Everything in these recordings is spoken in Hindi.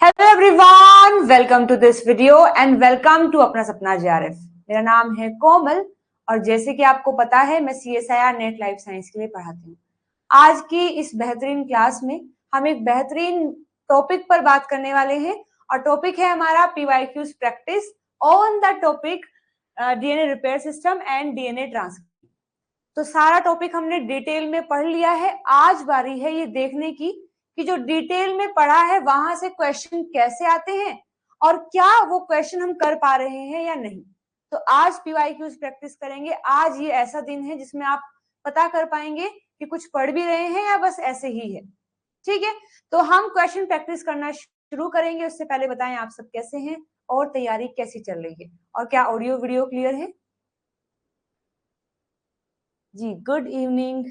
Hello everyone, welcome to this video and welcome to Apna Sapna JRF. मेरा नाम है कोमल और जैसे कि आपको पता है मैं सीएसआईआर नेट लाइफ साइंस के लिए पढ़ाती हूँ। आज की इस बेहतरीन क्लास में हम एक बेहतरीन टॉपिक पर बात करने वाले हैं और टॉपिक है हमारा PYQs practice on the topic DNA repair system and DNA transcription. तो सारा टॉपिक हमने डिटेल में पढ़ लिया है। आज बारी है ये देखने की कि जो डिटेल में पढ़ा है वहां से क्वेश्चन कैसे आते हैं और क्या वो क्वेश्चन हम कर पा रहे हैं या नहीं। तो आज पीवाईक्यूज प्रैक्टिस करेंगे। आज ये ऐसा दिन है जिसमें आप पता कर पाएंगे कि कुछ पढ़ भी रहे हैं या बस ऐसे ही है। ठीक है, तो हम क्वेश्चन प्रैक्टिस करना शुरू करेंगे। उससे पहले बताएं आप सब कैसे हैं और तैयारी कैसी चल रही है और क्या ऑडियो वीडियो क्लियर है? जी, good evening,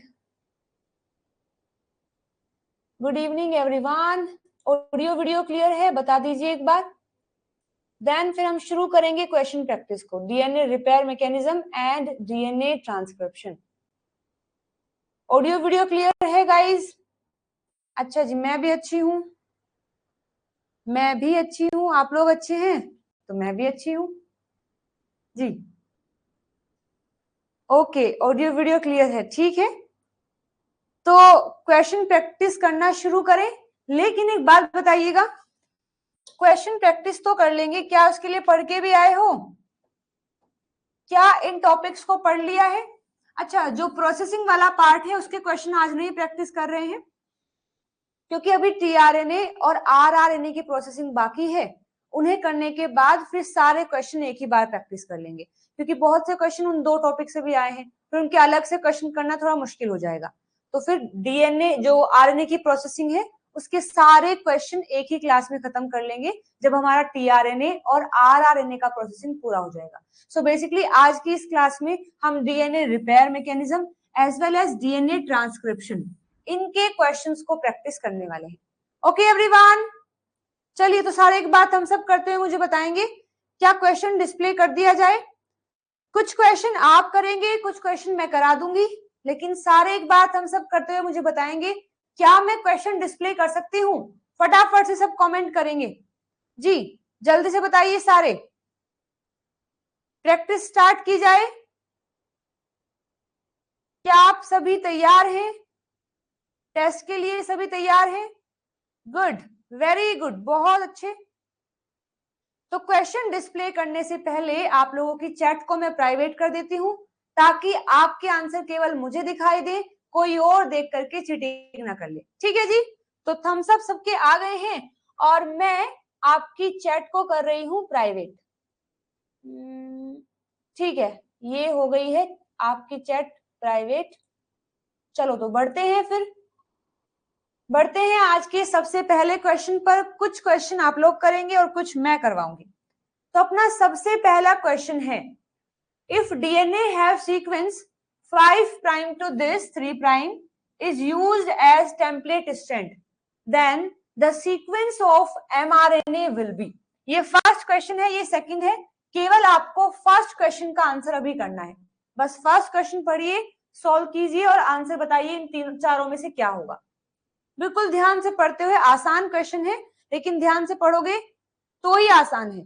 good evening everyone. Audio video clear है? बता दीजिए एक बार। देन फिर हम शुरू करेंगे क्वेश्चन प्रैक्टिस को, DNA repair mechanism and DNA transcription. Audio video clear है गाइस? अच्छा जी, मैं भी अच्छी हूँ, मैं भी अच्छी हूँ। आप लोग अच्छे हैं तो मैं भी अच्छी हूँ जी। ओके, ऑडियो वीडियो क्लियर है, ठीक है। तो क्वेश्चन प्रैक्टिस करना शुरू करें, लेकिन एक बात बताइएगा, क्वेश्चन प्रैक्टिस तो कर लेंगे, क्या उसके लिए पढ़ के भी आए हो? क्या इन टॉपिक्स को पढ़ लिया है? अच्छा, जो प्रोसेसिंग वाला पार्ट है उसके क्वेश्चन आज नहीं प्रैक्टिस कर रहे हैं क्योंकि अभी टीआरएनए और आरआरएनए की प्रोसेसिंग बाकी है। उन्हें करने के बाद फिर सारे क्वेश्चन एक ही बार प्रैक्टिस कर लेंगे क्योंकि बहुत से क्वेश्चन उन दो टॉपिक से भी आए हैं, फिर उनके अलग से क्वेश्चन करना थोड़ा मुश्किल हो जाएगा। तो फिर डीएनए जो आरएनए की प्रोसेसिंग है उसके सारे क्वेश्चन एक ही क्लास में खत्म कर लेंगे जब हमारा टीआरएनए और आरआरएनए का प्रोसेसिंग पूरा हो जाएगा। सो बेसिकली आज की इस क्लास में हम DNA repair mechanism as well as DNA transcription इनके क्वेश्चंस को प्रैक्टिस करने वाले हैं। ओके एवरीवन, चलिए तो सारे एक बात हम सब करते हुए मुझे बताएंगे, क्या क्वेश्चन डिस्प्ले कर दिया जाए? कुछ क्वेश्चन आप करेंगे, कुछ क्वेश्चन मैं करा दूंगी, लेकिन सारे एक बात हम सब करते हुए मुझे बताएंगे, क्या मैं क्वेश्चन डिस्प्ले कर सकती हूँ? फटाफट से सब कमेंट करेंगे जी, जल्दी से बताइए सारे। प्रैक्टिस स्टार्ट की जाए। क्या आप सभी तैयार हैं? टेस्ट के लिए सभी तैयार हैं? गुड, वेरी गुड, बहुत अच्छे। तो क्वेश्चन डिस्प्ले करने से पहले आप लोगों की चैट को मैं प्राइवेट कर देती हूँ ताकि आपके आंसर केवल मुझे दिखाई दे, कोई और देख करके चीटिंग ना कर ले। ठीक है जी, तो थम्स अप सबके आ गए हैं और मैं आपकी चैट को कर रही हूँ प्राइवेट। ठीक है, ये हो गई है आपकी चैट प्राइवेट। चलो तो बढ़ते हैं, फिर बढ़ते हैं आज के सबसे पहले क्वेश्चन पर। कुछ क्वेश्चन आप लोग करेंगे और कुछ मैं करवाऊंगी। तो अपना सबसे पहला क्वेश्चन है, if DNA have sequence 5' to this 3' is used as template strand, then the sequence of mRNA will be। ये फर्स्ट क्वेश्चन है, ये सेकंड है। केवल आपको फर्स्ट क्वेश्चन का आंसर अभी करना है। बस फर्स्ट क्वेश्चन पढ़िए, सॉल्व कीजिए और आंसर बताइए इन तीन चारों में से क्या होगा। बिल्कुल ध्यान से पढ़ते हुए, आसान क्वेश्चन है लेकिन ध्यान से पढ़ोगे तो ही आसान है।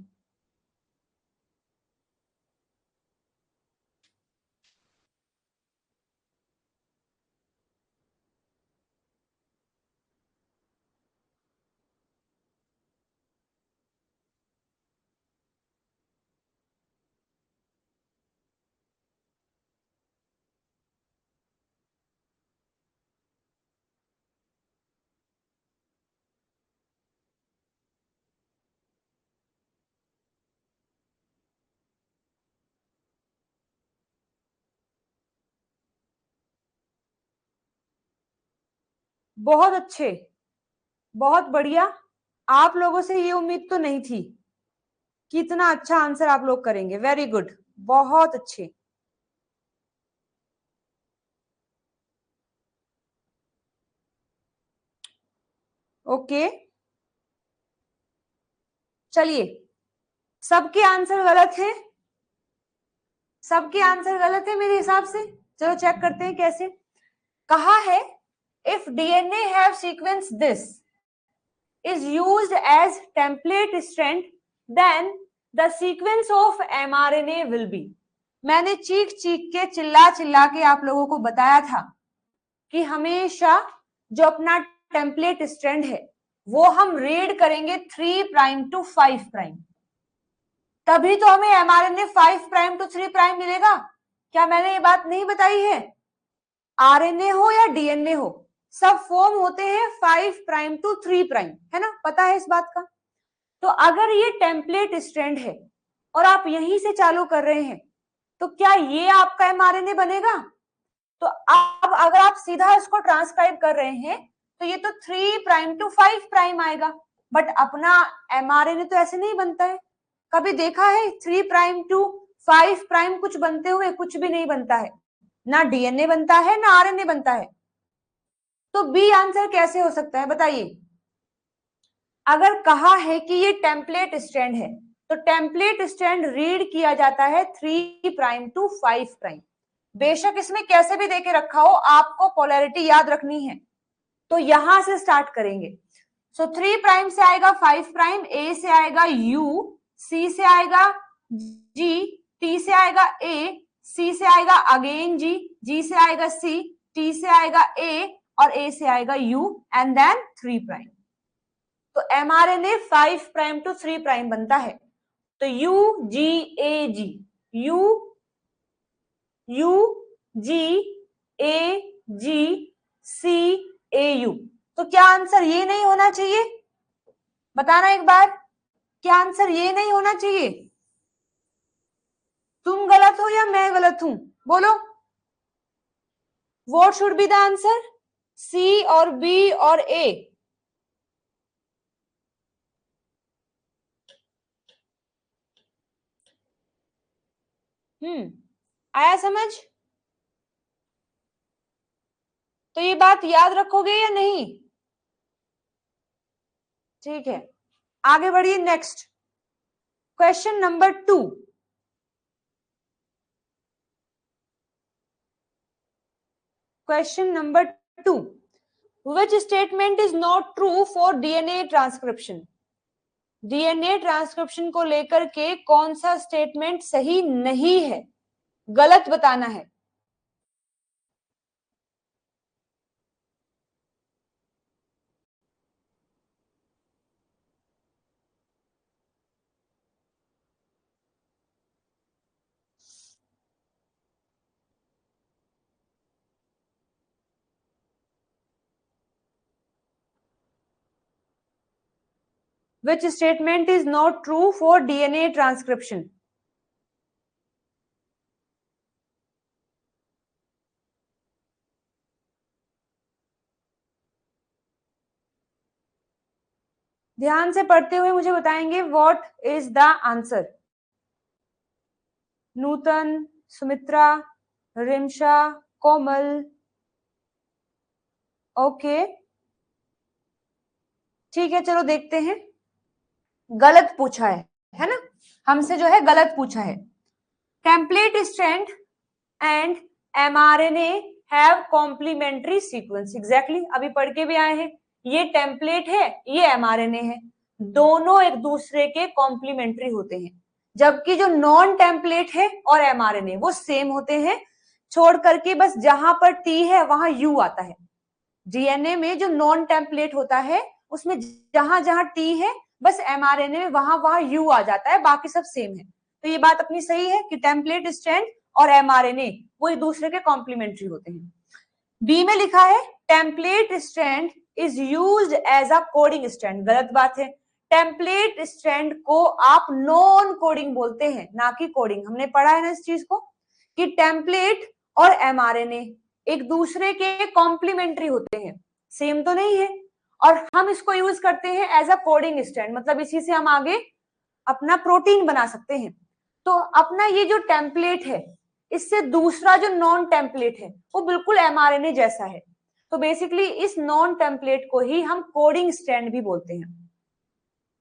बहुत अच्छे, बहुत बढ़िया। आप लोगों से ये उम्मीद तो नहीं थी कि इतना अच्छा आंसर आप लोग करेंगे। वेरी गुड, बहुत अच्छे। ओके, चलिए, सबके आंसर गलत है, सबके आंसर गलत है मेरे हिसाब से। चलो चेक करते हैं कैसे। कहा है if DNA have sequence this, is used as template strand, then the sequence of mRNA will be. मैंने चीख चीख के चिल्ला चिल्ला के आप लोगों को बताया था कि हमेशा जो अपना टेम्पलेट स्ट्रैंड है वो हम रीड करेंगे 3 प्राइम टू 5 प्राइम, तभी तो हमें mRNA 5 प्राइम टू 3 प्राइम मिलेगा। क्या मैंने ये बात नहीं बताई है? आरएनए हो या डीएनए हो, सब फॉर्म होते हैं 5 प्राइम टू 3 प्राइम, है ना, पता है इस बात का। तो अगर ये टेम्पलेट स्ट्रैंड है और आप यहीं से चालू कर रहे हैं तो क्या ये आपका एमआरएनए बनेगा? तो अब अगर आप सीधा इसको ट्रांसक्राइब कर रहे हैं तो ये तो 3 प्राइम टू 5 प्राइम आएगा, बट अपना एमआरएनए तो ऐसे नहीं बनता है। कभी देखा है 3 प्राइम टू 5 प्राइम कुछ बनते हुए? कुछ भी नहीं बनता है, ना डीएनए बनता है ना आरएनए बनता है। तो बी आंसर कैसे हो सकता है बताइए? अगर कहा है कि ये टेम्पलेट स्ट्रैंड है तो टेम्पलेट स्ट्रैंड रीड किया जाता है 3 प्राइम टू 5 प्राइम। बेशक इसमें कैसे भी देके रखा हो, आपको पोलैरिटी याद रखनी है। तो यहां से स्टार्ट करेंगे। सो 3 प्राइम से आएगा 5 प्राइम, ए से आएगा यू, सी से आएगा जी, टी से आएगा ए, सी से आएगा अगेन जी, जी से आएगा सी, टी से आएगा ए और ए से आएगा यू एंड देन 3 प्राइम। तो एमआरएनए 5 प्राइम टू 3 प्राइम बनता है। तो U G A G, U U G A G C A U. तो क्या आंसर ये नहीं होना चाहिए? बताना एक बार, क्या आंसर ये नहीं होना चाहिए? तुम गलत हो या मैं गलत हूं? बोलो, what should be the answer? C और बी और ए? आया समझ? तो ये बात याद रखोगे या नहीं? ठीक है, आगे बढ़िए। Next question number 2। Question number 2, which statement is not true for DNA transcription? DNA transcription को लेकर के कौन सा स्टेटमेंट सही नहीं है, गलत बताना है। Which statement is not true for DNA transcription? ध्यान से पढ़ते हुए मुझे बताएंगे what is the answer. Nutan, Sumitra, Rimsha, Komal, okay ठीक है, चलो देखते हैं। गलत पूछा है ना, हमसे जो है गलत पूछा है। Template strand and mRNA have complementary sequence. Exactly, अभी पढ़ के भी आए हैं। ये टेम्पलेट है, ये एमआरएनए है, दोनों एक दूसरे के कॉम्प्लीमेंट्री होते हैं। जबकि जो नॉन टेम्पलेट है और एमआरएनए वो सेम होते हैं, छोड़ करके बस जहां पर टी है वहां यू आता है। डीएनए में जो नॉन टेम्पलेट होता है उसमें जहां जहां टी है बस एमआरएनए में वहां वहां यू आ जाता है, बाकी सब सेम है। तो ये बात अपनी सही है कि टेम्पलेट स्ट्रैंड और एमआरएनए वो एक दूसरे के कॉम्प्लीमेंट्री होते हैं। बी में लिखा है template strand is used as a coding strand. गलत बात है, टेम्पलेट स्ट्रैंड को आप नॉन कोडिंग बोलते हैं, ना कि कोडिंग। हमने पढ़ा है ना इस चीज को कि टेम्पलेट और एमआरएनए एक दूसरे के कॉम्प्लीमेंट्री होते हैं, सेम तो नहीं है। और हम इसको यूज करते हैं एज अ कोडिंग स्ट्रैंड, मतलब इसी से हम आगे अपना प्रोटीन बना सकते हैं। तो अपना ये जो टेम्पलेट है इससे दूसरा जो नॉन टेम्पलेट है वो बिल्कुल एमआरएनए जैसा है। तो बेसिकली इस नॉन टेम्पलेट को ही हम कोडिंग स्ट्रैंड भी बोलते हैं।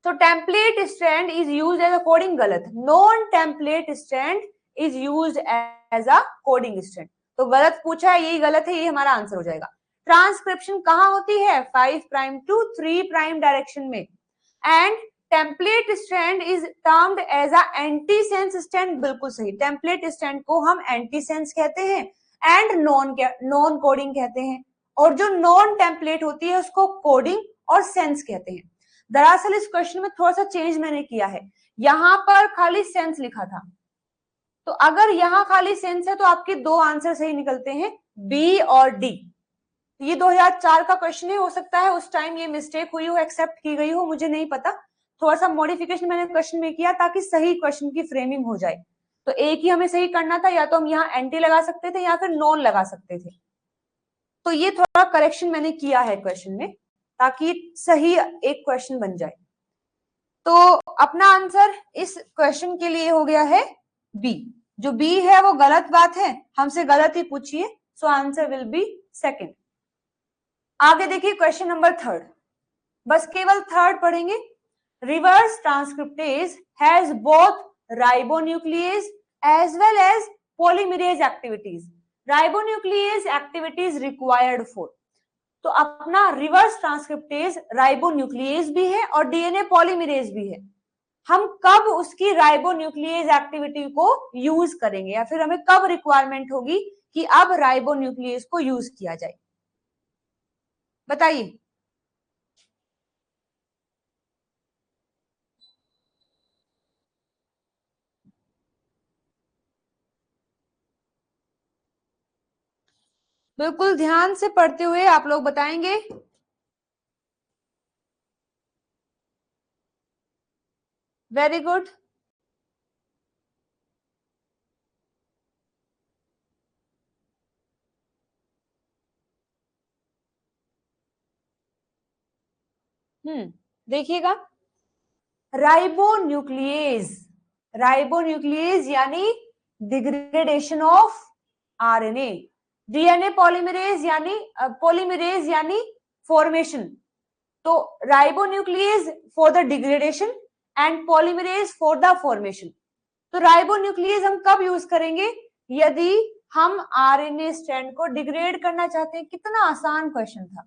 तो template strand is used as a coding, गलत। Non template strand is used as a coding strand. तो गलत पूछा है, यही गलत है, ये हमारा आंसर हो जाएगा। ट्रांसक्रिप्शन कहाँ होती है? 5 प्राइम टू 3 प्राइम डायरेक्शन में। And template strand is termed as a antisense strand, बिल्कुल सही, टेम्पलेट स्ट्रैंड को हम एंटीसेंस कहते हैं एंड नॉन कोडिंग कहते हैं, और जो नॉन टेम्पलेट होती है उसको कोडिंग और सेंस कहते हैं। दरअसल इस क्वेश्चन में थोड़ा सा चेंज मैंने किया है, यहां पर खाली सेंस लिखा था, तो अगर यहां खाली सेंस है तो आपके दो आंसर सही निकलते हैं, बी और डी। ये 2004 का क्वेश्चन है, हो सकता है उस टाइम ये मिस्टेक हुई हो, एक्सेप्ट की गई हो, मुझे नहीं पता, थोड़ा सा मॉडिफिकेशन मैंने क्वेश्चन में किया ताकि सही क्वेश्चन की फ्रेमिंग हो जाए। तो एक ही हमें सही करना था, या तो हम यहाँ एंटी लगा सकते थे या फिर नॉन लगा सकते थे, तो ये थोड़ा करेक्शन मैंने किया है क्वेश्चन में ताकि सही एक क्वेश्चन बन जाए। तो अपना आंसर इस क्वेश्चन के लिए हो गया है बी। जो बी है वो गलत बात है, हमसे गलत ही पूछिए, so answer will be second. आगे देखिए क्वेश्चन नंबर थर्ड, बस केवल थर्ड पढ़ेंगे। Reverse transcriptase has both ribonuclease as well as polymerase activities. Ribonuclease activities required for, तो अपना रिवर्स ट्रांसक्रिप्टेज राइबोन्यूक्लियेज भी है और डीएनए पॉलीमरेज भी है। हम कब उसकी राइबोन्यूक्लियेज एक्टिविटी को यूज करेंगे, या फिर हमें कब रिक्वायरमेंट होगी कि अब राइबोन्यूक्लियेज को यूज किया जाए, बताइए। बिल्कुल ध्यान से पढ़ते हुए आप लोग बताएंगे। Very good. देखिएगा, राइबोन्यूक्लियेज, राइबोन्यूक्लियेज यानी degradation of RNA, DNA polymerase यानी पॉलीमरेज यानी फॉर्मेशन। तो ribonuclease for the degradation and polymerase for the formation. तो राइबोन्यूक्लियेज हम कब यूज करेंगे? यदि हम आरएनए स्ट्रैंड को डिग्रेड करना चाहते हैं। कितना आसान क्वेश्चन था।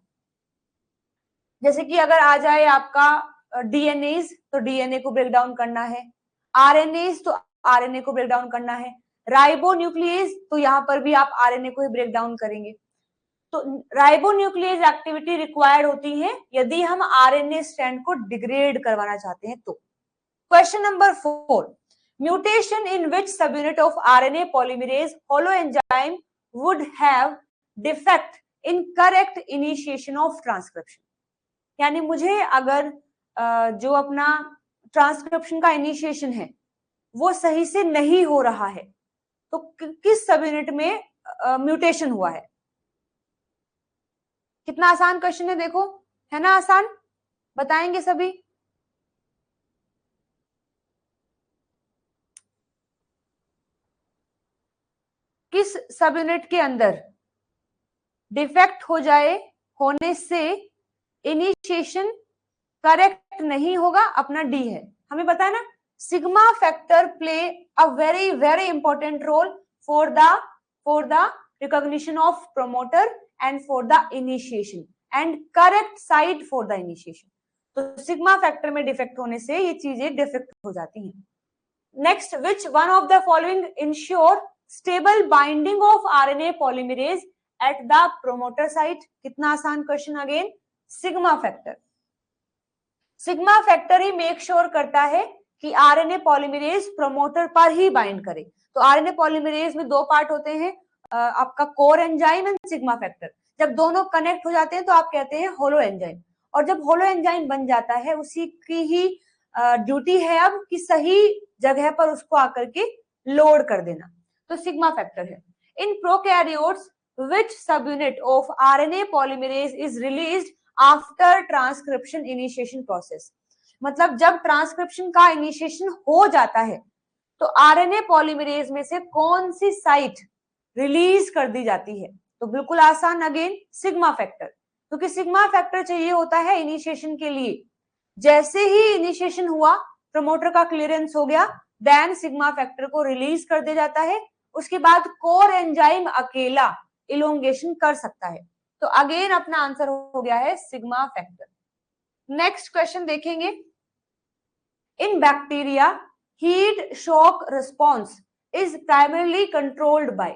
जैसे कि अगर आ जाए आपका डीएनए, तो डीएनए को ब्रेक डाउन करना है, आरएनए तो आरएनए को ब्रेक डाउन करना है, राइबोन्यूक्लियेज तो यहाँ पर भी आप आरएनए को ही ब्रेक डाउन करेंगे। तो राइबोन्यूक्लियेज एक्टिविटी रिक्वायर्ड होती है यदि हम आरएनए स्ट्रैंड को डिग्रेड करवाना चाहते हैं। तो question number 4, mutation in which subunit of RNA polymerase holoenzyme would have defect in correct initiation of transcription. यानी मुझे अगर जो अपना ट्रांसक्रिप्शन का इनिशिएशन है वो सही से नहीं हो रहा है, तो किस सब यूनिट में म्यूटेशन हुआ है। कितना आसान क्वेश्चन है, देखो, है ना आसान, बताएंगे सभी। किस सब यूनिट के अंदर डिफेक्ट हो जाए, होने से इनिशिएशन करेक्ट नहीं होगा, अपना डी है, हमें पता है ना। Sigma factor play a very very important role for the recognition of promoter and for the initiation and correct site for the initiation. तो सिग्मा फैक्टर में डिफेक्ट होने से ये चीजें डिफेक्ट हो जाती हैं। Next, which one of the following ensure stable binding of RNA polymerase at the promoter site. कितना आसान question, again sigma factor. Sigma factor ही मेक श्योर करता है कि आरएनए पॉलीमरेज प्रोमोटर पर ही बाइंड करे। तो आरएनए पॉलीमरेज में दो पार्ट होते हैं, आपका core enzyme and sigma factor. जब दोनों कनेक्ट हो जाते हैं तो आप कहते हैं होलो एंजाइम, और जब होलो एंजाइम बन जाता है उसी की ही ड्यूटी है अब कि सही जगह पर उसको आकर के लोड कर देना। तो सिग्मा फैक्टर है। In prokaryotes which subunit of RNA polymerase is released after transcription initiation process. मतलब जब ट्रांसक्रिप्शन का इनिशिएशन हो जाता है तो आरएनए पॉलीमरेज में से कौन सी साइट रिलीज कर दी जाती है। तो बिल्कुल आसान, अगेन सिग्मा फैक्टर, क्योंकि सिग्मा फैक्टर चाहिए होता है इनिशिएशन के लिए। जैसे ही इनिशिएशन हुआ, प्रमोटर का क्लियरेंस हो गया, देन सिग्मा फैक्टर को रिलीज कर दिया जाता है। उसके बाद कोर एंजाइम अकेला इलोंगेशन कर सकता है। तो अगेन अपना आंसर हो गया है सिग्मा फैक्टर। नेक्स्ट क्वेश्चन देखेंगे। इन bacteria heat shock response is primarily controlled by.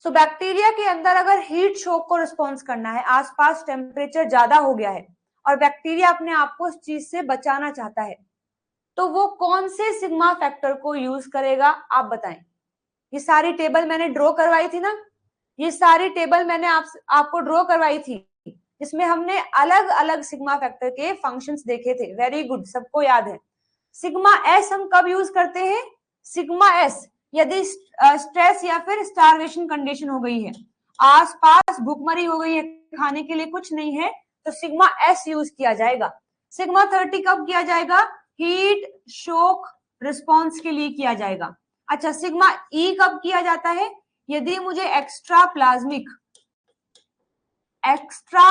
So bacteria के अंदर अगर हीट शॉक को रिस्पॉन्स करना है, आसपास टेम्परेचर ज्यादा हो गया है और बैक्टीरिया अपने आप को उस चीज से बचाना चाहता है, तो वो कौन से सिग्मा फैक्टर को यूज करेगा, आप बताएं। ये सारी टेबल मैंने ड्रॉ करवाई थी ना, ये सारी टेबल मैंने आपको ड्रॉ करवाई थी, जिसमें हमने अलग अलग सिग्मा फैक्टर के फंक्शंस देखे थे। वेरी गुड, सबको याद है। सिग्मा एस हम कब यूज करते हैं? सिग्मा एस यदि स्ट्रेस या फिर स्टारवेशन कंडीशन हो गई है, आसपास भूखमरी हो गई है, खाने के लिए कुछ नहीं है, तो सिग्मा एस यूज किया जाएगा। सिग्मा 30 कब किया जाएगा? हीट शॉक रिस्पॉन्स के लिए किया जाएगा। अच्छा, सिग्मा ई कब किया जाता है? यदि मुझे एक्स्ट्रा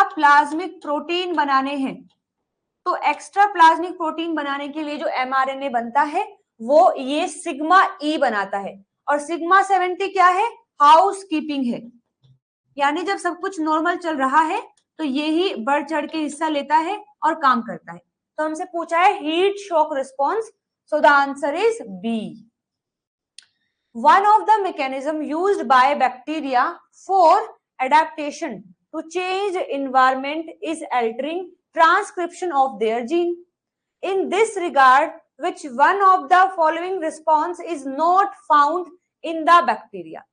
प्लाज्मिक प्रोटीन बनाने हैं, तो एक्स्ट्रा प्लाज्मिक प्रोटीन बनाने के लिए जो एमआरएनए बनता है वो ये सिग्मा ई बनाता है। और सिग्मा 70 क्या है? हाउस कीपिंग है, यानी जब सब कुछ नॉर्मल चल रहा है तो यही बढ़ चढ़ के हिस्सा लेता है और काम करता है। तो हमसे पूछा है heat shock response, so the answer is B. One of the mechanism used by bacteria for adaptation to changed environment is altering transcription of their gene. In this regard, which one of the following response is not found in the bacteria?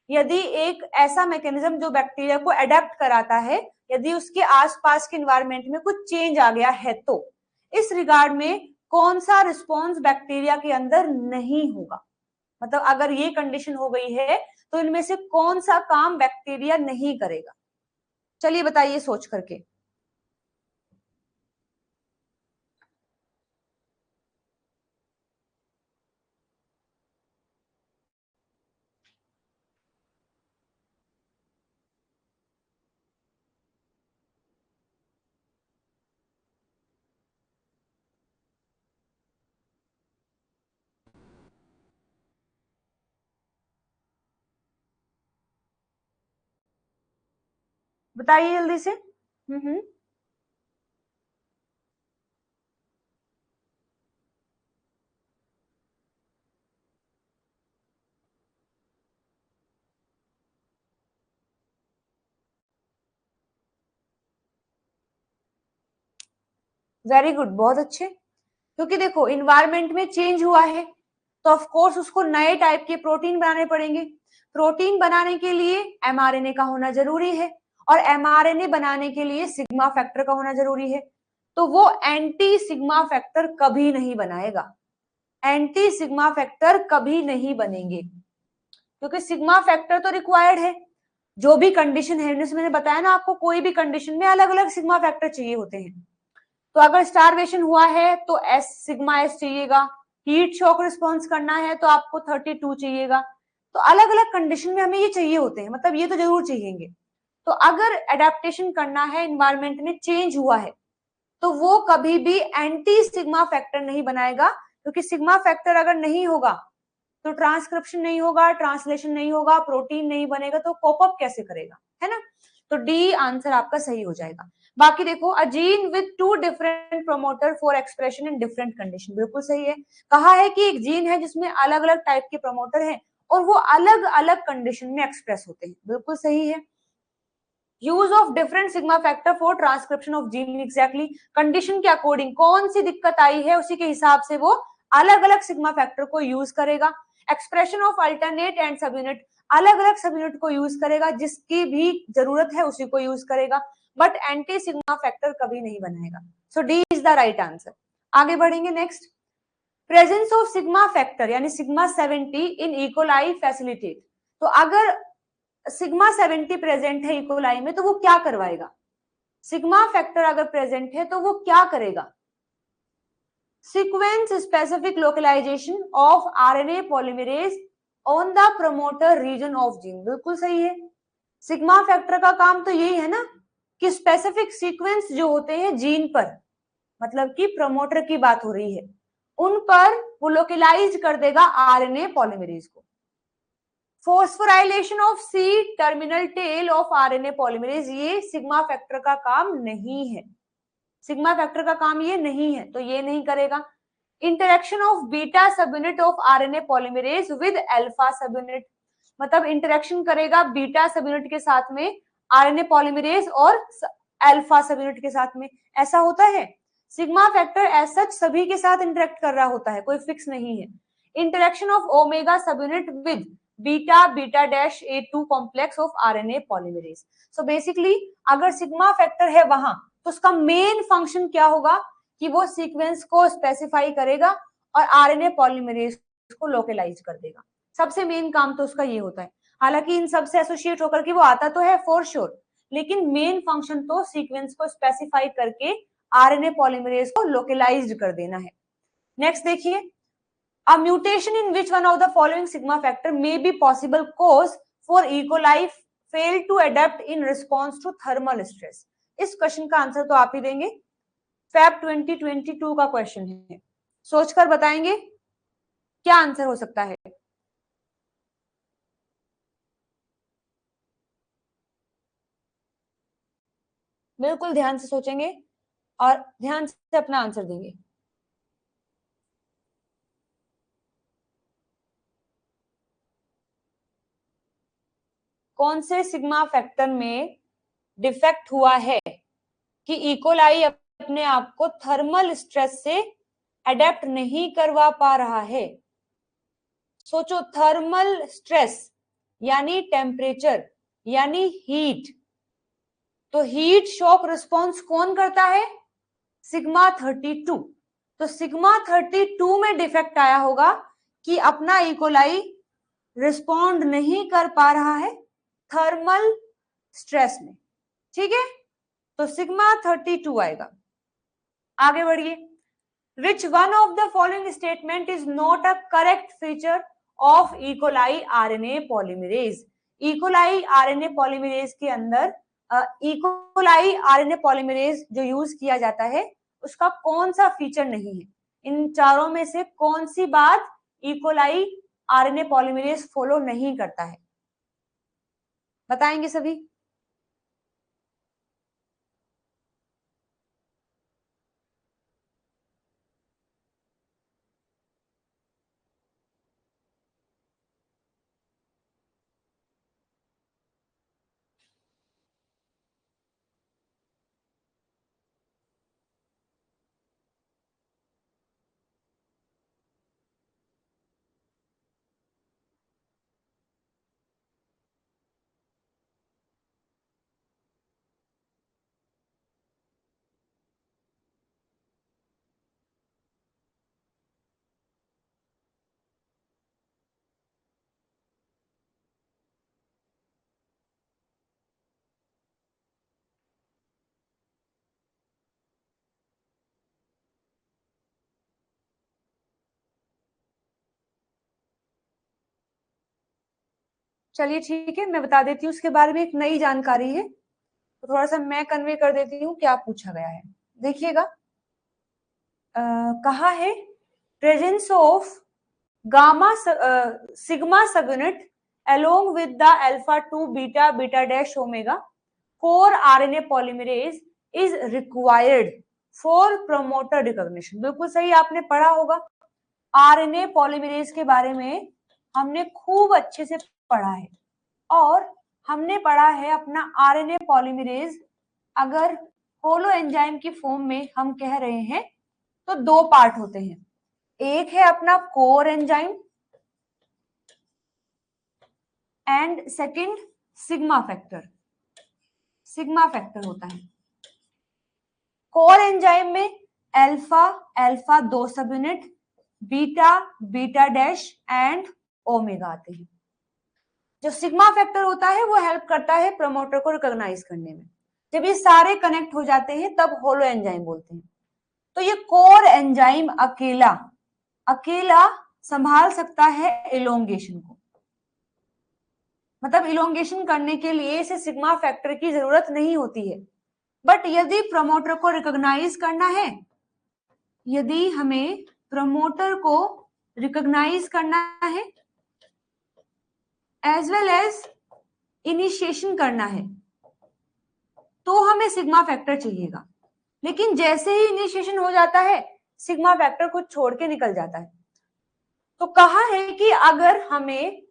यदि एक ऐसा मैकेनिज्म जो बैक्टीरिया को अडेप्ट कराता है, यदि उसके आसपास के एनवायरमेंट में कुछ चेंज आ गया है, तो इस रिगार्ड में कौन सा रिस्पॉन्स बैक्टीरिया के अंदर नहीं होगा? मतलब अगर ये कंडीशन हो गई है तो इनमें से कौन सा काम बैक्टीरिया नहीं करेगा? चलिए बताइए सोच करके। बताइए जल्दी से। वेरी गुड, बहुत अच्छे। क्योंकि देखो इन्वायरमेंट में चेंज हुआ है तो ऑफ कोर्स उसको नए टाइप के प्रोटीन बनाने पड़ेंगे। प्रोटीन बनाने के लिए एमआरएनए का होना जरूरी है, और एमआरएनए बनाने के लिए सिग्मा फैक्टर का होना जरूरी है। तो वो एंटी सिग्मा फैक्टर कभी नहीं बनाएगा, एंटी सिग्मा फैक्टर कभी नहीं बनेंगे, क्योंकि सिग्मा फैक्टर तो रिक्वायर्ड है। जो भी कंडीशन है, जैसे मैंने बताया ना आपको, कोई भी कंडीशन में अलग अलग सिग्मा फैक्टर चाहिए होते हैं। तो अगर स्टारवेशन हुआ है तो एस सिग्मा एस चाहिएगा, हीट शॉक रिस्पॉन्स करना है तो आपको 32 चाहिएगा। तो अलग अलग कंडीशन में हमें ये चाहिए होते हैं, मतलब ये तो जरूर चाहिएंगे। तो अगर एडेप्टेशन करना है, इन्वायरमेंट में चेंज हुआ है, तो वो कभी भी एंटी सिग्मा फैक्टर नहीं बनाएगा, क्योंकि सिग्मा फैक्टर अगर नहीं होगा तो ट्रांसक्रिप्शन नहीं होगा, ट्रांसलेशन नहीं होगा, प्रोटीन नहीं बनेगा, तो कोपअप कैसे करेगा, है ना। तो डी आंसर आपका सही हो जाएगा। बाकी देखो, a gene with 2 different promoter for expression in different condition, बिल्कुल सही है। कहा है कि एक जीन है जिसमें अलग अलग टाइप के प्रोमोटर हैं और वो अलग अलग कंडीशन में एक्सप्रेस होते हैं, बिल्कुल सही है। Use of different sigma factor for transcription of gene, exactly condition के अकॉर्डिंग कौन सी दिक्कत आई है उसी के हिसाब से वो अलग अलग सिग्मा फैक्टर को यूज करेगा। एक्सप्रेशन ऑफ अल्टरनेट एंड सब यूनिट, अलग अलग सब यूनिट को यूज करेगा, जिसकी भी जरूरत है उसी को यूज करेगा, बट एंटी सिग्मा फैक्टर कभी नहीं बनाएगा। So D is the right answer. आगे बढ़ेंगे next. Presence of sigma factor यानी सिग्मा 70 इन इकोलाई फैसिलिटेट। तो अगर सिग्मा 70 प्रेजेंट है इकोलाई में तो वो क्या करवाएगा? सिग्मा फैक्टर अगर प्रेजेंट है तो वो क्या करेगा? Sequence specific localization of RNA polymerase on the promoter region of gene, बिल्कुल सही है। सिग्मा फैक्टर का काम तो यही है ना कि स्पेसिफिक सीक्वेंस जो होते हैं जीन पर, मतलब कि प्रोमोटर की बात हो रही है, उन पर वो लोकलाइज कर देगा आरएनए पॉलीमरेज को। Phosphorylation of C terminal tail of RNA polymerase, ये सिग्मा फैक्टर का काम नहीं है, सिग्मा फैक्टर का काम ये नहीं है, तो ये नहीं करेगा। इंटरेक्शन ऑफ बीटा सब unit of RNA polymerase with alpha सब यूनिट, मतलब इंटरेक्शन करेगा बीटा सब यूनिट के साथ में आरएनए पॉलीमरेज और अल्फा सब यूनिट के साथ में, ऐसा होता है। सिग्मा फैक्टर एज सच सभी के साथ इंटरेक्ट कर रहा होता है, कोई फिक्स नहीं है। इंटरेक्शन ऑफ ओमेगा सब unit with beta beta dash A2 complex of RNA polymerase. So basically अगर सिग्मा फैक्टर है वहां, तो उसका मेन फंक्शन क्या होगा कि वो सीक्वेंस को स्पेसिफाई करेगा और आरएनए पॉलीमरेज को लोकलाइज कर देगा। सबसे मेन काम तो उसका ये होता है। हालांकि इन सबसे एसोसिएट होकर के वो आता तो है फॉर श्योर, लेकिन मेन फंक्शन तो सीक्वेंस को स्पेसिफाई करके आरएनए पॉलीमरेज को लोकलाइज्ड कर देना है। नेक्स्ट देखिए, a mutation in which one of the following sigma factor may be possible cause for E. coli fail to adapt in response to thermal stress। इस क्वेश्चन का आंसर तो आप ही देंगे, फैब 2022 का क्वेश्चन है, सोचकर बताएंगे क्या आंसर हो सकता है। बिल्कुल ध्यान से सोचेंगे और ध्यान से अपना आंसर देंगे। कौन से सिग्मा फैक्टर में डिफेक्ट हुआ है कि इकोलाई अपने आप को थर्मल स्ट्रेस से अडेप्ट नहीं करवा पा रहा है। सोचो, थर्मल स्ट्रेस यानी टेम्परेचर यानी हीट, तो हीट शॉक रिस्पॉन्स कौन करता है? सिग्मा 32। तो सिग्मा 32 में डिफेक्ट आया होगा कि अपना इकोलाई रिस्पॉन्ड नहीं कर पा रहा है थर्मल स्ट्रेस में, ठीक है, तो सिग्मा 32 आएगा। आगे बढ़िए, which one of the following statement is not a correct feature of E. coli RNA polymerase। E. coli RNA polymerase के अंदर E. coli RNA polymerase जो यूज किया जाता है उसका कौन सा फीचर नहीं है? इन चारों में से कौन सी बात E. coli RNA polymerase follow नहीं करता है? बताएंगे सभी। चलिए ठीक है, मैं बता देती हूँ उसके बारे में, एक नई जानकारी है तो थोड़ा सा मैं कन्वे कर देती हूँ क्या पूछा गया है। देखिएगा, कहा है presence of gamma sigma subunit along with the alpha 2 beta beta dash omega core RNA polymerase is required for promoter recognition। बिल्कुल सही आपने पढ़ा होगा, आरएनए पॉलीमरेज के बारे में हमने खूब अच्छे से पढ़ा है, और हमने पढ़ा है अपना आरएनए पॉलीमरेज अगर होलो एंजाइम की फॉर्म में हम कह रहे हैं तो दो पार्ट होते हैं, एक है अपना core enzyme and second sigma factor. Sigma factor होता है कोर एंजाइम में अल्फा अल्फा 2 सब unit, beta beta dash and omega आते हैं। जो सिग्मा फैक्टर होता है वो हेल्प करता है प्रमोटर को रिकॉग्नाइज करने में। जब ये सारे कनेक्ट हो जाते हैं तब होलो एंजाइम बोलते हैं। तो ये कोर एंजाइम अकेला अकेला संभाल सकता है इलोंगेशन को, मतलब इलोंगेशन करने के लिए इसे सिग्मा फैक्टर की जरूरत नहीं होती है। बट यदि प्रमोटर को रिकॉग्नाइज करना है, यदि हमें प्रमोटर को रिकॉग्नाइज करना है एज वेल एज इनिशिएशन करना है तो हमें सिग्मा फैक्टर चाहिएगा, लेकिन जैसे ही इनिशिएशन हो जाता है सिग्मा फैक्टर खुद छोड़ के निकल जाता है। तो कहा है कि अगर हमें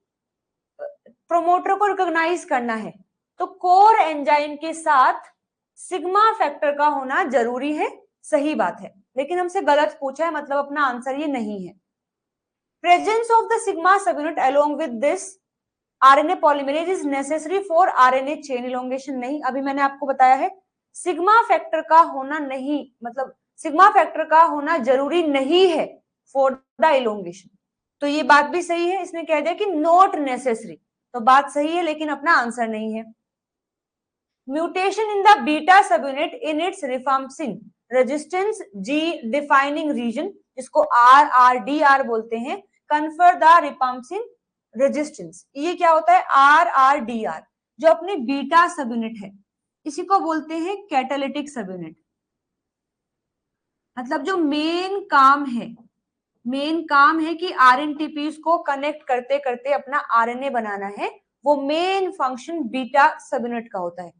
प्रोमोटर को रिकॉग्नाइज करना है तो कोर एंजाइम के साथ सिग्मा फैक्टर का होना जरूरी है। सही बात है, लेकिन हमसे गलत पूछा है, मतलब अपना आंसर ये नहीं है। Presence of the sigma subunit along with this RNA polymerase is necessary for RNA chain elongation. नहीं, अभी मैंने आपको बताया है सिग्मा फैक्टर का होना नहीं, मतलब सिग्मा फैक्टर का होना जरूरी नहीं है फॉर द इलोंगेशन। तो ये बात भी सही है, इसने कह दिया कि नॉट नेसेसरी, तो बात सही है लेकिन अपना आंसर नहीं है। Mutation in the beta subunit in its rifampicin resistance जी डिफाइनिंग रीजन, जिसको RRDR बोलते हैं, कन्फर द रिफाम्सिन रेजिस्टेंस। ये क्या होता है RRDR? जो अपनी बीटा सबयूनिट है इसी को बोलते हैं कैटालिटिक सबयूनिट। मतलब जो मेन काम है कि आरएनटीपीज को कनेक्ट करते करते अपना आरएनए बनाना है, वो मेन फंक्शन बीटा सबयूनिट का होता है।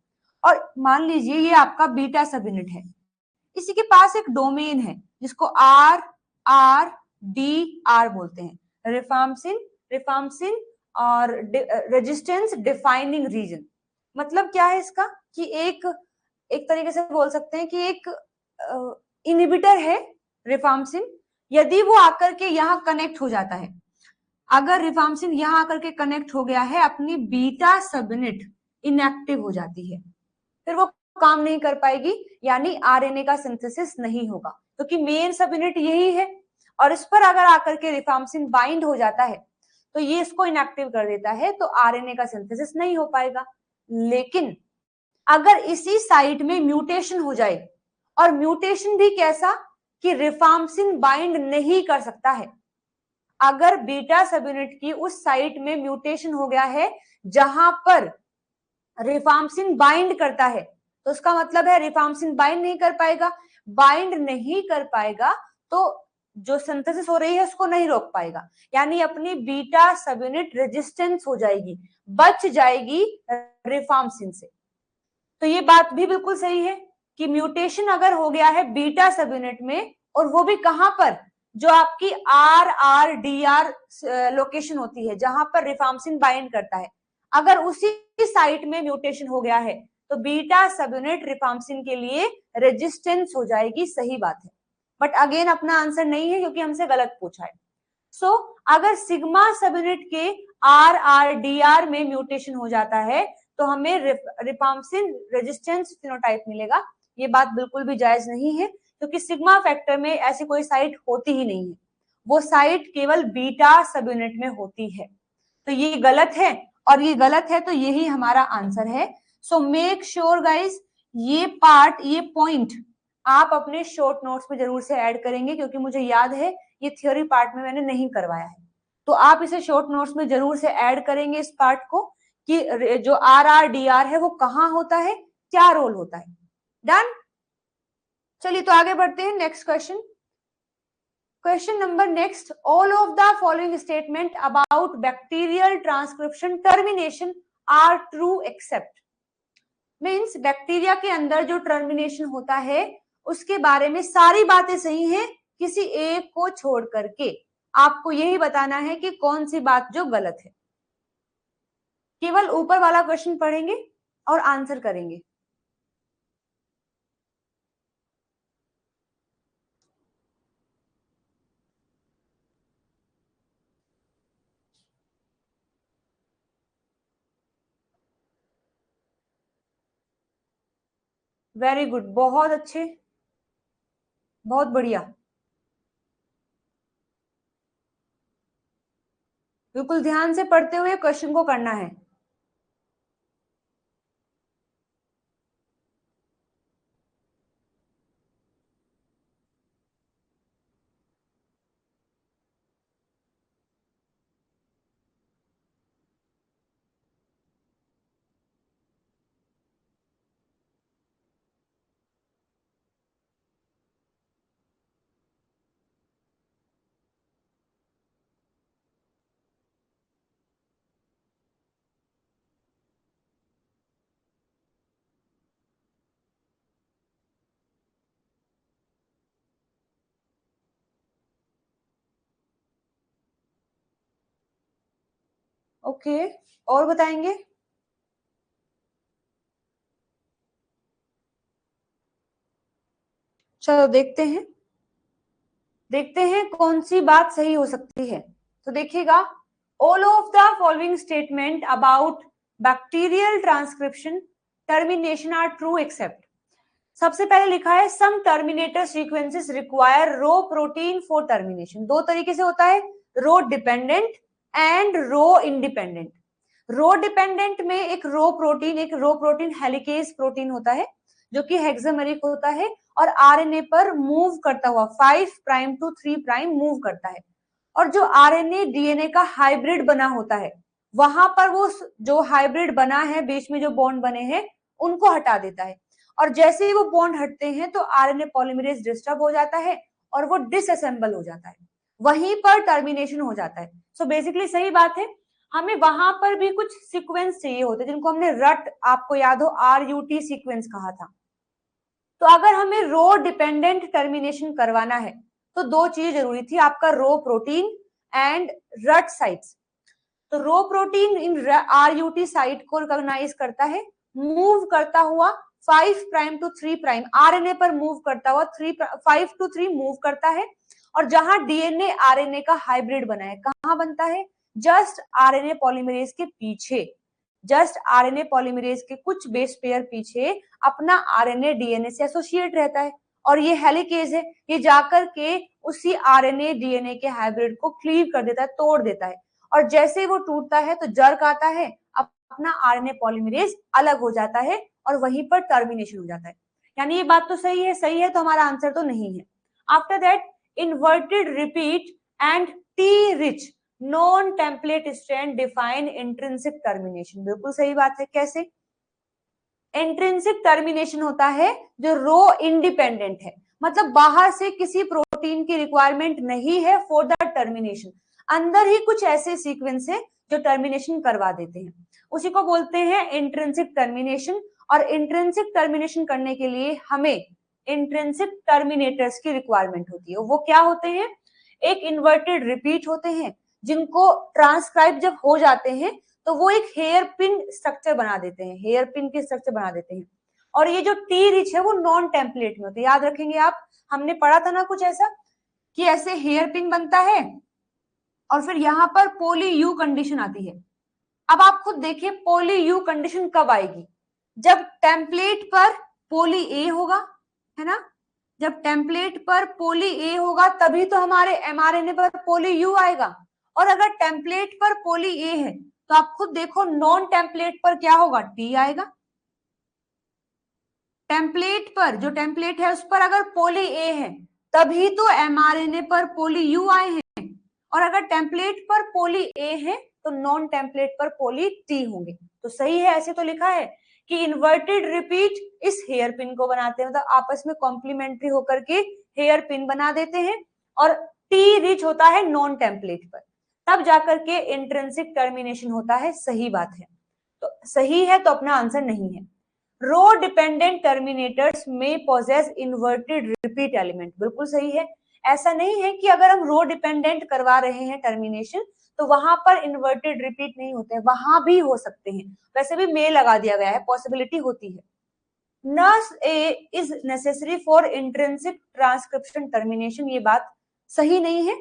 और मान लीजिए ये आपका बीटा सबयूनिट है, इसी के पास एक डोमेन है जिसको RRDR बोलते हैं, रिफाम्सिन और रेजिस्टेंस डिफाइनिंग रीजन। मतलब क्या है इसका कि एक तरीके से बोल सकते हैं कि एक इनहिबिटर है रिफाम्सिन। यदि वो आकर के यहाँ कनेक्ट हो जाता है, अगर रिफाम्सिन यहाँ आकर के कनेक्ट हो गया है, अपनी बीटा सबयूनिट इनएक्टिव हो जाती है, फिर वो काम नहीं कर पाएगी, यानी आरएनए का सिंथेसिस नहीं होगा, क्योंकि मेन सब यूनिट यही है। और इस पर अगर आकर के रिफाम्सिन बाइंड हो जाता है तो ये इसको इनएक्टिव कर देता है, तो आरएनए का सिंथेसिस नहीं हो पाएगा। लेकिन अगर इसी साइट में म्यूटेशन हो जाए, और म्यूटेशन भी कैसा कि रिफाम्सिन बाइंड नहीं कर सकता है, अगर बीटा सब यूनिट की उस साइट में म्यूटेशन हो गया है जहां पर रिफाम्सिन बाइंड करता है, तो उसका मतलब है रिफाम्सिन बाइंड नहीं कर पाएगा। बाइंड नहीं कर पाएगा तो जो सिंथेसिस हो रही है उसको नहीं रोक पाएगा, यानी अपनी बीटा सब यूनिट रेजिस्टेंस हो जाएगी, बच जाएगी रिफाम्सिन से। तो ये बात भी बिल्कुल सही है कि म्यूटेशन अगर हो गया है बीटा सब यूनिट में, और वो भी कहां पर, जो आपकी RRDR लोकेशन होती है जहां पर रिफाम्सिन बाइंड करता है, अगर उसी साइट में म्यूटेशन हो गया है तो बीटा सब यूनिट रिफाम्सिन के लिए रेजिस्टेंस हो जाएगी। सही बात है, बट अगेन अपना आंसर नहीं है क्योंकि हमसे गलत पूछा है। सो अगर सिग्मा सब यूनिट के RRDR में म्यूटेशन हो जाता है तो हमें रिफाम्सिन रेजिस्टेंस फिनोटाइप मिलेगा। ये बात बिल्कुल भी जायज नहीं है, क्योंकि सिग्मा फैक्टर में ऐसी कोई साइट होती ही नहीं है, वो साइट केवल बीटा सब यूनिट में होती है। तो ये गलत है, और ये गलत है तो यही हमारा आंसर है। सो मेक श्योर गाइज ये पार्ट, ये पॉइंट आप अपने शॉर्ट नोट्स में जरूर से ऐड करेंगे, क्योंकि मुझे याद है ये थ्योरी पार्ट में मैंने नहीं करवाया है। तो आप इसे शॉर्ट नोट्स में जरूर से ऐड करेंगे इस पार्ट को, कि जो RRDR है वो कहाँ होता है, क्या रोल होता है। डन। चलिए तो आगे बढ़ते हैं next question. Question number next, all of the following statement about bacterial transcription termination are true except. Means bacteria के अंदर जो टर्मिनेशन होता है उसके बारे में सारी बातें सही हैं, किसी एक को छोड़ करके आपको यही बताना है कि कौन सी बात जो गलत है। केवल ऊपर वाला क्वेश्चन पढ़ेंगे और आंसर करेंगे। वेरी गुड, बहुत अच्छे, बहुत बढ़िया, बिल्कुल ध्यान से पढ़ते हुए क्वेश्चन को करना है। ओके, और बताएंगे? चलो देखते हैं कौन सी बात सही हो सकती है। तो देखिएगा, all of the following statement about bacterial transcription termination are true except. सबसे पहले लिखा है some terminator sequences require rho protein for termination. दो तरीके से होता है, rho dependent and rho independent. Rho dependent में एक रो प्रोटीन हेलिकेज प्रोटीन होता है जो कि हेक्सामेरिक होता है और आरएनए पर मूव करता हुआ 5 प्राइम टू 3 प्राइम मूव करता है। और जो आरएनए डीएनए का हाइब्रिड बना होता है, वहां पर वो जो हाइब्रिड बना है, बीच में जो बॉन्ड बने हैं, उनको हटा देता है। और जैसे ही वो बॉन्ड हटते हैं तो आरएनए पॉलीमरेज डिस्टर्ब हो जाता है और वो डिसअसेंबल हो जाता है, वहीं पर टर्मिनेशन हो जाता है। सो बेसिकली सही बात है, हमें वहां पर भी कुछ सीक्वेंस चाहिए होते जिनको हमने रट, आपको याद हो, RUT सीक्वेंस कहा था। तो अगर हमें रो डिपेंडेंट टर्मिनेशन करवाना है तो दो चीजें जरूरी थी, आपका रो प्रोटीन एंड रट साइट्स। तो रो प्रोटीन इन RUT साइट को रिकॉग्नाइज करता है, मूव करता हुआ 5 प्राइम टू 3 प्राइम, आरएनए पर मूव करता हुआ 5 टू 3 मूव करता है। और जहां डीएनए आरएनए का हाइब्रिड बना है, कहां बनता है? जस्ट आरएनए पॉलीमरेज के पीछे, जस्ट आरएनए पॉलीमरेज के कुछ बेस पेयर पीछे अपना आरएनए डीएनए से एसोसिएट रहता है और ये हेलिकेज है, ये जाकर के उसी आरएनए डीएनए के हाइब्रिड को क्लीव कर देता है, तोड़ देता है। और जैसे ही वो टूटता है तो जर्क आता है, अपना आरएनए पॉलीमरेज अलग हो जाता है और वहीं पर टर्मिनेशन हो जाता है। यानी ये बात तो सही है तो हमारा आंसर तो नहीं है। After that inverted repeat and T rich non template strand define intrinsic termination. बिल्कुल सही बात है। कैसे? इंट्रिंसिक टर्मिनेशन होता है जो रो इंडिपेंडेंट है, मतलब बाहर से किसी प्रोटीन की रिक्वायरमेंट नहीं है फॉर द टर्मिनेशन, अंदर ही कुछ ऐसे सीक्वेंस है जो टर्मिनेशन करवा देते हैं, उसी को बोलते हैं इंट्रिंसिक टर्मिनेशन। और इंट्रिंसिक टर्मिनेशन करने के लिए हमें इंट्रिंसिक टर्मिनेटर्स की रिक्वायरमेंट होती है। वो क्या होते हैं? एक इन्वर्टेड रिपीट होते हैं जिनको ट्रांसक्राइब जब हो जाते हैं तो वो एक हेयर पिन स्ट्रक्चर बना देते हैं, हेयर पिन के स्ट्रक्चर बना देते हैं। और ये जो टी रिच है वो नॉन टेम्पलेट में होते हैं। याद रखेंगे आप, हमने पढ़ा था ना कुछ ऐसा कि ऐसे हेयर पिन बनता है और फिर यहाँ पर पोली यू कंडीशन आती है। अब आप खुद देखिए पोली यू कंडीशन कब आएगी? जब टेम्पलेट पर पोली ए होगा, है ना? जब टेम्पलेट पर पोली ए होगा तभी तो हमारे एमआरएनए पर पोली यू आएगा। और अगर टेम्पलेट पर पोली ए है तो आप खुद देखो नॉन टेम्पलेट पर क्या होगा? टी आएगा। टेम्पलेट पर, जो टेम्पलेट है उस पर अगर पोली ए है तभी तो एमआरएनए पर पोली यू आए हैं। और अगर टेम्पलेट पर पोली ए है तो नॉन टेम्पलेट पर पोली टी होंगे। तो सही है, ऐसे तो लिखा है कि इन्वर्टेड रिपीट इस हेयर पिन को बनाते हैं, मतलब आपस में कॉम्प्लीमेंट्री होकर के हेयर पिन बना देते हैं। और टी रिच होता है नॉन टेम्पलेट पर, तब जाकर के इंट्रिंसिक टर्मिनेशन होता है। सही बात है, तो सही है तो अपना आंसर नहीं है। रो डिपेंडेंट टर्मिनेटर्स में पोजेस इन्वर्टेड रिपीट एलिमेंट। बिल्कुल सही है। ऐसा नहीं है कि अगर हम रो डिपेंडेंट करवा रहे हैं टर्मिनेशन तो वहां पर इन्वर्टेड रिपीट नहीं होते हैं, वहां भी हो सकते हैं। वैसे भी मे लगा दिया गया है, पॉसिबिलिटी होती है। Nurse A is necessary for intrinsic transcription termination, ये बात सही नहीं है।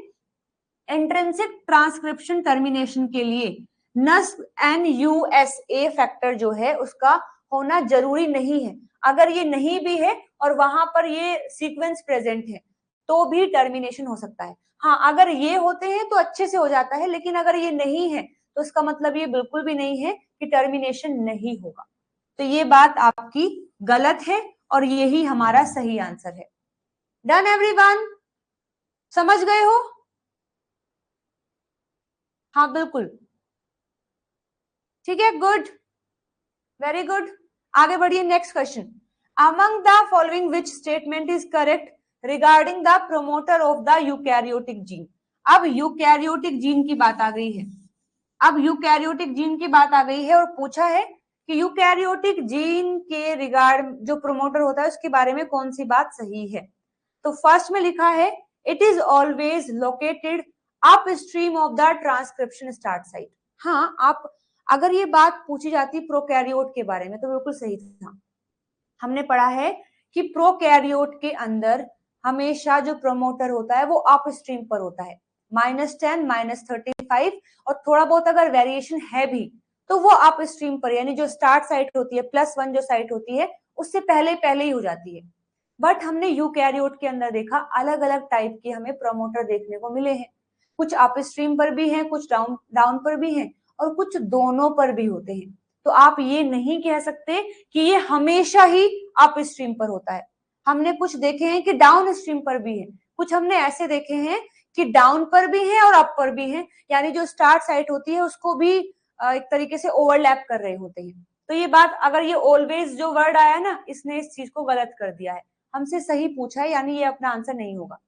इंट्रिंसिक ट्रांसक्रिप्शन टर्मिनेशन के लिए नस NUSA फैक्टर जो है उसका होना जरूरी नहीं है। अगर ये नहीं भी है और वहां पर ये सीक्वेंस प्रेजेंट है तो भी टर्मिनेशन हो सकता है। हाँ, अगर ये होते हैं तो अच्छे से हो जाता है, लेकिन अगर ये नहीं है तो इसका मतलब ये बिल्कुल भी नहीं है कि टर्मिनेशन नहीं होगा। तो ये बात आपकी गलत है और यही हमारा सही आंसर है। Done everyone? समझ गए हो? हाँ बिल्कुल, ठीक है, गुड, वेरी गुड। आगे बढ़िए, next question. Among the following which statement is correct regarding the promoter of the eukaryotic gene. अब यूकैरियोटिक जीन की बात आ गई है, अब यूकैरियोटिक जीन की बात आ गई है और पूछा है कि यूकैरियोटिक जीन के रिगार्ड जो प्रोमोटर होता है उसके बारे में कौन सी बात सही है। तो फर्स्ट में लिखा है it is always located upstream of the transcription start site. हाँ, आप अगर ये बात पूछी जाती प्रोकैरियोट के बारे में तो बिल्कुल सही था। हमने पढ़ा है कि प्रोकैरियोट के अंदर हमेशा जो प्रमोटर होता है वो अपस्ट्रीम पर होता है, -10, -35, और थोड़ा बहुत अगर वेरिएशन है भी तो वो अपस्ट्रीम पर, यानी जो स्टार्ट साइट होती है +1 जो साइट होती है उससे पहले पहले ही हो जाती है। बट हमने यूकैरियोट के अंदर देखा अलग अलग टाइप के हमें प्रमोटर देखने को मिले हैं, कुछ अपस्ट्रीम पर भी हैं, कुछ डाउन डाउन पर भी हैं, और कुछ दोनों पर भी होते हैं। तो आप ये नहीं कह सकते कि ये हमेशा ही अपस्ट्रीम पर होता है। हमने कुछ देखे हैं कि डाउन स्ट्रीम पर भी है, कुछ हमने ऐसे देखे हैं कि डाउन पर भी है और अप पर भी है, यानी जो स्टार्ट साइट होती है उसको भी एक तरीके से ओवरलैप कर रहे होते हैं। तो ये बात, अगर ये ऑलवेज जो वर्ड आया ना, इसने इस चीज को गलत कर दिया है, हमसे सही पूछा है, यानी ये अपना आंसर नहीं होगा।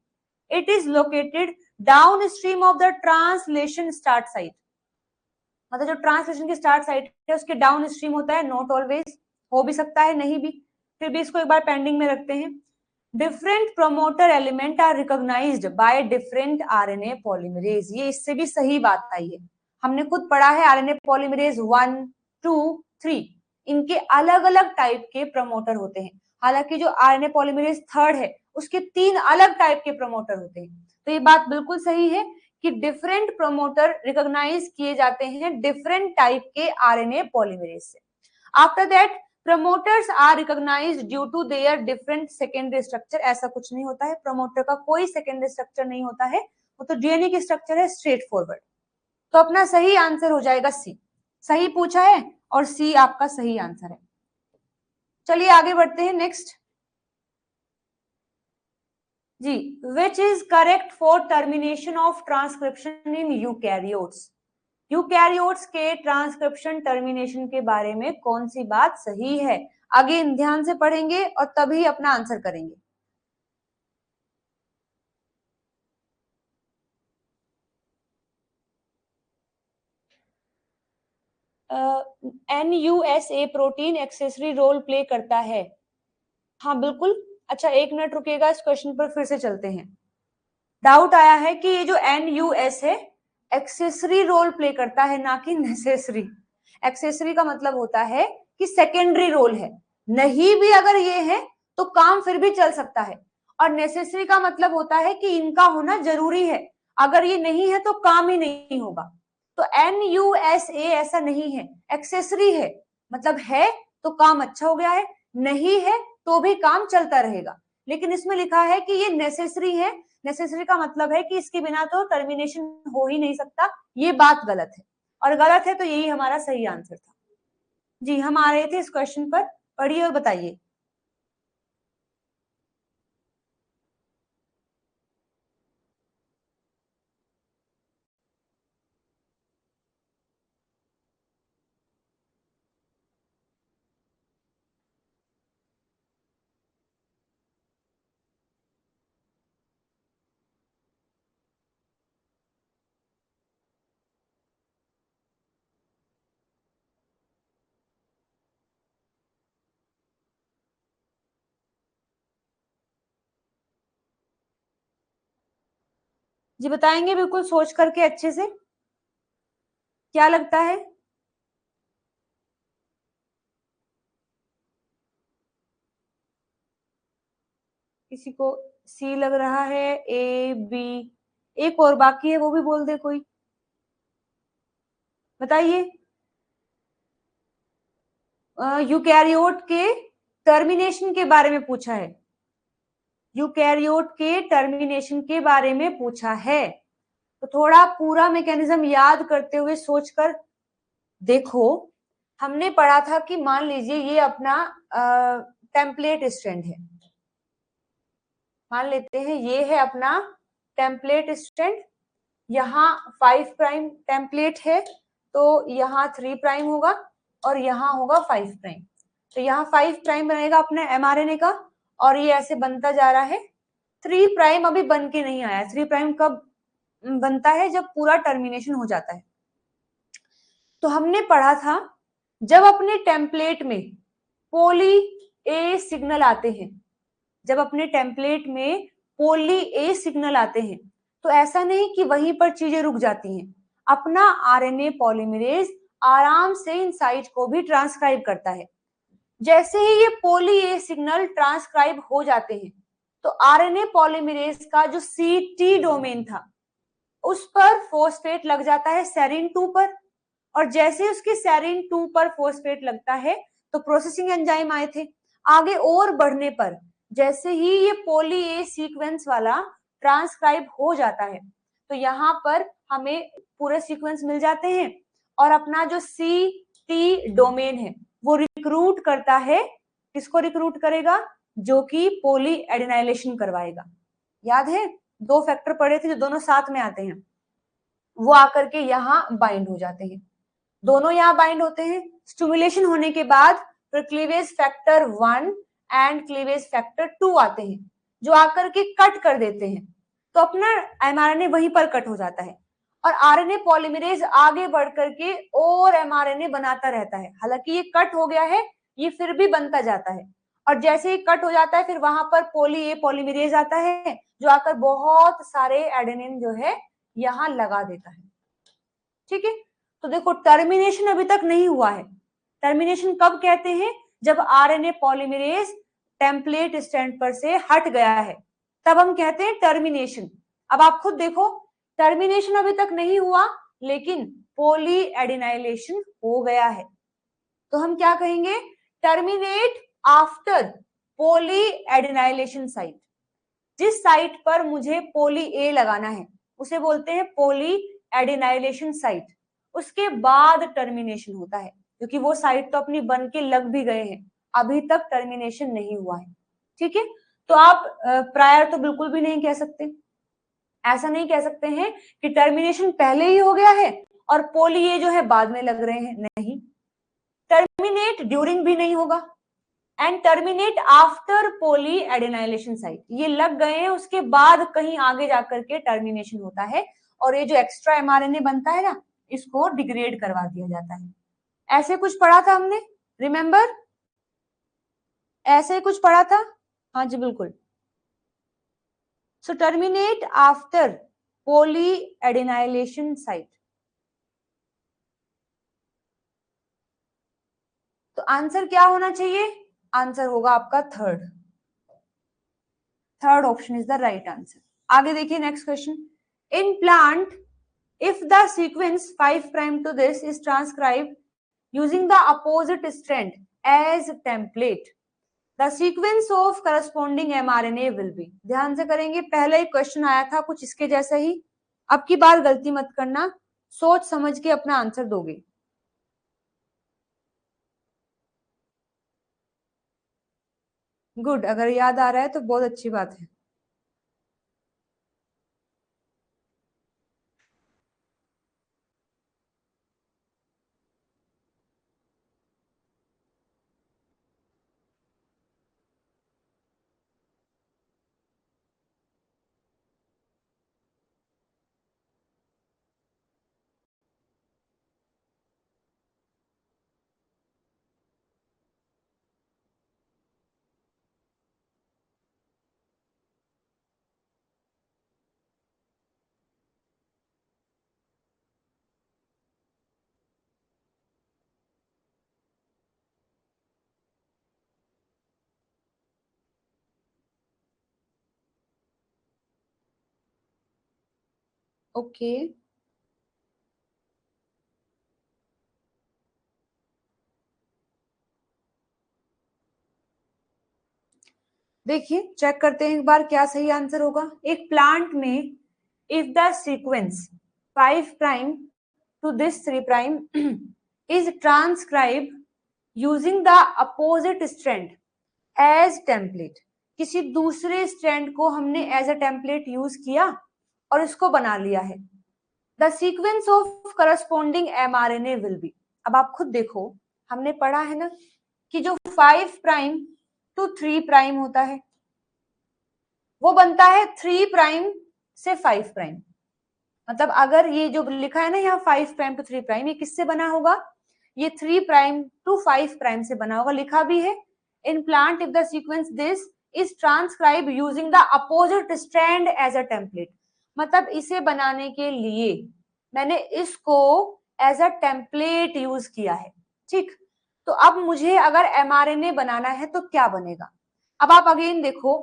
It is located down stream of the translation start site, मतलब जो ट्रांसलेशन की स्टार्ट साइट है उसके डाउन स्ट्रीम होता है, नॉट ऑलवेज, हो भी सकता है नहीं भी, फिर भी इसको एक बार पेंडिंग में रखते हैं। Different promoter element are recognized by different RNA polymerase, ये इससे भी सही बात आई है। हमने खुद पढ़ा है आरएनए पॉलीमरेज 1, 2, 3, इनके अलग अलग टाइप के प्रमोटर होते हैं। हालांकि जो आरएनए पॉलीमरेज 3rd है उसके 3 अलग टाइप के प्रमोटर होते हैं। तो ये बात बिल्कुल सही है कि डिफरेंट प्रमोटर रिकॉग्नाइज किए जाते हैं डिफरेंट टाइप के आरएनए पॉलीमरेज से। After that promoters are recognised due to their different secondary structure, ऐसा कुछ नहीं होता है, प्रमोटर का कोई सेकेंडरी स्ट्रक्चर नहीं होता है, वो तो डीएनए की स्ट्रक्चर है स्ट्रेट फॉरवर्ड। तो अपना सही आंसर हो जाएगा सी, सही पूछा है और सी आपका सही आंसर है। चलिए आगे बढ़ते हैं next ji, which is correct for termination of transcription in eukaryotes, eukaryotes के ट्रांसक्रिप्शन टर्मिनेशन के बारे में कौन सी बात सही है, आगे ध्यान से पढ़ेंगे और तभी अपना आंसर करेंगे। NUSA protein accessory role play करता है, हाँ बिल्कुल। अच्छा एक मिनट रुकिएगा, इस क्वेश्चन पर फिर से चलते हैं। डाउट आया है कि ये जो NUS है एक्सेसरी रोल प्ले करता है ना कि नेसेसरी। एक्सेसरी का मतलब होता है कि सेकेंडरी रोल है, नहीं भी अगर ये है तो काम फिर भी चल सकता है, और नेसेसरी का मतलब होता है कि इनका होना जरूरी है, अगर ये नहीं है तो काम ही नहीं होगा। तो NUSA ऐसा नहीं है, एक्सेसरी है, मतलब है तो काम अच्छा हो गया है, नहीं है तो भी काम चलता रहेगा। लेकिन इसमें लिखा है कि ये नेसेसरी है, नेसेसरी का मतलब है कि इसके बिना तो टर्मिनेशन हो ही नहीं सकता, ये बात गलत है, और गलत है तो यही हमारा सही आंसर था। जी हम आ रहे थे इस क्वेश्चन पर, पढ़िए और बताइए। जी बताएंगे बिल्कुल सोच करके अच्छे से, क्या लगता है। किसी को सी लग रहा है, ए बी, एक और बाकी है वो भी बोल दे कोई, बताइए। यूकैरियोट के टर्मिनेशन के बारे में पूछा है, यूकैरियोट के टर्मिनेशन के बारे में पूछा है, तो थोड़ा पूरा मैकेनिज्म याद करते हुए सोचकर देखो। हमने पढ़ा था कि मान लीजिए ये अपना टेम्पलेट स्ट्रैंड है, मान लेते हैं ये है अपना टेम्पलेट स्ट्रैंड, यहाँ 5 प्राइम टेम्पलेट है तो यहाँ 3 प्राइम होगा और यहाँ होगा 5 प्राइम, तो यहाँ 5 प्राइम बनेगा अपने mRNA का, और ये ऐसे बनता जा रहा है। 3 प्राइम अभी बन के नहीं आया, 3 प्राइम कब बनता है, जब पूरा टर्मिनेशन हो जाता है। तो हमने पढ़ा था जब अपने टेम्पलेट में पोली ए सिग्नल आते हैं, जब अपने टेम्पलेट में पोली ए सिग्नल आते हैं तो ऐसा नहीं कि वहीं पर चीजें रुक जाती हैं, अपना आरएनए पॉलीमरेज आराम से इन साइट को भी ट्रांसक्राइब करता है। जैसे ही ये पॉली ए सिग्नल ट्रांसक्राइब हो जाते हैं तो आरएनए पॉलीमरेज का जो सीटी डोमेन था उस पर फॉस्फेट लग जाता है सेरीन 2 पर, और जैसे उसके सेरीन 2 पर फॉस्फेट लगता है तो प्रोसेसिंग एंजाइम आए थे। आगे और बढ़ने पर जैसे ही ये पॉली ए सीक्वेंस वाला ट्रांसक्राइब हो जाता है तो यहाँ पर हमें पूरे सीक्वेंस मिल जाते हैं, और अपना जो सी टी डोमेन है वो रिक्रूट करता है। किसको रिक्रूट करेगा? जो कि पॉली एडिनाइलेशन करवाएगा। याद है 2 फैक्टर पढ़े थे जो दोनों साथ में आते हैं, वो आकर के यहाँ बाइंड हो जाते हैं। दोनों यहाँ बाइंड होते हैं। स्टिमुलेशन होने के बाद फिर cleavage factor 1 and cleavage factor 2 आते हैं जो आकर के कट कर देते हैं, तो अपना एमआरएनए वहीं पर कट हो जाता है और आरएनए पॉलीमरेज आगे बढ़ करके और एमआरएनए बनाता रहता है। हालांकि ये कट हो गया है, ये फिर भी बनता जाता है, और जैसे ही कट हो जाता है फिर वहां पर पॉली ए पॉलीमरेज आता है जो आकर बहुत सारे एडेनिन जो है यहाँ लगा देता है। ठीक है, तो देखो टर्मिनेशन अभी तक नहीं हुआ है। टर्मिनेशन कब कहते हैं? जब आरएनए पॉलीमरेज टेम्पलेट स्टैंड पर से हट गया है तब हम कहते हैं टर्मिनेशन। अब आप खुद देखो, टर्मिनेशन अभी तक नहीं हुआ लेकिन पॉली एडिनाइलेशन हो गया है, तो हम क्या कहेंगे? Terminate after polyadenylation site. जिस साइट पर मुझे पॉली ए लगाना है उसे बोलते हैं पॉली एडिनाइलेशन साइट। उसके बाद टर्मिनेशन होता है, क्योंकि वो साइट तो अपनी बन के लग भी गए हैं, अभी तक टर्मिनेशन नहीं हुआ है। ठीक है, तो आप प्रायर तो बिल्कुल भी नहीं कह सकते। ऐसा नहीं कह सकते हैं कि टर्मिनेशन पहले ही हो गया है और पॉली ए जो है बाद में लग रहे हैं, नहीं। टर्मिनेट ड्यूरिंग भी नहीं होगा, and terminate after polyadenylation site. ये लग गए हैं उसके बाद कहीं आगे जाकर के टर्मिनेशन होता है, और ये जो एक्स्ट्रा एमआरएनए बनता है ना, इसको डिग्रेड करवा दिया जाता है। ऐसे कुछ पढ़ा था हमने, रिमेंबर? ऐसे कुछ पढ़ा था? हाँ जी बिल्कुल। So terminate after polyadenylation site. तो आंसर क्या होना चाहिए? आंसर होगा आपका third option is the right answer. आगे देखिए next question. In plant if the sequence 5' to this is transcribed using the opposite strand as template, the sequence of corresponding mRNA will be। ध्यान से करेंगे, पहले एक क्वेश्चन आया था कुछ इसके जैसा ही। अब की बार गलती मत करना, सोच समझ के अपना आंसर दोगे। गुड, अगर याद आ रहा है तो बहुत अच्छी बात है। ओके देखिए, चेक करते हैं एक बार क्या सही आंसर होगा। एक प्लांट में if the sequence 5' to this 3' is transcribed using the opposite strand as template, किसी दूसरे स्ट्रैंड को हमने एज अ टेम्पलेट यूज किया और इसको बना लिया है, the sequence of corresponding mRNA will be। अब आप खुद देखो, हमने पढ़ा है ना कि जो 5' to 3' होता है वो बनता है 3' से 5'। मतलब अगर ये जो लिखा है ना यहाँ 5' to 3', ये किससे बना होगा? ये 3' to 5' से बना होगा, लिखा भी है। In plant if the sequence this is transcribe using the opposite strand as a template. मतलब इसे बनाने के लिए मैंने इसको एज अ टेम्पलेट यूज किया है, ठीक। तो अब मुझे अगर एमआरएनए बनाना है तो क्या बनेगा। अब आप अगेन देखो,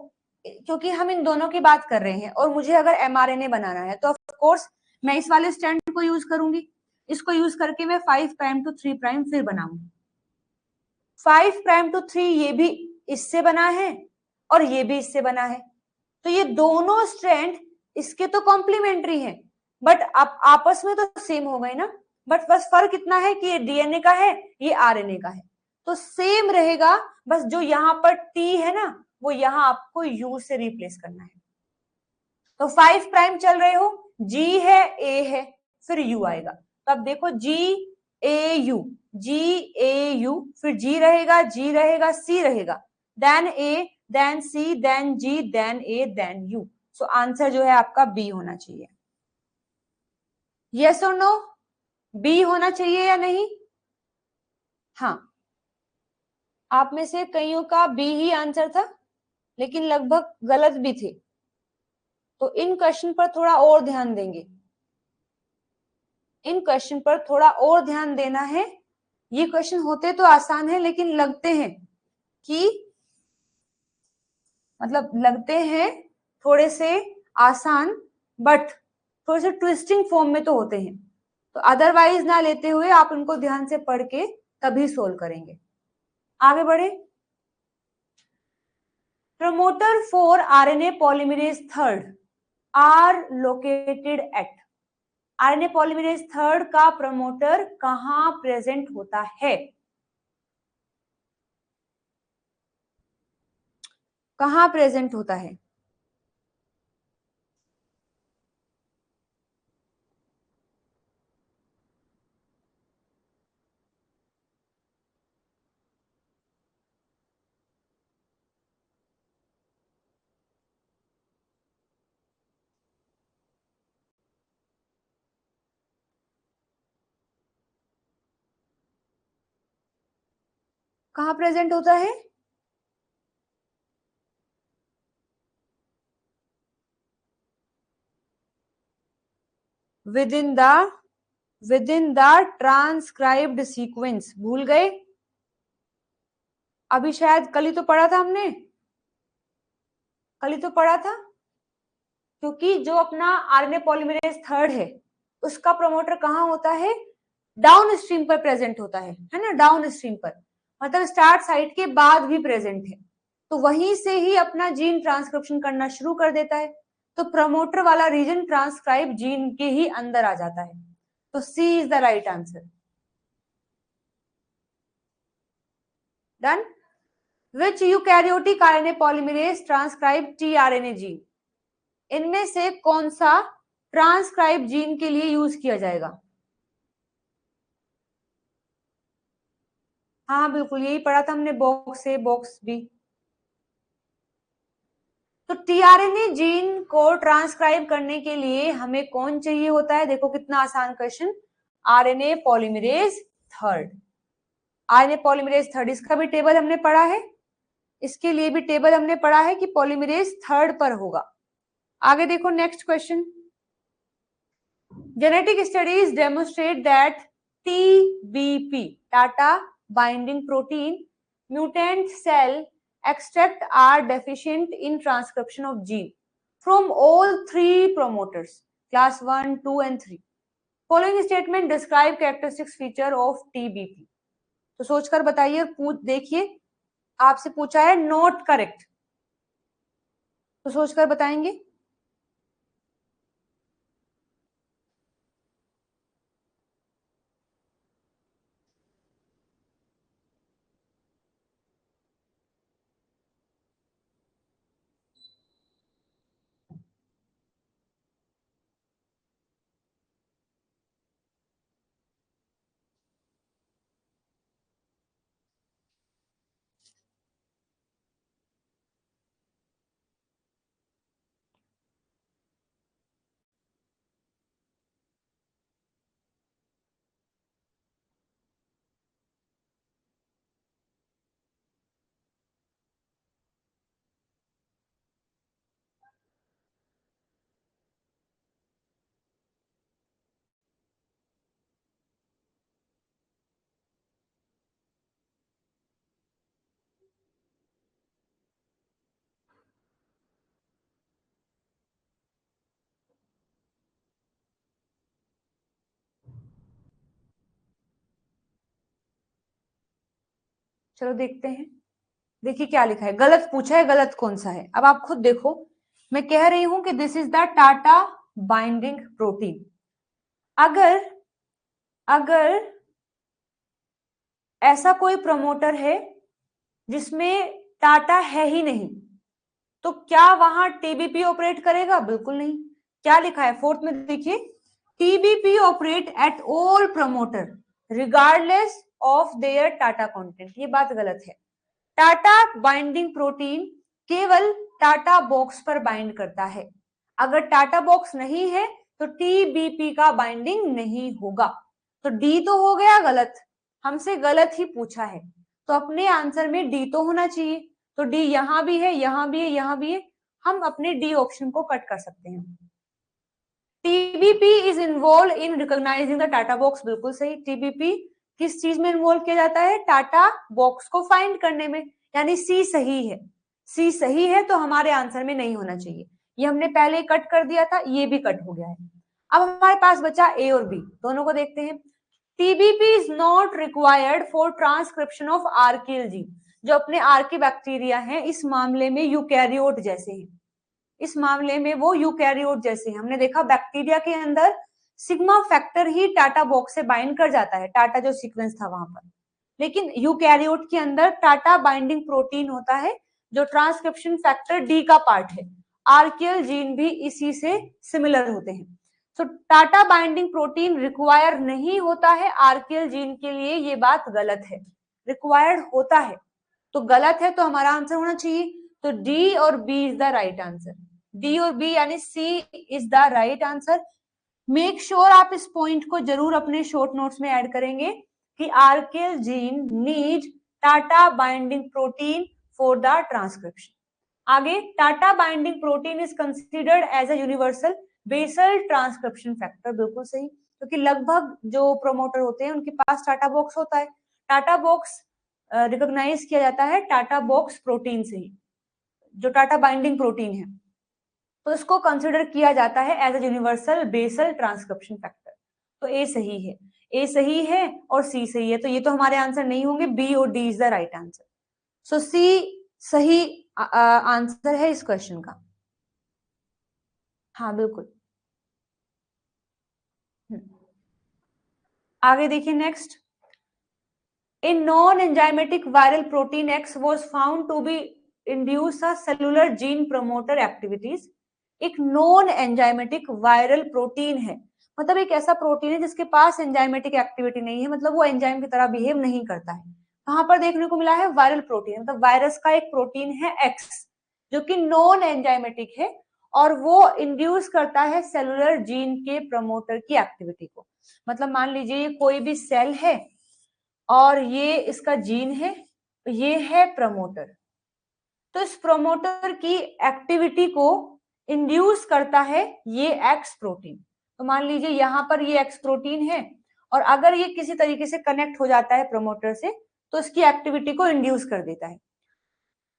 क्योंकि हम इन दोनों की बात कर रहे हैं और मुझे अगर एमआरएनए बनाना है तो ऑफ कोर्स मैं इस वाले स्ट्रैंड को यूज करूंगी। इसको यूज करके मैं 5 प्राइम टू 3 प्राइम फिर बनाऊंगी। 5 प्राइम टू 3 ये भी इससे बना है और ये भी इससे बना है, तो ये दोनों स्ट्रैंड इसके तो कॉम्प्लीमेंट्री हैं, बट आप आपस में तो सेम हो गए ना। बट बस फर्क इतना है कि ये डीएनए का है, ये आरएनए का है, तो सेम रहेगा। बस जो यहाँ पर टी है ना, वो यहाँ आपको यू से रिप्लेस करना है। तो 5 प्राइम चल रहे हो, जी है, ए है, फिर यू आएगा। तो अब देखो जी ए यू, जी ए यू, फिर जी रहेगा, जी रहेगा, सी रहेगा, then A, then C, then G, then A, then U. So answer जो है आपका बी होना चाहिए। यस और नो, बी होना चाहिए या नहीं? हाँ, आप में से कईयों का बी ही आंसर था, लेकिन लगभग गलत भी थे। तो इन क्वेश्चन पर थोड़ा और ध्यान देंगे, इन क्वेश्चन पर थोड़ा और ध्यान देना है। ये क्वेश्चन होते तो आसान है, लेकिन लगते हैं कि मतलब लगते हैं थोड़े से आसान, बट थोड़े से ट्विस्टिंग फॉर्म में तो होते हैं। तो अदरवाइज ना लेते हुए आप इनको ध्यान से पढ़ के तभी सोल्व करेंगे। आगे बढ़े। Promoter for RNA polymerase third are located at. RNA polymerase third का प्रमोटर कहां प्रेजेंट होता है? कहां प्रेजेंट होता है? कहां प्रेजेंट होता है? With in the transcribed sequence. भूल गए? अभी शायद कल ही तो पढ़ा था हमने, कल ही तो पढ़ा था। क्योंकि जो अपना आरएनए पॉलीमरेज थर्ड है, उसका प्रमोटर कहाँ होता है? डाउन स्ट्रीम पर प्रेजेंट होता है ना, डाउन स्ट्रीम पर, मतलब स्टार्ट साइट के बाद भी प्रेजेंट है। तो वहीं से ही अपना जीन ट्रांसक्रिप्शन करना शुरू कर देता है। तो प्रमोटर वाला रीजन ट्रांसक्राइब जीन के ही अंदर आ जाता है। तो C is the right answer. Done. Which eukaryotic RNA polymerase transcribe tRNA gene? इनमें से कौन सा ट्रांसक्राइब जीन के लिए यूज किया जाएगा? हाँ बिल्कुल, यही पढ़ा था हमने, बॉक्स ए बॉक्स बी। तो टीआरएनए जीन को ट्रांसक्राइब करने के लिए हमें कौन चाहिए होता है? देखो कितना आसान question, RNA polymerase third. RNA polymerase third, इसका भी टेबल हमने पढ़ा है, इसके लिए भी टेबल हमने पढ़ा है कि पॉलीमरेज थर्ड पर होगा। आगे देखो next question. Genetic studies demonstrate that TBP, Tata binding protein, mutant cell extract are deficient in transcription of gene from all three promoters, class 1, 2 and 3. Following statement describe characteristics feature of TBP. तो सोचकर बताइए और पूछ देखिए, आपसे पूछा है नॉट करेक्ट, तो सोचकर बताएंगे। चलो देखते हैं। देखिए क्या लिखा है, गलत पूछा है, गलत कौन सा है अब आप खुद देखो। मैं कह रही हूं कि this is the Tata binding protein. अगर अगर ऐसा कोई प्रमोटर है जिसमें टाटा है ही नहीं, तो क्या वहां टीबीपी ऑपरेट करेगा? बिल्कुल नहीं। क्या लिखा है फोर्थ में देखिए, TBP operate at all promoter regardless of their Tata content. ये बात गलत है। टाटा बाइंडिंग प्रोटीन केवल टाटा बॉक्स पर बाइंड करता है। अगर टाटा बॉक्स नहीं है तो टीबीपी का बाइंडिंग नहीं होगा। तो डी तो हो गया गलत, हमसे गलत ही पूछा है, तो अपने आंसर में डी तो होना चाहिए। तो डी यहां भी है, यहां भी है, यहां भी है, हम अपने डी ऑप्शन को कट कर सकते हैं। TBP is involve in recognising the TATA box. बिल्कुल सही। टीबीपी किस चीज में इन्वॉल्व किया जाता है? टाटा बॉक्स को फाइंड करने में। यानी सी सही है। सी सही है तो हमारे आंसर में नहीं होना चाहिए। ये हमने पहले ही कट कर दिया था, ये भी कट हो गया है। अब हमारे पास बचा ए और बी, दोनों को देखते हैं। TBP is not required for transcription of archaeal gene. जो अपने आर्की बैक्टीरिया हैं इस मामले में यूकैरियोट जैसे हैं। इस मामले में वो यूकैरियोट जैसे हैं। हमने देखा बैक्टीरिया के अंदर सिग्मा फैक्टर ही टाटा बॉक्स से बाइंड कर जाता है, टाटा जो सीक्वेंस था वहां पर। लेकिन यूकैरियोट के अंदर टाटा बाइंडिंग प्रोटीन होता है जो ट्रांसक्रिप्शन फैक्टर डी का पार्ट है। आर्कियल जीन भी इसी से सिमिलर होते हैं। तो टाटा बाइंडिंग प्रोटीन रिक्वायर नहीं होता है आर्कियल जीन के लिए, ये बात गलत है। रिक्वायर्ड होता है तो गलत है, तो हमारा आंसर होना चाहिए। तो डी और B is the right answer. D और बी यानी C is the right answer. Make sure आप इस पॉइंट को जरूर अपने शॉर्ट नोट्स में ऐड करेंगे कि archaeal gene need TATA binding protein for the transcription. आगे, TATA binding protein is considered as a universal basal transcription factor. बिल्कुल सही, क्योंकि लगभग जो प्रोमोटर होते हैं उनके पास टाटा बॉक्स होता है। टाटा बॉक्स रिकॉग्नाइज किया जाता है टाटा बॉक्स प्रोटीन से ही, जो टाटा बाइंडिंग प्रोटीन है, तो इसको कंसिडर किया जाता है as a universal basal transcription factor. तो ए सही है, ए सही है और सी सही है, तो ये तो हमारे आंसर नहीं होंगे, बी और D is the right answer. So C सही आंसर है इस क्वेश्चन का। हाँ बिल्कुल। आगे देखिए next. A non-enzymatic viral protein X was found to be induce a cellular gene promoter activities। एक नॉन एंजाइमेटिक वायरल प्रोटीन है, मतलब एक ऐसा प्रोटीन है जिसके पास एंजाइमेटिक एक्टिविटी नहीं है, मतलब वो एंजाइम की तरह बिहेव नहीं करता है। कहां पर देखने को मिला है? वायरल प्रोटीन, मतलब वायरस का एक प्रोटीन है एक्स जो कि नॉन एंजाइमेटिक है और वो इंड्यूस करता है सेलुलर जीन के प्रमोटर की एक्टिविटी को। मतलब मान लीजिए ये कोई भी सेल है और ये इसका जीन है, ये है प्रमोटर, तो इस प्रमोटर की एक्टिविटी को इंड्यूस करता है ये एक्स प्रोटीन। तो मान लीजिए यहां पर ये एक्स प्रोटीन है और अगर ये किसी तरीके से कनेक्ट हो जाता है प्रमोटर से तो इसकी एक्टिविटी को इंड्यूस कर देता है।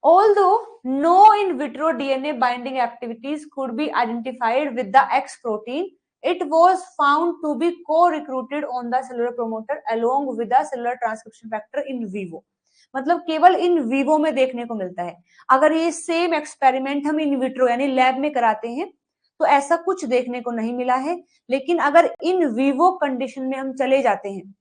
Although no in vitro DNA binding activities could be identified with the X protein, it was found to be co-recruited on the cellular promoter along with the cellular transcription factor in vivo। मतलब केवल इन विवो में देखने को मिलता है। अगर ये सेम एक्सपेरिमेंट हम इन विट्रो यानी लैब में कराते हैं तो ऐसा कुछ देखने को नहीं मिला है, लेकिन अगर इन विवो कंडीशन में हम चले जाते हैं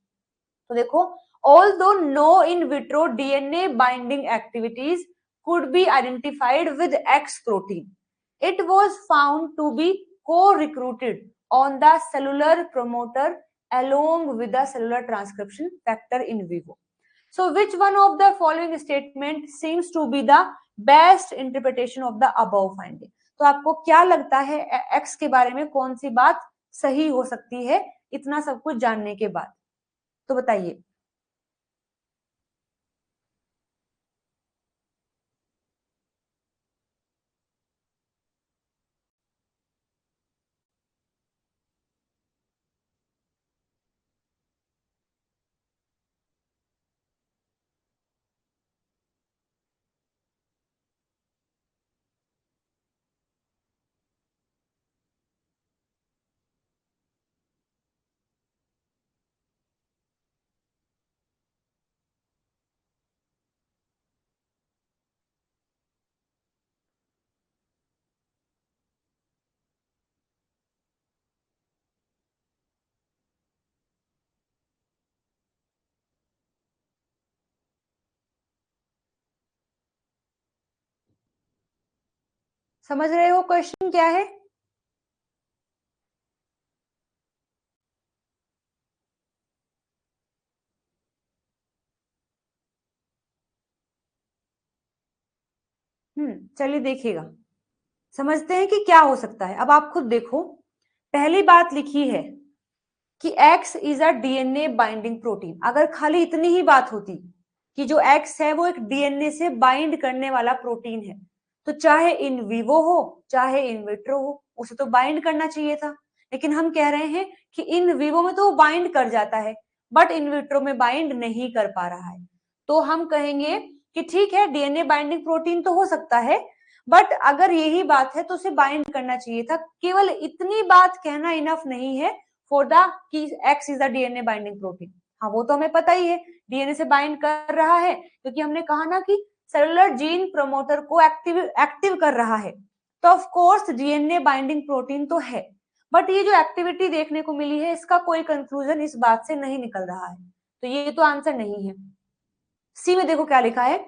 तो देखो, although no in vitro DNA binding activities could be identified with X protein, it was found to be co-recruited on the cellular promoter along with the cellular transcription factor in vivo। So which one of the following statement seems to be the best interpretation of the above finding? तो आपको क्या लगता है X के बारे में कौन सी बात सही हो सकती है इतना सब कुछ जानने के बाद? तो बताइए। समझ रहे हो क्वेश्चन क्या है? चलिए देखिएगा, समझते हैं कि क्या हो सकता है। अब आप खुद देखो, पहली बात लिखी है कि X is a DNA binding protein. अगर खाली इतनी ही बात होती कि जो X है वो एक डीएनए से बाइंड करने वाला प्रोटीन है, तो चाहे इन विवो हो चाहे इन विट्रो हो, उसे तो बाइंड करना चाहिए था। लेकिन हम कह रहे हैं कि इन विवो में तो वो बाइंड कर जाता है, बट इन विट्रो में बाइंड नहीं कर पा रहा है। तो हम कहेंगे कि ठीक है, डीएनए बाइंडिंग प्रोटीन तो हो सकता है, बट अगर यही बात है तो उसे बाइंड करना चाहिए था। केवल इतनी बात कहना इनफ नहीं है फॉर द कि x is the DNA binding protein. हाँ, वो तो हमें पता ही है, डीएनए से बाइंड कर रहा है, क्योंकि हमने कहा ना कि सेलुलर जीन प्रमोटर को एक्टिव कर रहा है। तो of course DNA binding protein तो है, बट ये जो एक्टिविटी देखने को मिली है, इसका कोई कंक्लूजन इस बात से नहीं निकल रहा है। तो ये तो आंसर नहीं है। सी में देखो क्या लिखा है,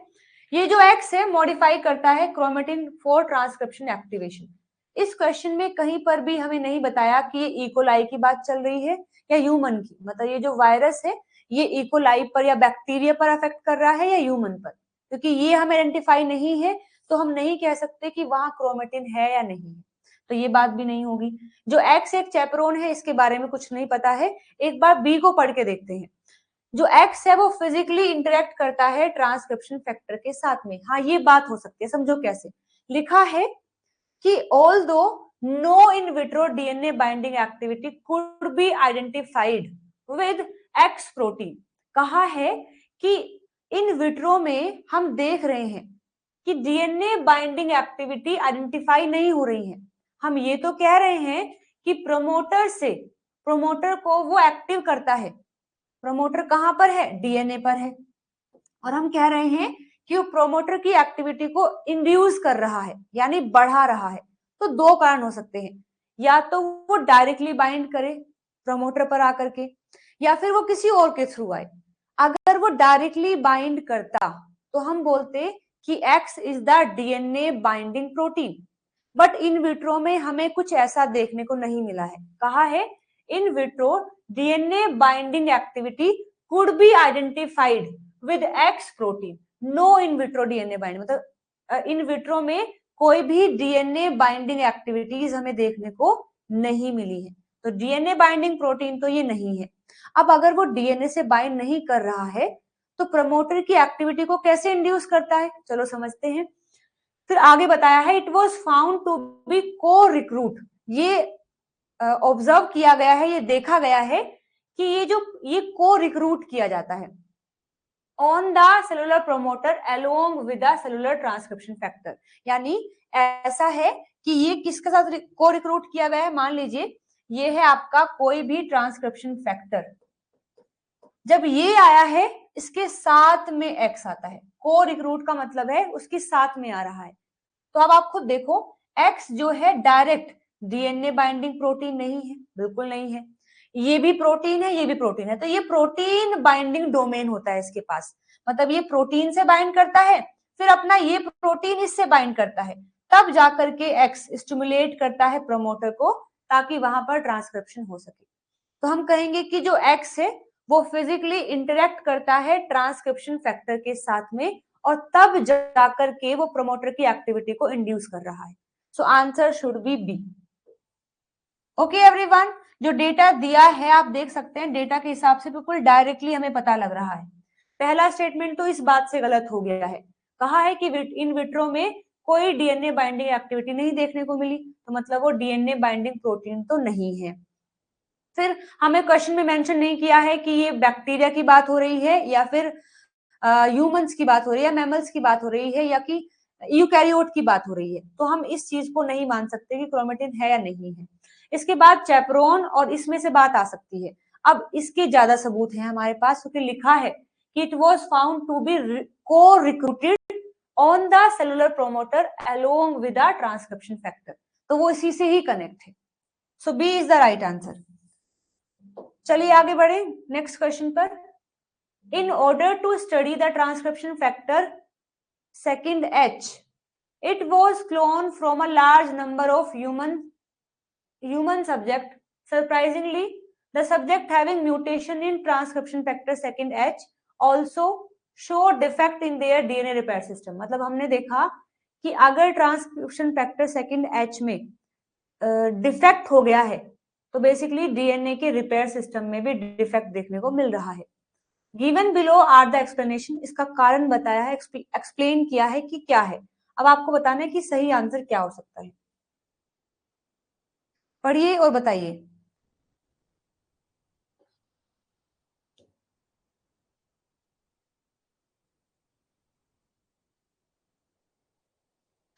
ये जो एक्स है मॉडिफाई करता है क्रोमेटिन फॉर ट्रांसक्रिप्शन एक्टिवेशन। इस क्वेश्चन में कहीं पर भी हमें नहीं बताया कि ये इकोलाई की बात चल रही है या ह्यूमन की, मतलब ये जो वायरस है ये इकोलाई पर या बैक्टीरिया पर अफेक्ट कर रहा है या ह्यूमन पर, क्योंकि ये हमें आइडेंटिफाई नहीं है, तो हम नहीं कह सकते कि वहां क्रोमेटिन है या नहीं है। तो ये बात भी नहीं होगी। जो एक्स एक चैपरोन है, इसके बारे में कुछ नहीं पता है। एक बार बी को पढ़ के देखते हैं। जो एक्स है वो फिजिकली इंटरेक्ट करता है ट्रांसक्रिप्शन फैक्टर के साथ में। हाँ, ये बात हो सकती है, समझो कैसे। लिखा है कि although no in vitro DNA binding activity could be identified with x protein. कहा है कि इन विट्रो में हम देख रहे हैं कि डीएनए बाइंडिंग एक्टिविटी आइडेंटिफाई नहीं हो रही है। हम ये तो कह रहे हैं कि प्रमोटर को वो एक्टिव करता है। प्रमोटर कहां पर है? डीएनए पर है। और हम कह रहे हैं कि वो प्रोमोटर की एक्टिविटी को इंड्यूस कर रहा है, यानी बढ़ा रहा है। तो दो कारण हो सकते हैं, या तो वो डायरेक्टली बाइंड करे प्रमोटर पर आकर के, या फिर वो किसी और के थ्रू आए। अगर वो डायरेक्टली बाइंड करता तो हम बोलते कि x is the DNA binding protein. But in vitro में हमें कुछ ऐसा देखने को नहीं मिला है। कहा है in vitro DNA binding activity could be identified with x protein, no in vitro DNA binding, मतलब इन विट्रो में कोई भी डीएनए बाइंडिंग एक्टिविटीज हमें देखने को नहीं मिली है। तो डीएनए बाइंडिंग प्रोटीन तो ये नहीं है। अब अगर वो डीएनए से बाइंड नहीं कर रहा है तो प्रमोटर की एक्टिविटी को कैसे इंड्यूस करता है, चलो समझते हैं। फिर आगे बताया है it was found to be co recruit. ये ऑब्जर्व किया गया है, ये देखा गया है कि ये को रिक्रूट किया जाता है on the cellular promoter along with the cellular transcription factor. यानी ऐसा है कि ये किसके साथ को रिक्रूट किया गया है। मान लीजिए ये है आपका कोई भी ट्रांसक्रिप्शन फैक्टर, जब ये आया है इसके साथ में एक्स आता है। को रिक्रूट का मतलब है उसके साथ में आ रहा है। तो अब आप खुद देखो, एक्स जो है डायरेक्ट डीएनए बाइंडिंग प्रोटीन नहीं है, बिल्कुल नहीं है। ये भी प्रोटीन है, ये भी प्रोटीन है, तो ये प्रोटीन बाइंडिंग डोमेन होता है इसके पास। मतलब ये प्रोटीन से बाइंड करता है, फिर अपना ये प्रोटीन इससे बाइंड करता है, तब जाकर के एक्स स्टिमुलेट करता है प्रमोटर को, ताकि वहां पर ट्रांसक्रिप्शन हो सके। तो हम कहेंगे कि जो एक्स है वो फिजिकली इंटरेक्ट करता है ट्रांसक्रिप्शन फैक्टर के साथ में, और तब जाकर के वो प्रमोटर की एक्टिविटी को इंड्यूस कर रहा है। So answer should be B. Okay everyone, जो डेटा दिया है आप देख सकते हैं, डेटा के हिसाब से बिल्कुल डायरेक्टली हमें पता लग रहा है। पहला स्टेटमेंट तो इस बात से गलत हो गया है। कहा है कि इन विट्रो में कोई डीएनए बाइंडिंग एक्टिविटी नहीं देखने को मिली, तो मतलब वो डीएनए बाइंडिंग प्रोटीन तो नहीं है। फिर हमें क्वेश्चन में मेंशन नहीं किया है कि ये बैक्टीरिया की बात हो रही है या फिर ह्यूमंस की बात हो रही है, मैमल्स की बात हो रही है, या कि यूकैरियोट की बात हो रही है। तो हम इस चीज को नहीं मान सकते कि क्रोमेटिन है या नहीं है। इसके बाद चैपरोन और इसमें से बात आ सकती है। अब इसके ज्यादा सबूत है हमारे पास, क्योंकि लिखा है कि it was found to be co recruited on the cellular promoter along with the transcription factor, तो वो इसी से ही कनेक्ट है। So B is the right answer. चलिए आगे बढ़े नेक्स्ट क्वेश्चन पर। In order to study the transcription factor second H It was cloned from a large number of human subject. Surprisingly, the subject having mutation in transcription factor second H also show defect in their DNA repair system. मतलब हमने देखा कि अगर ट्रांसक्रिप्शन फैक्टर सेकंड एच में डिफेक्ट हो गया है तो बेसिकली डीएनए के रिपेयर सिस्टम में भी डिफेक्ट देखने को मिल रहा है. Given below are the explanation. इसका कारण बताया है, एक्सप्लेन किया है कि क्या है. अब आपको बताना है कि सही आंसर क्या हो सकता है. पढ़िए और बताइए.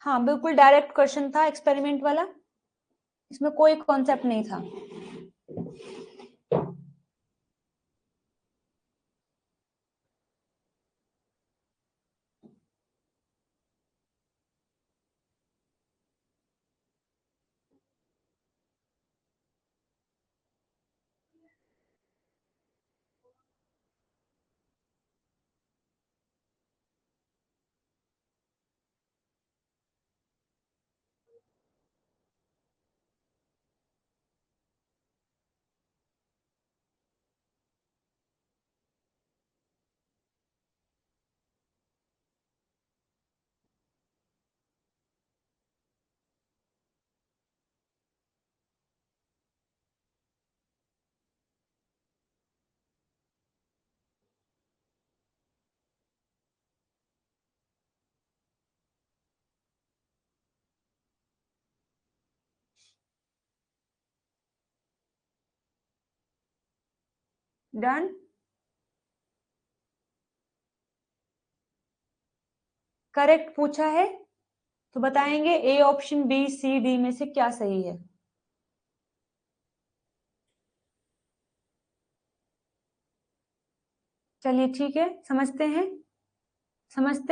हाँ बिल्कुल डायरेक्ट क्वेश्चन था, एक्सपेरिमेंट वाला, इसमें कोई कॉन्सेप्ट नहीं था. डन. करेक्ट पूछा है तो बताएंगे A option B C D में से क्या सही है. चलिए ठीक है, समझते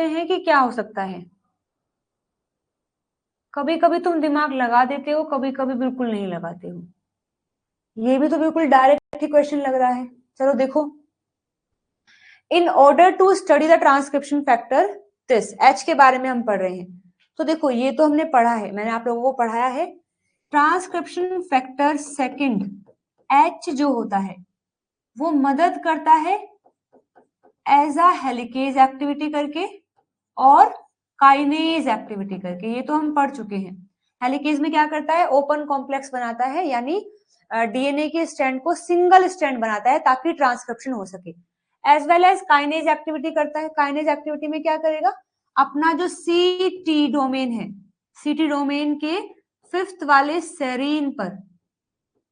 हैं कि क्या हो सकता है. कभी कभी तुम दिमाग लगा देते हो, कभी कभी बिल्कुल नहीं लगाते हो. ये भी तो बिल्कुल डायरेक्ट ही क्वेश्चन लग रहा है. चलो देखो. In order to study the transcription factor this, H के बारे में हम पढ़ रहे हैं. तो देखो ये तो हमने पढ़ा है, मैंने आप लोगों को पढ़ाया है. ट्रांसक्रिप्शन फैक्टर सेकंड एच जो होता है वो मदद करता है एज अ हेलिकेज एक्टिविटी करके और काइनेज एक्टिविटी करके. ये तो हम पढ़ चुके हैं. हेलिकेज में क्या करता है, ओपन कॉम्प्लेक्स बनाता है, यानी डीएनए के स्ट्रैंड को सिंगल स्ट्रैंड बनाता है ताकि ट्रांसक्रिप्शन हो सके. As well as kinase activity करता है. काइनेज एक्टिविटी में क्या करेगा, अपना जो सीटी डोमेन है, सीटी डोमेन के फिफ्थ वाले सेरीन पर,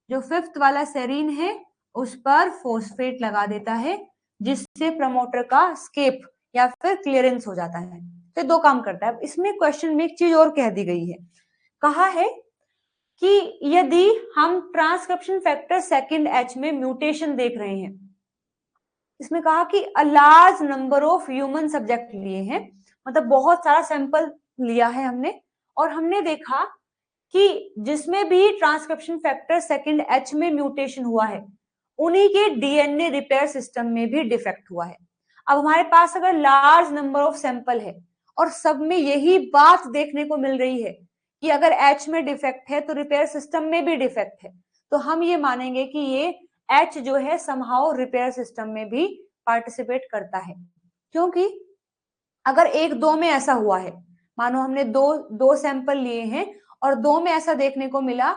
जो फिफ्थ वाला सेरीन है उस पर फोस्फेट लगा देता है, जिससे प्रमोटर का स्केप या फिर क्लियरेंस हो जाता है. तो दो काम करता है. इसमें क्वेश्चन में एक चीज और कह दी गई है. कहा है कि यदि हम ट्रांसक्रिप्शन फैक्टर सेकंड एच में म्यूटेशन देख रहे हैं, इसमें कहा कि a large number of human subject लिए हैं, मतलब बहुत सारा सैंपल लिया है हमने, और हमने देखा कि जिसमें भी ट्रांसक्रिप्शन फैक्टर सेकंड एच में म्यूटेशन हुआ है उन्हीं के डीएनए रिपेयर सिस्टम में भी डिफेक्ट हुआ है. अब हमारे पास अगर लार्ज नंबर ऑफ सैंपल है और सब में यही बात देखने को मिल रही है कि अगर एच में डिफेक्ट है तो रिपेयर सिस्टम में भी डिफेक्ट है, तो हम ये मानेंगे कि ये एच जो है समहाउ रिपेयर सिस्टम में भी पार्टिसिपेट करता है. क्योंकि अगर एक दो में ऐसा हुआ है, मानो हमने दो सैंपल लिए हैं और दो में ऐसा देखने को मिला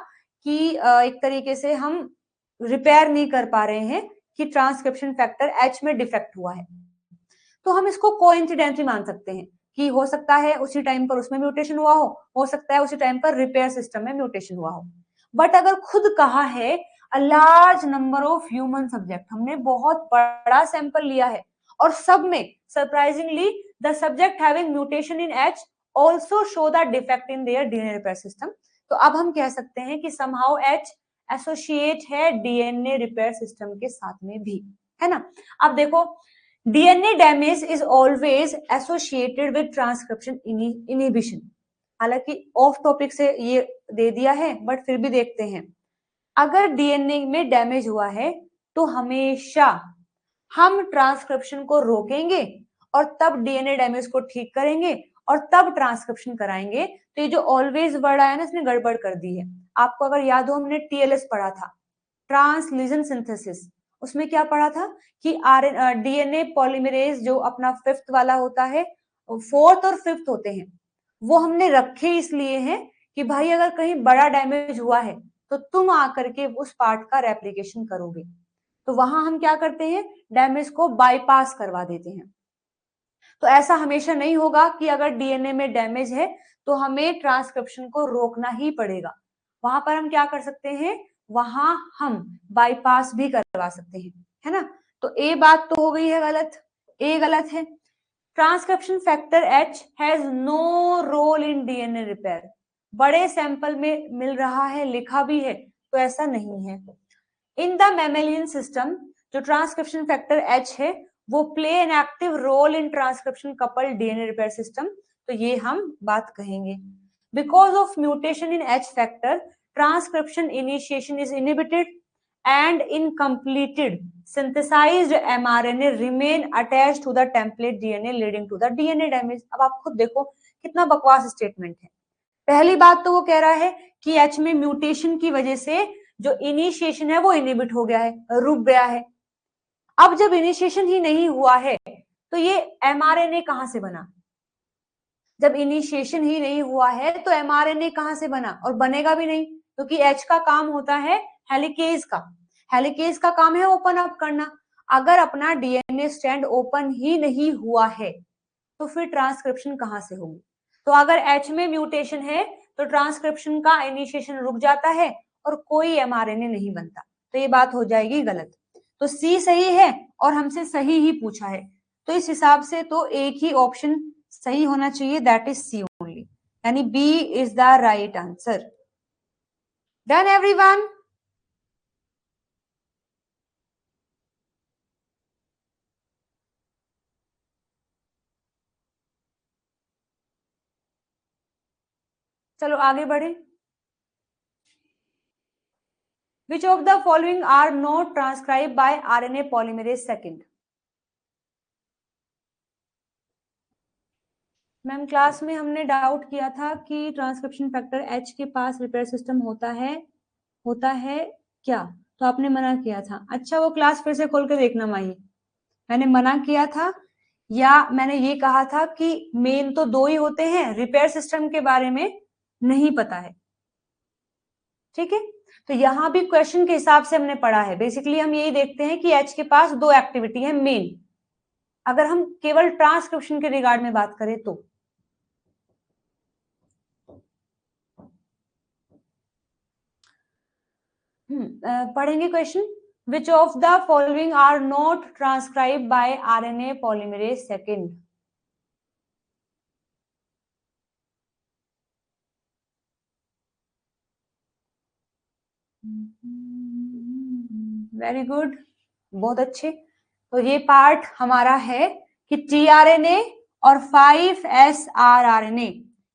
कि एक तरीके से हम रिपेयर नहीं कर पा रहे हैं कि ट्रांसक्रिप्शन फैक्टर एच में डिफेक्ट हुआ है, तो हम इसको कोइंसिडेंटली मान सकते हैं कि हो सकता है उसी टाइम पर उसमें म्यूटेशन हुआ हो सकता है उसी टाइम पर रिपेयर सिस्टम में म्यूटेशन हुआ हो. बट अगर खुद कहा है a large number of human subject, हमने बहुत बड़ा सैंपल लिया है और सब में surprisingly the subject having mutation in H also show the defect in their DNA repair system, तो अब हम कह सकते हैं कि समहाउ एच एसोसिएट है डीएनए रिपेयर सिस्टम के साथ में भी, है ना. अब देखो, DNA damage is always associated with transcription inhibition. हालांकि ऑफ टॉपिक से ये दे दिया है बट फिर भी देखते हैं. अगर डीएनए में डैमेज हुआ है तो हमेशा हम ट्रांसक्रिप्शन को रोकेंगे और तब डीएनए डैमेज को ठीक करेंगे और तब ट्रांसक्रिप्शन कराएंगे। तो ये जो ऑलवेज वर्ड आया ना, इसने गड़बड़ कर दी है। आपको अगर याद हो, हमने टीएलएस पढ़ा था, ट्रांसलीशन सिंथेसिस, उसमें क्या पढ़ा था कि डीएनए पॉलीमरेज जो अपना 5th वाला होता है, 4th और 5th होते हैं, वो हमने रखे इसलिए हैं कि भाई अगर कहीं बड़ा डैमेज हुआ है तो तुम आकर के उस पार्ट का रेप्लिकेशन करोगे। तो वहां हम क्या करते हैं, डैमेज को बाईपास करवा देते हैं। तो ऐसा हमेशा नहीं होगा कि अगर डीएनए में डैमेज है तो हमें ट्रांसक्रिप्शन को रोकना ही पड़ेगा। वहां पर हम क्या कर सकते हैं, वहां हम बाईपास भी करवा सकते हैं, है ना। तो ए बात तो हो गई है गलत, ए गलत है। Transcription factor H has no role in DNA repair. बड़े सैंपल में मिल रहा है, लिखा भी है, तो ऐसा नहीं है। इन द मैमेलियन सिस्टम जो ट्रांसक्रिप्शन फैक्टर एच है वो play an active role in transcription couple DNA repair system. तो ये हम बात कहेंगे। Because of mutation in H factor transcription initiation is inhibited and incompleted synthesized mRNA remain attached to the template DNA leading to the DNA damage। अब आप खुद देखो कितना बकवास स्टेटमेंट है। पहली बात तो वो कह रहा है कि एच में म्यूटेशन की वजह से जो इनिशिएशन है वो इनहिबिट हो गया है, रुक गया है। अब जब इनिशिएशन ही नहीं हुआ है तो ये एमआरएनए कहां से बना? जब इनिशिएशन ही नहीं हुआ है तो एमआरएनए कहां से बना? और बनेगा भी नहीं, क्योंकि एच का काम होता है हेलिकेज का। हेलिकेज का काम है ओपन अप करना। अगर अपना डीएनए स्ट्रैंड ओपन ही नहीं हुआ है तो फिर ट्रांसक्रिप्शन कहां से होगी? तो अगर एच में म्यूटेशन है तो ट्रांसक्रिप्शन का इनिशिएशन रुक जाता है और कोई एमआरएनए नहीं बनता। तो ये बात हो जाएगी गलत। तो सी सही है और हमसे सही ही पूछा है, तो इस हिसाब से तो एक ही ऑप्शन सही होना चाहिए, दैट इज सी ओनली, यानी B is the right answer. Done everyone? चलो आगे बढ़े। Which of the following are not transcribed by RNA polymerase second? Ma'am class में हमने डाउट किया था कि ट्रांसक्रिप्शन फैक्टर एच के पास रिपेयर सिस्टम होता है क्या? तो आपने मना किया था। अच्छा, वो क्लास फिर से खोल के देखना माही, मैंने मना किया था या मैंने ये कहा था कि मेन तो 2 ही होते हैं, रिपेयर सिस्टम के बारे में नहीं पता है। ठीक है, तो यहां भी क्वेश्चन के हिसाब से हमने पढ़ा है। बेसिकली हम यही देखते हैं कि एच के पास 2 एक्टिविटी है मेन, अगर हम केवल ट्रांसक्रिप्शन के रिगार्ड में बात करें तो। पढ़ेंगे question. Which of the following are not transcribe by RNA polymerase second? Very good, बहुत अच्छे। तो ये पार्ट हमारा है कि टीआरएनए और 5SRRNA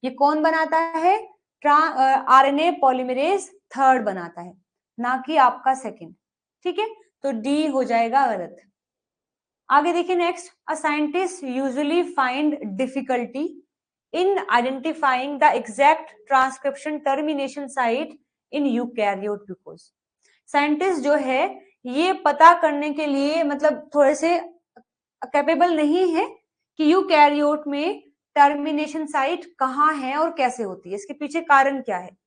ये कौन बनाता है? आरएनए पॉलीमरेज थर्ड बनाता है, ना कि आपका सेकंड। ठीक है, तो डी हो जाएगा गलत। आगे देखिए next, a scientist usually find difficulty in identifying the exact transcription termination site in eukaryote glucose. Scientist जो है ये पता करने के लिए मतलब थोड़े से कैपेबल नहीं है कि यूकैरियोट में टर्मिनेशन साइट कहाँ है और कैसे होती है, इसके पीछे कारण क्या है?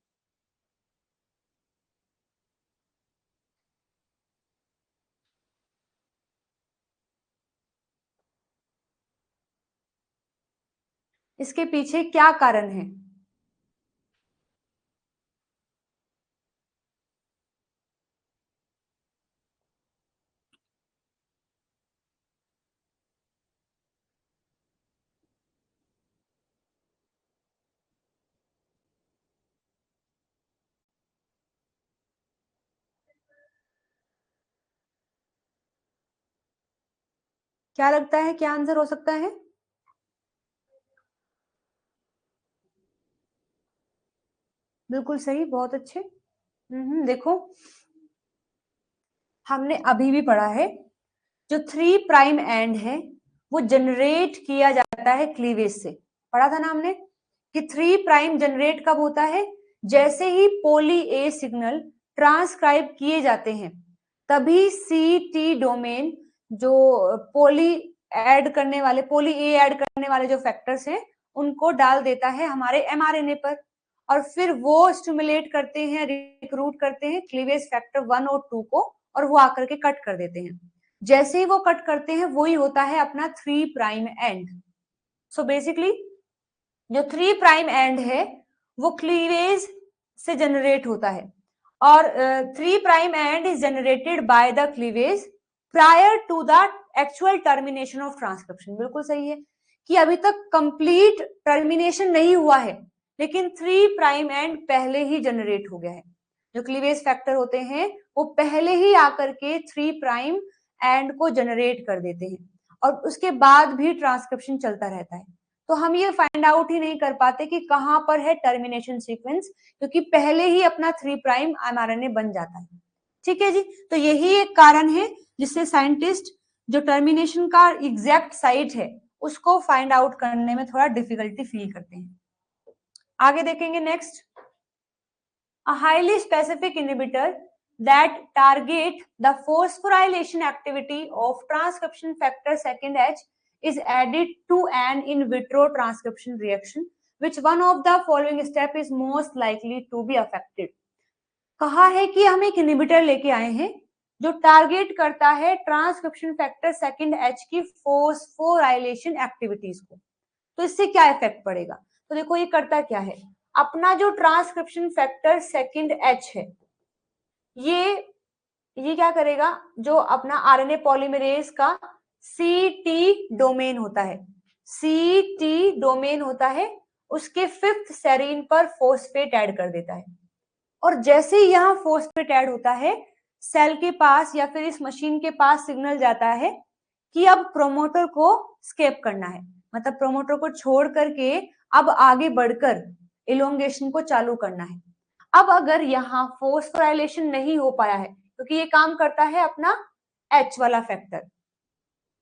इसके पीछे क्या कारण है? क्या लगता है, क्या आंसर हो सकता है? बिल्कुल सही, बहुत अच्छे। देखो हमने अभी भी पढ़ा है जो 3' एंड है वो जनरेट किया जाता है क्लीवेज से। पढ़ा था ना हमने कि 3 प्राइम जनरेट कब होता है, जैसे ही पोली ए सिग्नल ट्रांसक्राइब किए जाते हैं तभी सी-टी डोमेन जो पोली ए ऐड करने वाले जो फैक्टर्स हैं उनको डाल देता है हमारे एमआरएनए पर, और फिर वो स्टिमुलेट करते हैं, रिक्रूट करते हैं क्लीवेज फैक्टर 1 और 2 को, और वो आकर के कट कर देते हैं। जैसे ही वो कट करते हैं वही होता है अपना 3 प्राइम एंड। सो बेसिकली जो 3 प्राइम एंड है वो क्लीवेज से जनरेट होता है, और 3 prime end is generated by the cleavage prior to the actual termination of transcription. बिल्कुल सही है कि अभी तक कंप्लीट टर्मिनेशन नहीं हुआ है, लेकिन 3 प्राइम एंड पहले ही जनरेट हो गया है। जो क्लीवेज फैक्टर होते हैं वो पहले ही आकर के 3 प्राइम एंड को जनरेट कर देते हैं, और उसके बाद भी ट्रांसक्रिप्शन चलता रहता है। तो हम ये फाइंड आउट ही नहीं कर पाते कि कहां पर है टर्मिनेशन सीक्वेंस, क्योंकि पहले ही अपना 3 प्राइम एमआरएनए बन जाता है। ठीक है जी, तो यही एक कारण है जिससे साइंटिस्ट जो टर्मिनेशन का एग्जैक्ट साइट है उसको फाइंड आउट करने में थोड़ा डिफिकल्टी फील करते हैं। आगे देखेंगे next, a highly specific inhibitor that target the phosphorylation activity of transcription factor second H is added to an in vitro transcription reaction. Which one of the following step is most likely to be affected? कहा है कि हम एक इनहिबिटर लेके आए हैं जो टारगेट करता है ट्रांसक्रिप्शन फैक्टर सेकंड एच की फोस्फोराइलेशन एक्टिविटीज को। तो इससे क्या इफेक्ट पड़ेगा? तो देखो ये करता क्या है, अपना जो ट्रांसक्रिप्शन फैक्टर सेकंड एच है ये क्या करेगा, जो अपना आरएनए पॉलीमरेज का सी-टी डोमेन होता है, सी-टी डोमेन होता है, उसके 5th सेरीन पर फोस्फेट ऐड कर देता है। और जैसे ही यहाँ फोस्फेट ऐड होता है सेल के पास या फिर इस मशीन के पास सिग्नल जाता है कि अब प्रोमोटर को स्केप करना है, मतलब प्रोमोटर को छोड़ करके अब आगे बढ़कर इलोंगेशन को चालू करना है। अब अगर यहाँ फोस्फोराइलेशन नहीं हो पाया है, क्योंकि ये काम करता है अपना H वाला फैक्टर,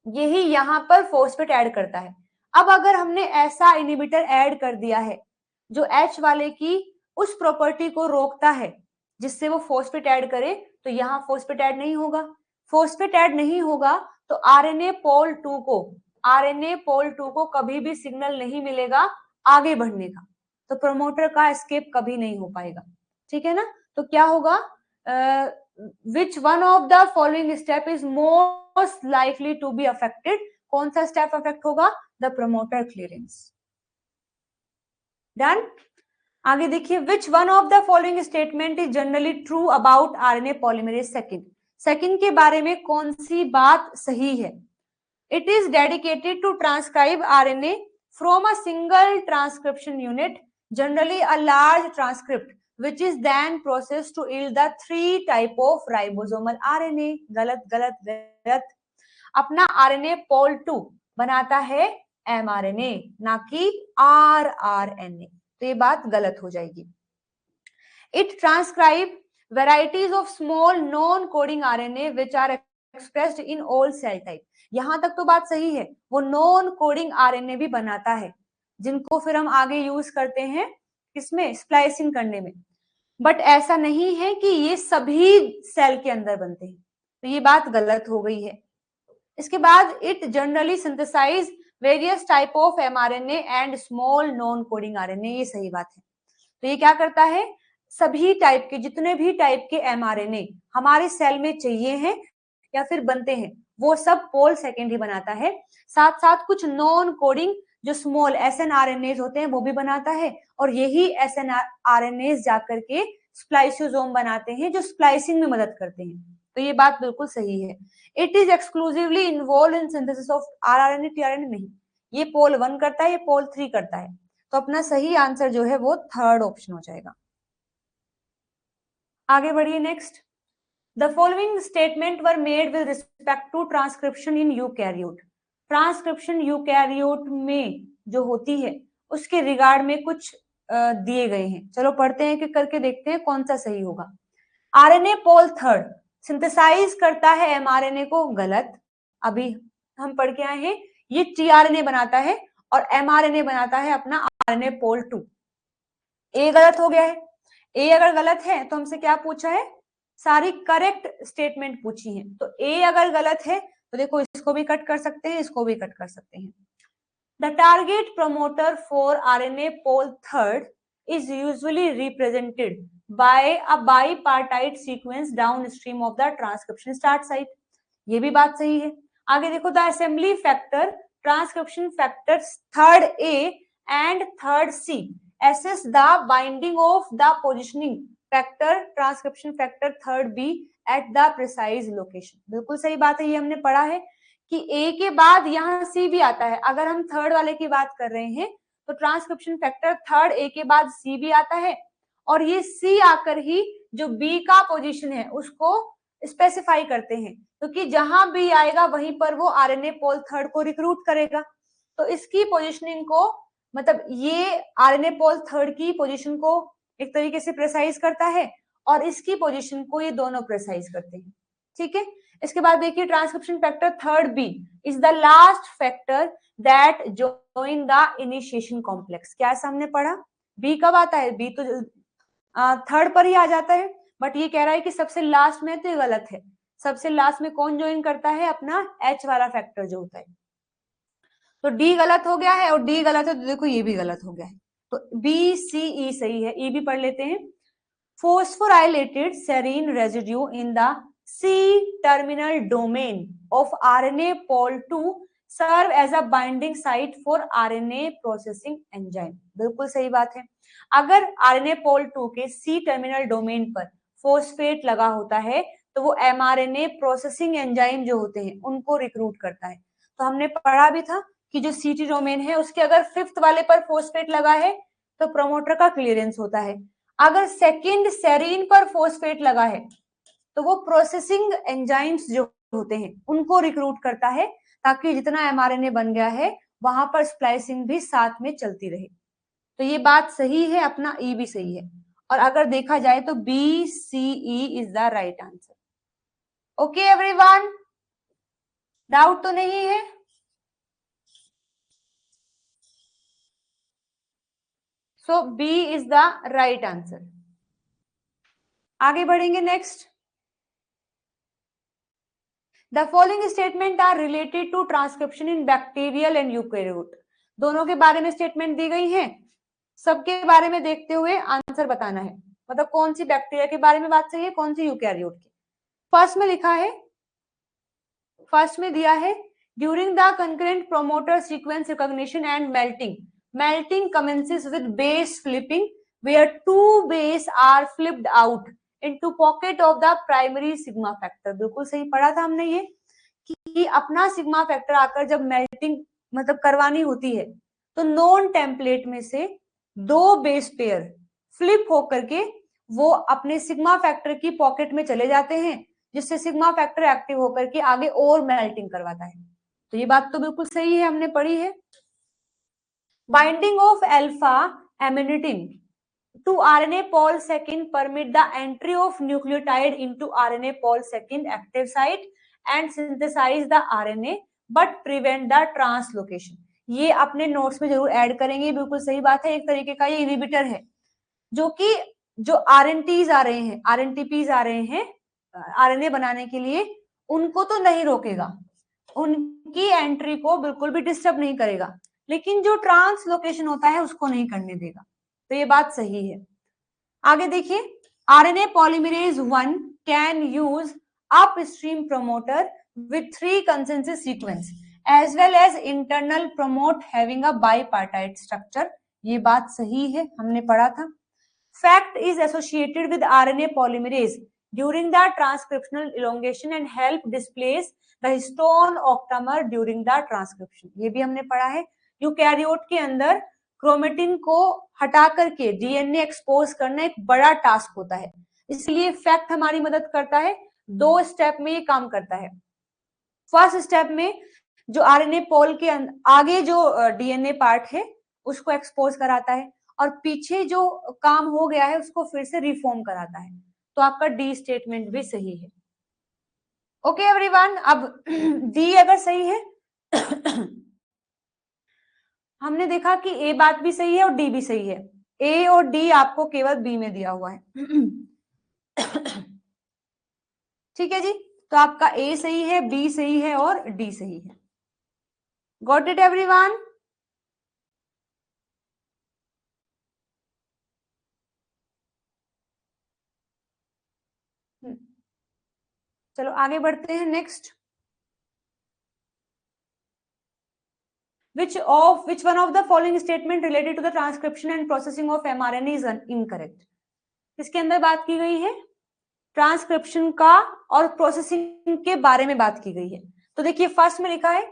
यही यहाँ पर फोस्फेट ऐड करता है। अब अगर हमने ऐसा इनहिबिटर ऐड कर दिया है जो H वाले की उस प्रॉपर्टी को रोकता है जिससे वो फोस्फेट ऐड करे, तो यहाँ फोस्फेट ऐड नहीं होगा। फोस्फेट ऐड नहीं होगा तो आरएनए पोल 2 को कभी भी सिग्नल नहीं मिलेगा आगे बढ़ने का, तो प्रमोटर का एस्केप कभी नहीं हो पाएगा। ठीक है ना, तो क्या होगा, which one of the following step is most likely to be affected? कौन सा स्टेप अफेक्ट होगा? The promoter clearance. डन। आगे देखिए, which one of the following statement is generally true about RNA polymerase second के बारे में कौन सी बात सही है? It is dedicated to transcribe RNA from a single transcription unit, generally a large transcript which is then processed to yield the 3 type of ribosomal RNA। गलत गलत गलत, अपना आरएनए पोल 2 बनाता है एमआरएनए, ना कि आरआरएनए, तो ये बात गलत हो जाएगी। It transcribe varieties of small non coding RNA which are expressed in all cell type. यहां तक तो बात सही है, वो नॉन कोडिंग आरएनए भी बनाता है जिनको फिर हम आगे यूज करते हैं किसमें? स्प्लाइसिंग करने में। बट ऐसा नहीं है कि ये सभी सेल के अंदर बनते हैं, तो ये बात गलत हो गई है। इसके बाद it generally synthesise various type of mRNA and small non coding RNA, ये सही बात है। तो ये क्या करता है, सभी टाइप के, जितने भी टाइप के एमआरएनए हमारे सेल में चाहिए हैं या फिर बनते हैं, वो सब पोल सेकेंड ही बनाता है। साथ साथ कुछ नॉन कोडिंग जो स्मॉल एसएनआरएनए होते हैं वो भी बनाता है, और यही एसएनआरएनए जाकर के स्प्लाइसोसोम बनाते हैं जो स्प्लाइसिंग में मदद करते हैं। तो ये बात बिल्कुल सही है। It is exclusively involve in synthesis of rRNA tRNA नहीं, ये पोल 1 करता है, ये पोल 3 करता है। तो अपना सही आंसर जो है वो 3rd ऑप्शन हो जाएगा। आगे बढ़िए next, the following statement were made with respect to transcription in eukaryote. Transcription eukaryote में जो होती है उसके रिगार्ड में कुछ दिए गए हैं। चलो पढ़ते हैं कि करके देखते हैं कौन सा सही होगा। आरएनए पोल 3rd सिंथेसाइज करता है एमआरएनए को, गलत। अभी हम पढ़ के आए हैं ये टीआरएनए बनाता है और mRNA बनाता है अपना RNA पोल 2। ए गलत हो गया है। ए अगर गलत है तो हमसे क्या पूछा है, सारी करेक्ट स्टेटमेंट पूछी है। तो ए अगर गलत है तो देखो इसको भी कट कर सकते हैं, इसको भी कट कर सकते हैं। The target promoter for RNA pol third is usually represented by a bipartite sequence downstream of the transcription start site। ये भी बात सही है। आगे देखो, the assembly factor transcription factors third A and third C assess the binding of the positioning factor transcription factor third B at the precise location। बिल्कुल सही बात है, ये हमने पढ़ा है कि A के बाद यहाँ C भी आता है। अगर हम थर्ड वाले की बात कर रहे हैं तो ट्रांसक्रिप्शन फैक्टर थर्ड A के बाद C भी आता है, और ये C आकर ही जो B का पोजीशन है उसको स्पेसिफाई करते हैं, क्योंकि तो जहां B आएगा वहीं पर वो आरएनए पोल थर्ड को रिक्रूट करेगा। तो इसकी पोजीशनिंग को, मतलब ये आरएनए पोल थर्ड की पोजीशन को एक तरीके से प्रिसाइज करता है और इसकी पोजीशन को ये दोनों प्रिसाइज करते हैं। ठीक है, इसके बाद देखिए, transcription factor third B is the last factor that join the initiation complex. क्या हमने पढ़ा, बी कब आता है, बी तो थर्ड पर ही आ जाता है, बट ये कह रहा है कि सबसे लास्ट में, तो ये गलत है। सबसे लास्ट में कौन ज्वाइन करता है, अपना एच वाला फैक्टर जो होता है। तो डी गलत हो गया है और डी गलत है तो देखो ये भी गलत हो गया है। तो बी सी ई सही है, ई भी पढ़ लेते हैं। phosphorylated serine residue in the C terminal domain of RNA pol 2 serve as a binding site for RNA processing enzyme। बिल्कुल सही बात है। अगर RNA pol 2 के C टर्मिनल डोमेन पर फोस्फेट लगा होता है तो वो mRNA प्रोसेसिंग एंजाइम जो होते हैं उनको रिक्रूट करता है। तो हमने पढ़ा भी था कि जो CT डोमेन है उसके अगर फिफ्थ वाले पर फोस्फेट लगा है तो प्रमोटर का क्लियरेंस होता है। अगर सेकंड सेरीन पर फोस्फेट लगा है तो वो प्रोसेसिंग एंजाइम्स जो होते हैं उनको रिक्रूट करता है, ताकि जितना एमआरएनए बन गया है वहां पर स्प्लाइसिंग भी साथ में चलती रहे। तो ये बात सही है, अपना ई भी सही है। और अगर देखा जाए तो B C E is the right answer. Okay everyone, doubt तो नहीं है? So B is the right answer. आगे बढ़ेंगे next. The following statement are related to transcription in bacterial and eukaryote। दोनों के बारे में स्टेटमेंट दी गई है, सबके बारे में देखते हुए आंसर बताना है, मतलब कौन सी बैक्टीरिया के बारे में बात सही है, कौन सी यूकैरियोट की। फर्स्ट में लिखा है, फर्स्ट में दिया है during the concurrent promoter sequence recognition and melting commences with base flipping where two base are flipped out into pocket of the primary sigma factor। बिल्कुल सही पढ़ा था हमने ये कि अपना सिग्मा फैक्टर आकर जब मेल्टिंग मतलब करवानी होती है तो नॉन टेम्पलेट में से दो बेस पेयर फ्लिप होकर के वो अपने सिग्मा फैक्टर की पॉकेट में चले जाते हैं, जिससे सिग्मा फैक्टर एक्टिव होकर के आगे और मेल्टिंग करवाता है। तो ये बात तो बिल्कुल सही है, हमने पढ़ी है। Binding of alpha amanitin to RNA pol second permit the entry of nucleotide into RNA pol second active site and synthesize the RNA but prevent the translocation। ये अपने नोट्स में जरूर ऐड करेंगे, बिल्कुल सही बात है। एक तरीके का ये इनहिबिटर है जो कि जो आरएनटीज आ रहे हैं, आरएनटीपीज आ रहे हैं आरएनए बनाने के लिए, उनको तो नहीं रोकेगा, उनकी एंट्री को बिल्कुल भी डिस्टर्ब नहीं करेगा, लेकिन जो ट्रांसलोकेशन होता है उसको नहीं करने देगा। तो ये बात सही है। आगे देखिए, RNA polymerase 1 can use upstream promoter with 3 consensus sequence as well as internal promote having a bipartite structure। ये बात सही है, हमने पढ़ा था। Fact is associated with RNA polymerase during the transcriptional elongation and help displace the histone octamer during the transcription। ये भी हमने पढ़ा है। यूकैरियोट के अंदर क्रोमेटिन को हटा करके डीएनए एक्सपोज करना एक बड़ा टास्क होता है, इसलिए फैक्ट हमारी मदद करता है। 2 स्टेप में ये काम करता है। फर्स्ट स्टेप में जो आरएनए पोल के आगे जो डीएनए पार्ट है उसको एक्सपोज कराता है, और पीछे जो काम हो गया है उसको फिर से रिफॉर्म कराता है। तो आपका डी स्टेटमेंट भी सही है। ओके एवरीवन, अब डी अगर सही है हमने देखा कि ए बात भी सही है और डी भी सही है। ए और डी आपको केवल बी में दिया हुआ है। ठीक है जी, तो आपका ए सही है, बी सही है और डी सही है। Got it everyone? चलो आगे बढ़ते हैं। Next, which one of the following statement related to the transcription and processing of mRNA is incorrect? इसके अंदर बात की गई है ट्रांसक्रिप्शन का और प्रोसेसिंग के बारे में बात की गई है। तो देखिए फर्स्ट में लिखा है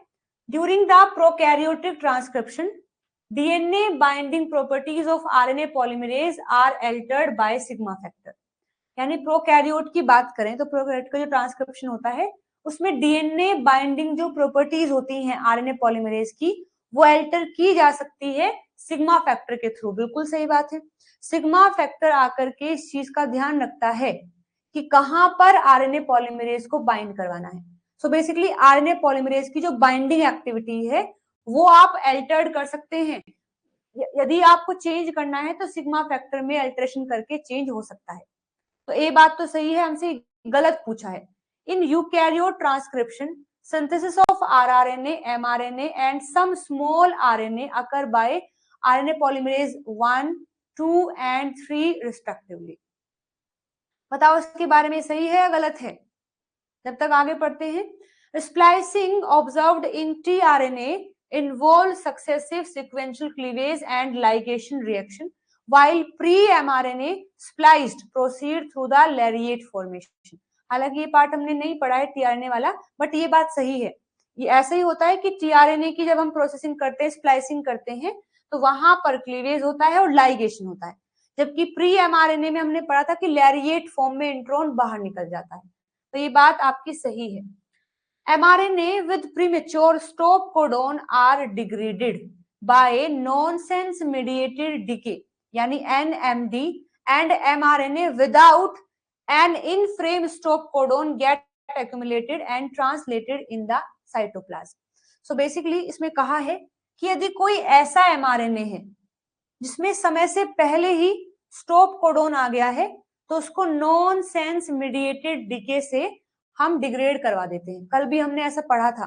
during the prokaryotic transcription DNA binding properties of RNA polymerase are altered by sigma factor. यानी प्रोकैरियोट की बात करें तो प्रोकैरियोट का जो ट्रांसक्रिप्शन होता है उसमें डीएनए बाइंडिंग जो प्रॉपर्टीज होती हैं आरएनए पॉलीमरेज की वो अल्टर की जा सकती है सिग्मा फैक्टर के थ्रू। बिल्कुल सही बात है। सिग्मा फैक्टर आकर के इस चीज का ध्यान रखता है कि कहां पर आरएनए पॉलीमरेज को बाइंड करवाना है। सो बेसिकली आरएनए पॉलीमरेज की जो बाइंडिंग एक्टिविटी है वो आप अल्टर्ड कर सकते हैं। यदि आपको चेंज करना है तो सिग्मा फैक्टर में अल्टरेशन करके चेंज हो सकता है। तो ये बात तो सही है, हमसे गलत पूछा है। इन eukaryote transcription synthesis of rRNA, mRNA and some small RNA occur by RNA polymerase 1, 2 and 3 respectively. बताओ इसके बारे में सही है या गलत है? जब तक आगे पढ़ते हैं। Splicing observed in tRNA involves successive sequential cleavage and ligation reaction, while pre-mRNA spliced proceed through the lariat formation. हालांकि ये पार्ट हमने नहीं पढ़ा है टीआरएनए वाला, बट ये बात सही है। ये ऐसा ही होता है कि टीआरएनए की जब हम प्रोसेसिंग करते हैं, स्प्लाइसिंग करते हैं, तो वहां पर क्लीवेज होता है और लाइगेशन होता है। जबकि प्री एमआरएनए में हमने पढ़ा था कि लैरिएट फॉर्म में इंट्रॉन बाहर निकल जाता है। तो ये बात आपकी सही है। mRNA with premature stop codon are degraded by nonsense mediated decay यानी NMD and mRNA without an in frame stop codon get accumulated and translated in the cytoplasm. So basically इसमें कहा है कि यदि कोई ऐसा mRNA है जिसमें समय से पहले ही स्टॉप कोडोन आ गया है तो उसको नॉन सेंस मीडिएटेड डिके से हम डिग्रेड करवा देते हैं। कल भी हमने ऐसा पढ़ा था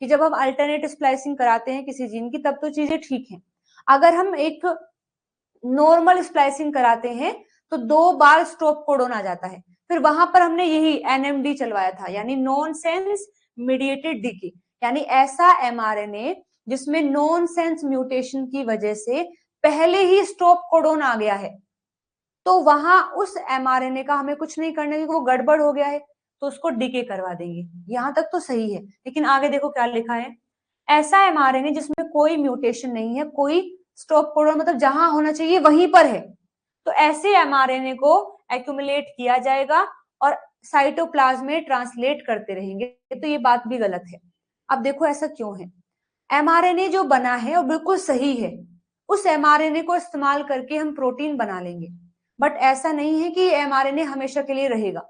कि जब हम अल्टरनेट स्प्लाइसिंग कराते हैं किसी जीन की तब तो चीजें ठीक हैं। अगर हम एक नॉर्मल स्प्लाइसिंग कराते हैं तो 2 बार स्टॉप कोडोन आ जाता है। फिर वहां पर हमने यही एनएमडी चलवाया था यानी नॉन सेंस मीडिएटेड डिके, यानी ऐसा एमआरएनए जिसमें नॉन सेंस म्यूटेशन की वजह से पहले ही स्टॉप कोडोन आ गया है, तो वहां उस एमआरएनए का हमें कुछ नहीं करना क्योंकि वो गड़बड़ हो गया है, तो उसको डीके करवा देंगे। यहां तक तो सही है, लेकिन आगे देखो क्या लिखा है। ऐसा एमआरएनए जिसमें कोई म्यूटेशन नहीं है, कोई स्टॉप कोडोन मतलब जहां होना चाहिए वहीं पर है, तो ऐसे एमआरएनए को एक्यूमुलेट किया जाएगा और साइटोप्लाज्म में ट्रांसलेट करते रहेंगे। तो ये बात भी गलत है। अब देखो ऐसा क्यों है। एमआरएनए जो बना है वो बिल्कुल सही है, उस एमआरएनए को इस्तेमाल करके हम प्रोटीन बना लेंगे, बट ऐसा नहीं है कि एमआरएनए हमेशा के लिए रहेगा।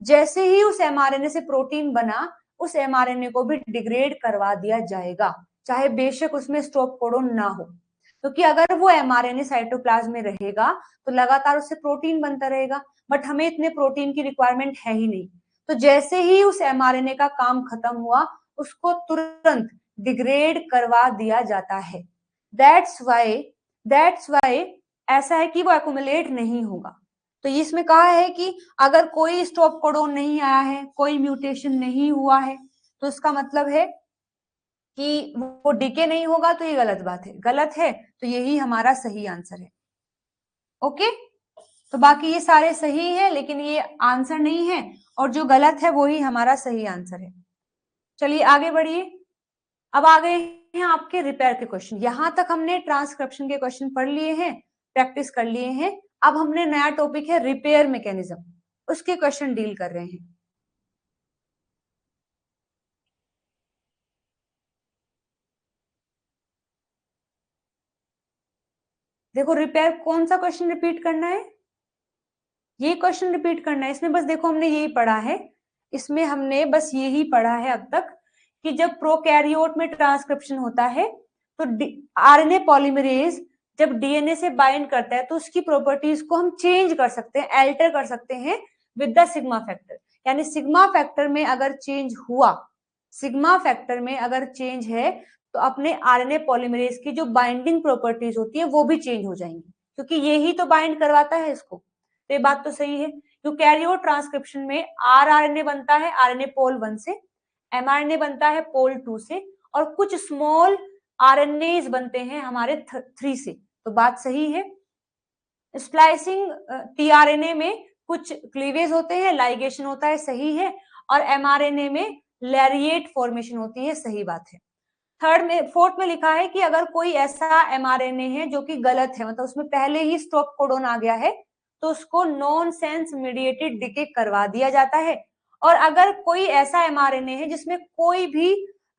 जैसे ही उस एमआरएनए से प्रोटीन बना, उस एमआरएनए को भी डिग्रेड करवा दिया जाएगा, चाहे बेशक उसमें स्टॉप कोडोन ना हो, क्योंकि अगर वो एमआरएनए साइटोप्लाज्म में रहेगा तो लगातार उससे प्रोटीन बनता रहेगा, बट हमें इतने प्रोटीन की रिक्वायरमेंट है ही नहीं। तो जैसे ही उस एमआरएनए का काम खत्म हुआ, उसको तुरंत डिग्रेड करवा दिया जाता है। दैट्स वाई ऐसा है कि वो एक्युमुलेट नहीं होगा। तो इसमें कहा है कि अगर कोई स्टॉप कोडोन नहीं आया है, कोई म्यूटेशन नहीं हुआ है, तो इसका मतलब है कि वो डीके नहीं होगा, तो ये गलत बात है। गलत है तो यही हमारा सही आंसर है। ओके, तो बाकी ये सारे सही है लेकिन ये आंसर नहीं है, और जो गलत है वो ही हमारा सही आंसर है। चलिए आगे बढ़िए। अब आ गए हैं आपके रिपेयर के क्वेश्चन। यहां तक हमने ट्रांसक्रिप्शन के क्वेश्चन पढ़ लिए हैं, प्रैक्टिस कर लिए हैं। अब हमने नया टॉपिक है रिपेयर मैकेनिज्म, उसके क्वेश्चन डील कर रहे हैं। देखो रिपेयर कौन सा क्वेश्चन रिपीट करना है, ये क्वेश्चन रिपीट करना है। इसमें बस देखो हमने यही पढ़ा है, इसमें हमने बस यही पढ़ा है अब तक कि जब प्रोकैरियोट में ट्रांसक्रिप्शन होता है तो आरएनए पॉलीमरेज जब डीएनए से बाइंड करता है तो उसकी प्रॉपर्टीज को हम चेंज कर सकते हैं, अल्टर कर सकते हैं विद द सिग्मा फैक्टर। यानी सिग्मा फैक्टर में अगर चेंज हुआ, सिग्मा फैक्टर में अगर चेंज है तो अपने आरएनए पॉलीमरेज की जो बाइंडिंग प्रॉपर्टीज होती है वो भी चेंज हो जाएंगी, क्योंकि ये ही तो बाइंड करवाता है इसको। तो ये बात तो सही है। यूकैरियोट ट्रांसक्रिप्शन में आरआरएनए बनता है आरएनए पोल 1 से, एमआरएनए बनता है पोल 2 से, और कुछ स्मॉल आरएनएज बनते हैं हमारे 3 से। तो बात सही है। स्प्लाइसिंग टीआरएनए में कुछ क्लीवेज होते हैं, लाइगेशन होता है, सही है। और एमआरएनए में लैरिएट फॉर्मेशन होती है, सही बात है। फोर्थ में लिखा है कि अगर कोई ऐसा एमआरएनए है जो कि गलत है, मतलब उसमें पहले ही स्टॉप कोडोन आ गया है, तो उसको नॉन सेंस मीडिएटेड डिके करवा दिया जाता है। और अगर कोई ऐसा एमआरएनए है जिसमें कोई भी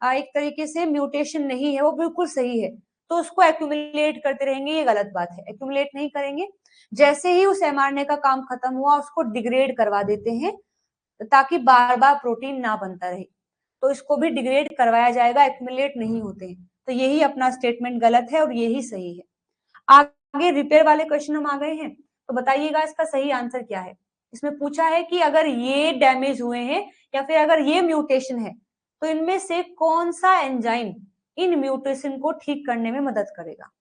एक तरीके से म्यूटेशन नहीं है, वो बिल्कुल सही है, तो उसको एक्यूमुलेट करते रहेंगे, ये गलत बात है। एक्यूमुलेट नहीं करेंगे, जैसे ही उस एमआरएनए का काम खत्म हुआ उसको डिग्रेड करवा देते हैं ताकि बार बार प्रोटीन ना बनता रहे। तो इसको भी डिग्रेड करवाया जाएगा, एक्यूमुलेट नहीं होते हैं। तो यही अपना स्टेटमेंट गलत है और यही सही है। आगे रिपेयर वाले क्वेश्चन हम आ गए हैं, तो बताइएगा इसका सही आंसर क्या है। इसमें पूछा है कि अगर ये डैमेज हुए हैं या फिर अगर ये म्यूटेशन है तो इनमें से कौन सा एंजाइम इन म्यूटेशन को ठीक करने में मदद करेगा।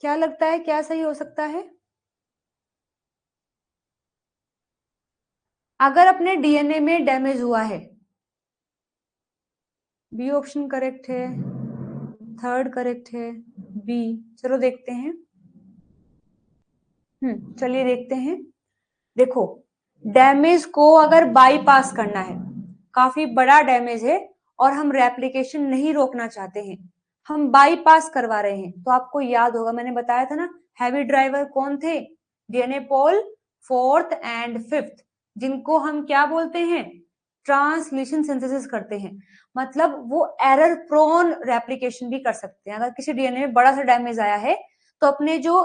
क्या लगता है क्या सही हो सकता है? अगर अपने डीएनए में डैमेज हुआ है, बी ऑप्शन करेक्ट है, थर्ड करेक्ट है, बी। चलो देखते हैं। चलिए देखते हैं। देखो, डैमेज को अगर बाईपास करना है, काफी बड़ा डैमेज है और हम रेप्लिकेशन नहीं रोकना चाहते हैं, हम बाईपास करवा रहे हैं, तो आपको याद होगा मैंने बताया था ना, हैवी ड्राइवर कौन थे? DNA pole 4th and 5th, जिनको हम क्या बोलते हैं? ट्रांसलेशन सिंथेसिस करते हैं। मतलब वो एरर प्रोन रेप्लिकेशन भी कर सकते हैं। अगर किसी डीएनए में बड़ा सा डैमेज आया है तो अपने जो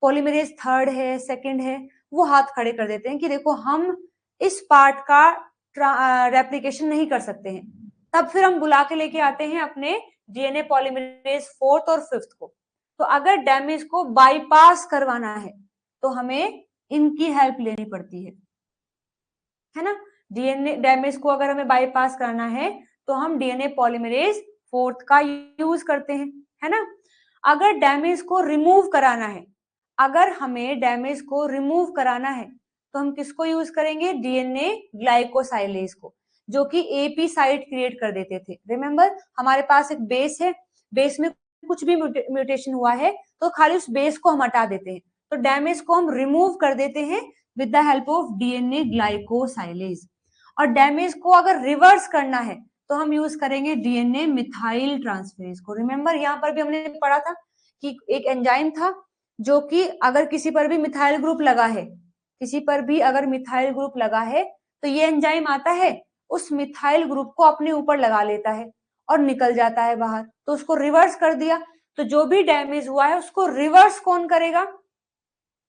पॉलीमरेज 3rd है, 2nd है, वो हाथ खड़े कर देते हैं कि देखो हम इस पार्ट का रेप्लिकेशन नहीं कर सकते हैं। तब फिर हम बुला के लेके आते हैं अपने डीएनए पॉलीमरेज 4th और 5th को। तो अगर डैमेज को बाईपास करवाना है तो हमें इनकी हेल्प लेनी पड़ती है ना। डीएनए डैमेज को अगर हमें बाईपास करना है तो हम डीएनए पॉलीमरेज 4th का यूज करते हैं, है ना। अगर डैमेज को रिमूव कराना है, अगर हमें डैमेज को रिमूव कराना है तो हम किसको यूज करेंगे? डीएनए ग्लाइकोसाइलेज को, जो कि एपी साइट क्रिएट कर देते थे। रिमेंबर, हमारे पास एक बेस है, बेस में कुछ भी म्यूटेशन हुआ है तो खाली उस बेस को हम हटा देते हैं। तो डैमेज को हम रिमूव कर देते हैं with the help of DNA glycosylase. और डैमेज को अगर रिवर्स करना है तो हम यूज करेंगे डीएनए मिथाइल ट्रांसफेरेज को। रिमेंबर, यहाँ पर भी हमने पढ़ा था कि एक एंजाइम था जो कि अगर किसी पर भी मिथाइल ग्रुप लगा है, किसी पर भी अगर मिथाइल ग्रुप लगा है तो ये एंजाइम आता है, उस मिथाइल ग्रुप को अपने ऊपर लगा लेता है और निकल जाता है बाहर। तो उसको रिवर्स कर दिया। तो जो भी डैमेज हुआ है उसको रिवर्स कौन करेगा?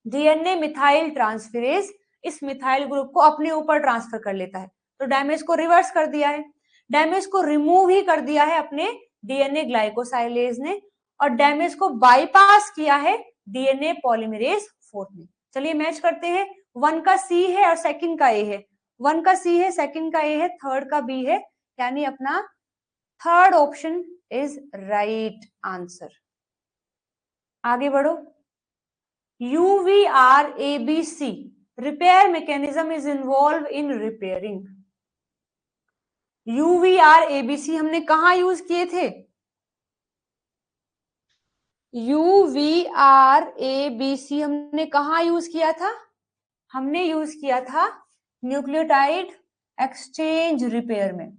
डीएनए मिथाइल ट्रांसफेरेज इस मिथाइल ग्रुप को अपने ऊपर ट्रांसफर कर लेता है। तो डैमेज को रिवर्स कर दिया है, डैमेज को रिमूव ही कर दिया है अपने डीएनए ग्लाइकोसाइलेज ने, और डैमेज को बाईपास किया है डीएनए पॉलीमरेज 4 ने। चलिए मैच करते हैं। 1 का सी है और 2nd का ए है। 1 का सी है, 2nd का ए है, 3rd का बी है, यानी अपना 3rd option is right answer. आगे बढ़ो। UVRABC repair mechanism is involved in repairing। UVRABC हमने कहाँ यूज किए थे? UVRABC हमने कहाँ यूज किया था? हमने यूज किया था न्यूक्लियोटाइड एक्सचेंज रिपेयर में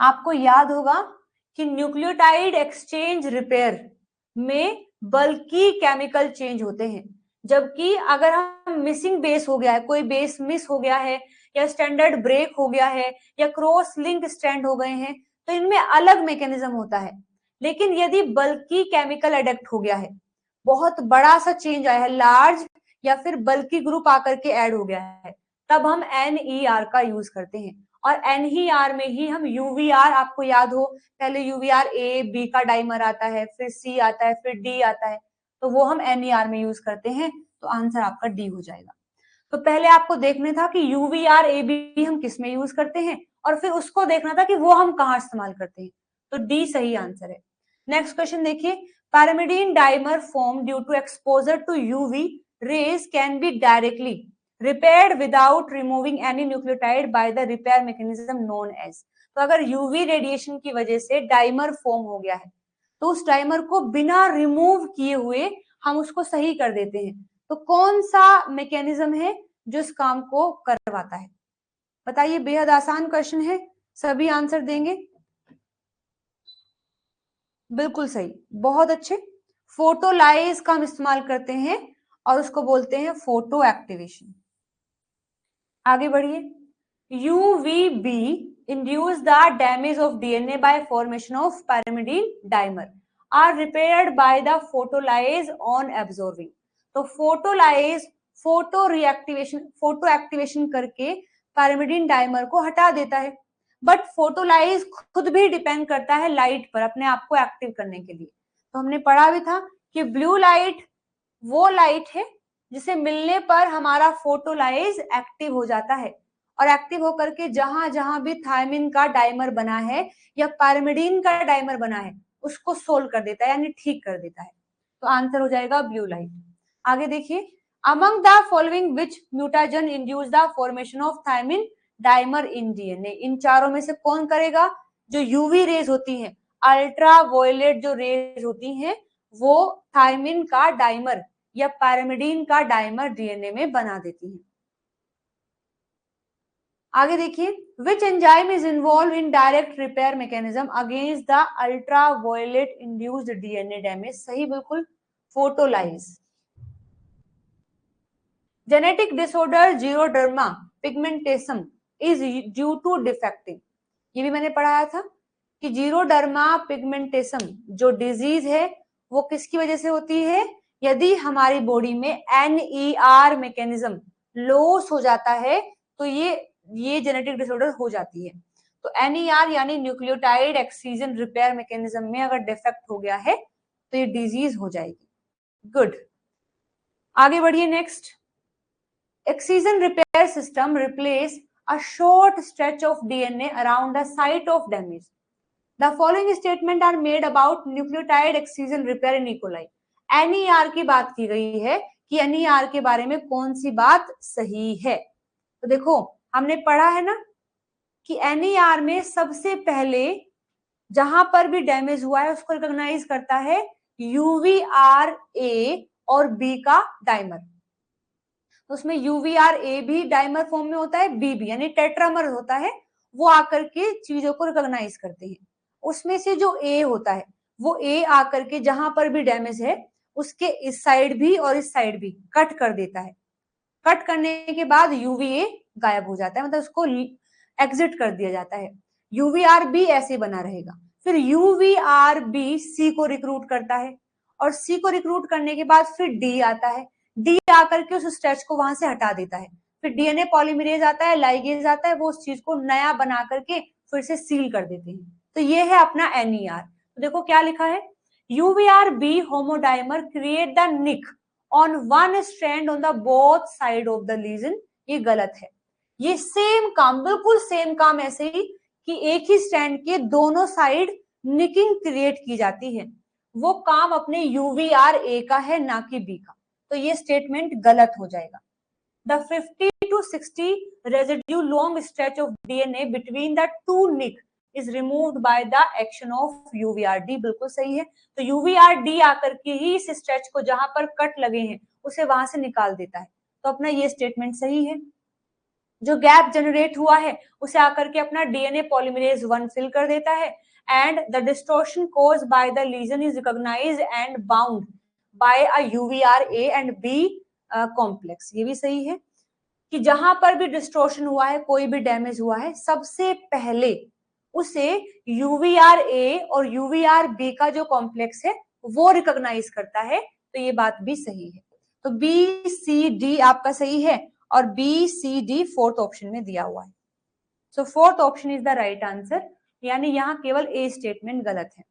आपको याद होगा कि न्यूक्लियोटाइड एक्सचेंज रिपेयर में बल्कि केमिकल चेंज होते हैं, जबकि अगर हम मिसिंग बेस हो गया है, कोई बेस मिस हो गया है या स्टैंडर्ड ब्रेक हो गया है या क्रॉस लिंक स्ट्रैंड हो गए हैं, तो इनमें अलग मैकेनिज्म होता है। लेकिन यदि बल्कि केमिकल एडेक्ट हो गया है, बहुत बड़ा सा चेंज आया है, लार्ज या फिर बल्कि ग्रुप आकर के ऐड हो गया है, तब हम NER का यूज करते हैं। और NER में ही हम UVR, आपको याद हो पहले UVR A B का डाइमर आता है, फिर C आता है, फिर D आता है, तो वो हम NER में यूज करते हैं। तो आंसर आपका D हो जाएगा। तो पहले आपको देखना था कि UVR A B हम किस में यूज करते हैं, और फिर उसको देखना था कि वो हम कहाँ इस्तेमाल करते हैं। तो D सही आंसर है। नेक्स्ट क्वेश्चन देखिए, pyrimidine dimer formed due to exposure to UV rays can be directly repaired without removing any nucleotide by the repair mechanism known as। तो अगर यूवी रेडिएशन की वजह से डाइमर फॉर्म हो गया है, तो उस डाइमर को बिना रिमूव किए हुए हम उसको सही कर देते हैं। तो कौन सा मैकेनिज्म है जो इस काम को करवाता है? बताइए, बेहद आसान क्वेश्चन है, सभी आंसर देंगे। बिल्कुल सही, बहुत अच्छे। फोटोलाइज का हम इस्तेमाल करते हैं और उसको बोलते हैं फोटो एक्टिवेशन। आगे बढ़िए, UVB induce the damage of DNA by formation of pyrimidine dimer are repaired by the photolyase on absorbing। तो फोटोलाइज फोटो एक्टिवेशन करके pyrimidine डाइमर को हटा देता है। बट फोटोलाइज खुद भी डिपेंड करता है लाइट पर अपने आप को एक्टिव करने के लिए। तो हमने पढ़ा भी था कि ब्लू लाइट वो लाइट है जिसे मिलने पर हमारा फोटोलाइज एक्टिव हो जाता है, और एक्टिव होकर के जहां जहां भी थायमिन का डाइमर बना है या पायरिमिडीन का डाइमर बना है उसको सोल्व कर देता है, यानी ठीक कर देता है। तो आंसर हो जाएगा ब्लू लाइट। आगे देखिए, among the following which mutagen induce the formation of thymine dimer in DNA। इन चारों में से कौन करेगा? जो यूवी रेज होती हैं, अल्ट्रा वायलेट जो रेज होती हैं, वो थायमिन का डाइमर या पैरामिडीन का डाइमर DNA में बना देती है। आगे देखिए, which enzyme is involve in direct repair mechanism against the ultraviolet induced DNA damage. सही, बिल्कुल, photolyase. Genetic disorder xeroderma pigmentosum is due to defecting. ये भी मैंने पढ़ाया था कि जीरोडर्मा पिगमेंटेसम जो डिजीज है वो किसकी वजह से होती है? यदि हमारी बॉडी में NER मैकेनिज्म लॉस हो जाता है तो ये जेनेटिक डिसऑर्डर हो जाती है। तो NER यानी न्यूक्लियोटाइड एक्सचेंज रिपेयर मैकेनिज्म में अगर डिफेक्ट हो गया है तो ये डिजीज हो जाएगी। गुड, आगे बढ़िए। Next, excision repair system replace a short stretch of DNA around the site of damage. The following statement are made about nucleotide excision repair in E. coli। NER की बात की गई है कि NER के बारे में कौन सी बात सही है? तो देखो, हमने पढ़ा है ना कि NER में सबसे पहले जहां पर भी डैमेज हुआ है उसको रिकॉग्नाइज करता है UVR A और B का डाइमर। तो उसमें UVR A भी डाइमर फॉर्म में होता है, B भी, यानी टेट्रामर होता है, वो आकर के चीजों को रिकॉग्नाइज करते हैं। उसमें से जो A होता है वो A आकर के जहां पर भी डैमेज है उसके इस साइड भी और इस साइड भी कट कर देता है। कट करने के बाद UVA गायब हो जाता है, मतलब उसको एग्जिट कर दिया जाता है। UVR B ऐसे बना रहेगा। फिर UVR B C को रिक्रूट करता है, और C को रिक्रूट करने के बाद फिर D आता है। D आकर के उस स्ट्रेच को वहां से हटा देता है। फिर DNA पॉलीमरेज आता है, लाइगेज आता है, वो उस चीज को नया बना करके फिर से सील कर देते हैं। तो ये है अपना NER। तो देखो क्या लिखा है, UVR B homodimer create the nick on one strand on the both side of the lesion. ये गलत है। ये सेम काम, बिल्कुल सेम काम ऐसे ही कि एक ही स्ट्रैंड के दोनों साइड निकिंग क्रिएट की जाती है, वो काम अपने UVR A का है, ना कि B का। तो ये स्टेटमेंट गलत हो जाएगा। The 50 to 60 residue long stretch of DNA between the two nick is removed by the action of UVRD। बिल्कुल सही है। तो UVRD आकर के ही इस स्ट्रेच को जहां पर कट लगे हैं उसे वहां से निकाल देता है। तो अपना ये स्टेटमेंट सही है। जो गैप जनरेट हुआ है उसे आकर के अपना डीएनए पॉलीमरेज 1 फिल कर देता है and the distortion caused by the lesion is recognised and bound by a UVRA and B complex. ये भी सही है कि जहां पर भी डिस्टॉर्शन हुआ है, कोई भी डैमेज हुआ है, सबसे पहले उसे यूवीआरए और यूवीआरबी का जो कॉम्प्लेक्स है वो रिकॉग्नाइज करता है। तो ये बात भी सही है। तो बी सी डी आपका सही है और B C D fourth option में दिया हुआ है। So fourth option is the right answer, यानी यहां केवल ए स्टेटमेंट गलत है।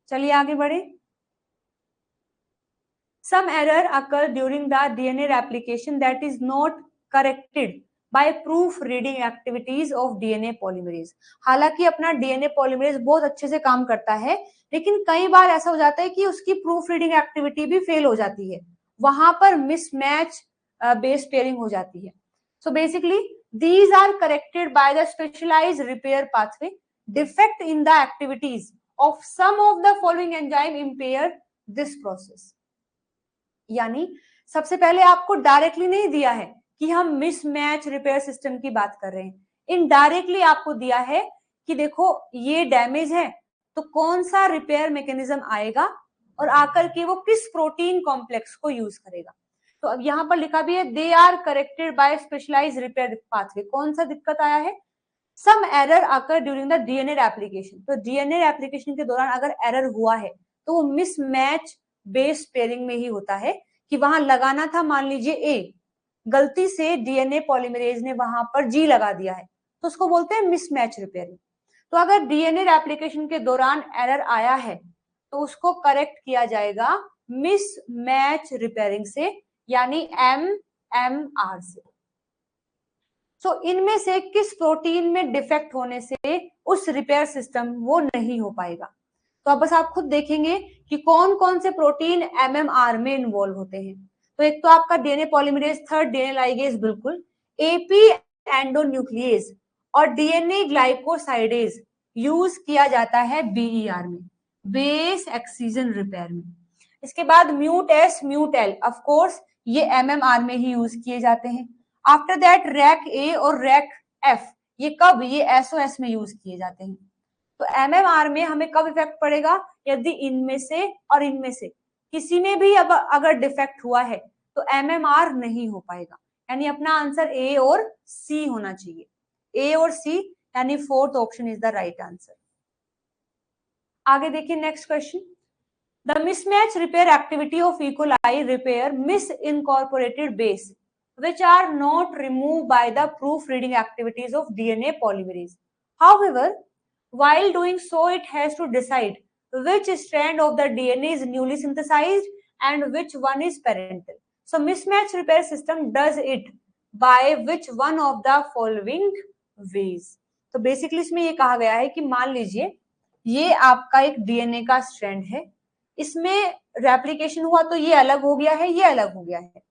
चलिए आगे बढ़े। Some error occur during the DNA replication that is not corrected by proofreading activities of DNA polymerase। हालांकि अपना डीएनए पॉलीमरेज बहुत अच्छे से काम करता है, लेकिन कई बार ऐसा हो जाता है कि उसकी प्रूफ रीडिंग एक्टिविटी भी फेल हो जाती है, वहां पर मिसमैच बेस पेयरिंग हो जाती है। So basically these are corrected by the specialized repair pathway. Defect in the activities of some of the following enzyme impair this process। यानी सबसे पहले आपको डायरेक्टली नहीं दिया है कि हम मिसमैच रिपेयर सिस्टम की बात कर रहे हैं, इनडायरेक्टली आपको दिया है कि देखो ये डैमेज है तो कौन सा रिपेयर मैकेनिज्म आएगा और आकर के वो किस प्रोटीन कॉम्प्लेक्स को यूज करेगा। तो अब यहाँ पर लिखा भी है they are corrected by specialised repair pathway. कौन सा दिक्कत आया है? Some error occur during the DNA replication. तो डीएनए एप्लीकेशन के दौरान अगर एरर हुआ है तो वो मिसमैच बेस पेयरिंग में ही होता है कि वहां लगाना था मान लीजिए ए, गलती से डीएनए पॉलीमरेज ने वहां पर जी लगा दिया है, तो उसको बोलते हैं मिसमैच रिपेयरिंग। तो अगर डीएनए एप्लीकेशन के दौरान एरर आया है तो उसको करेक्ट किया जाएगा मिसमैच रिपेयरिंग से, यानी एमएमआर से। सो इनमें से किस प्रोटीन में डिफेक्ट होने से उस रिपेयर सिस्टम वो नहीं हो पाएगा। तो अब बस आप खुद देखेंगे कि कौन कौन से प्रोटीन एमएमआर में इन्वॉल्व होते हैं। तो एक तो आपका DNA polymerase, third DNA ligase, बिल्कुल, एपी एंडोन्यूक्लियेज और डीएनए ग्लाइकोसाइडेज यूज किया जाता है बीईआर में, बेस एक्सीजन रिपेयर में। इसके बाद mute S, mute L, of course ये एमएमआर में ही यूज किए जाते हैं। आफ्टर दैट रैक ए और रैक एफ, ये कब, ये एसओएस में यूज किए जाते हैं। तो एमएमआर में हमें कब इफेक्ट पड़ेगा? यदि इनमें से और इनमें से किसी में भी अब अगर डिफेक्ट हुआ है तो एमएमआर नहीं हो पाएगा, यानी अपना आंसर ए और सी होना चाहिए। ए और सी, यानी fourth option is the right answer. आगे देखिए next question. The mismatch repair activity of E. coli repair miss incorporated base which are not removed by the proofreading activities of DNA polymerase. However, while doing so, it has to decide which strand of the DNA is newly synthesized and which one is parental. So, mismatch repair system does it by which one of the following ways. तो बेसिकली इसमें ये कहा गया है कि मान लीजिए ये आपका एक डीएनए का स्ट्रैंड है, इसमें रेप्लिकेशन हुआ तो ये अलग हो गया है, ये अलग हो गया है।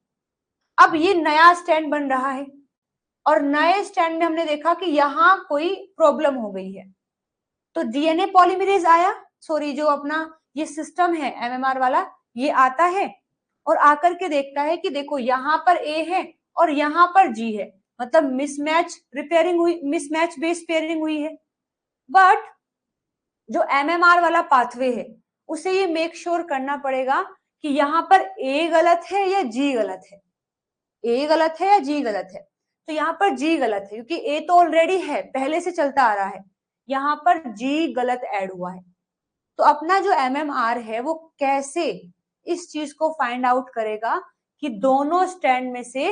अब ये नया स्टैंड बन रहा है और नए स्टैंड में हमने देखा कि यहाँ कोई प्रॉब्लम हो गई है, तो डीएनए पॉलीमरेज आया, सॉरी जो अपना ये सिस्टम है एमएमआर वाला, ये आता है और आकर के देखता है कि देखो यहाँ पर ए है और यहाँ पर जी है, मतलब मिसमैच रिपेयरिंग हुई, मिसमैच बेस पेयरिंग हुई है। बट जो एमएमआर वाला पाथवे है उसे ये मेक श्योर करना पड़ेगा कि यहाँ पर ए गलत है या जी गलत है, ए गलत है या जी गलत है। तो यहाँ पर जी गलत है क्योंकि ए तो ऑलरेडी है, पहले से चलता आ रहा है, यहाँ पर जी गलत ऐड हुआ है। तो अपना जो एमएमआर है वो कैसे इस चीज को फाइंड आउट करेगा कि दोनों स्टैंड में से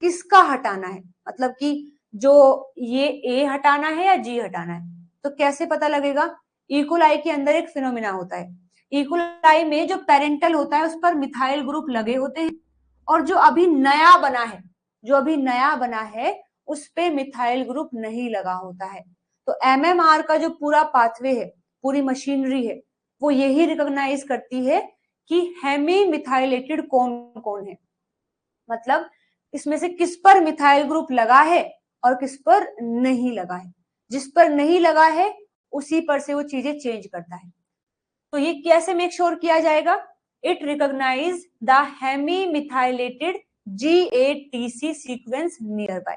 किसका हटाना है, मतलब कि जो ये ए हटाना है या जी हटाना है। तो कैसे पता लगेगा? इकोलाई के अंदर एक फिनोमिना होता है, इकोलाई में जो पेरेंटल होता है उस पर मिथाइल ग्रुप लगे होते हैं और जो अभी नया बना है, जो अभी नया बना है उस पे मिथाइल ग्रुप नहीं लगा होता है। तो एमएमआर का जो पूरा पाथवे है, पूरी मशीनरी है, वो यही रिकॉग्नाइज करती है कि हेमी मिथाइलेटेड कौन कौन है, मतलब इसमें से किस पर मिथाइल ग्रुप लगा है और किस पर नहीं लगा है। जिस पर नहीं लगा है उसी पर से वो चीजें चेंज करता है। तो ये कैसे मेक श्योर किया जाएगा? It recognize the hemimethylated GATC sequence nearby,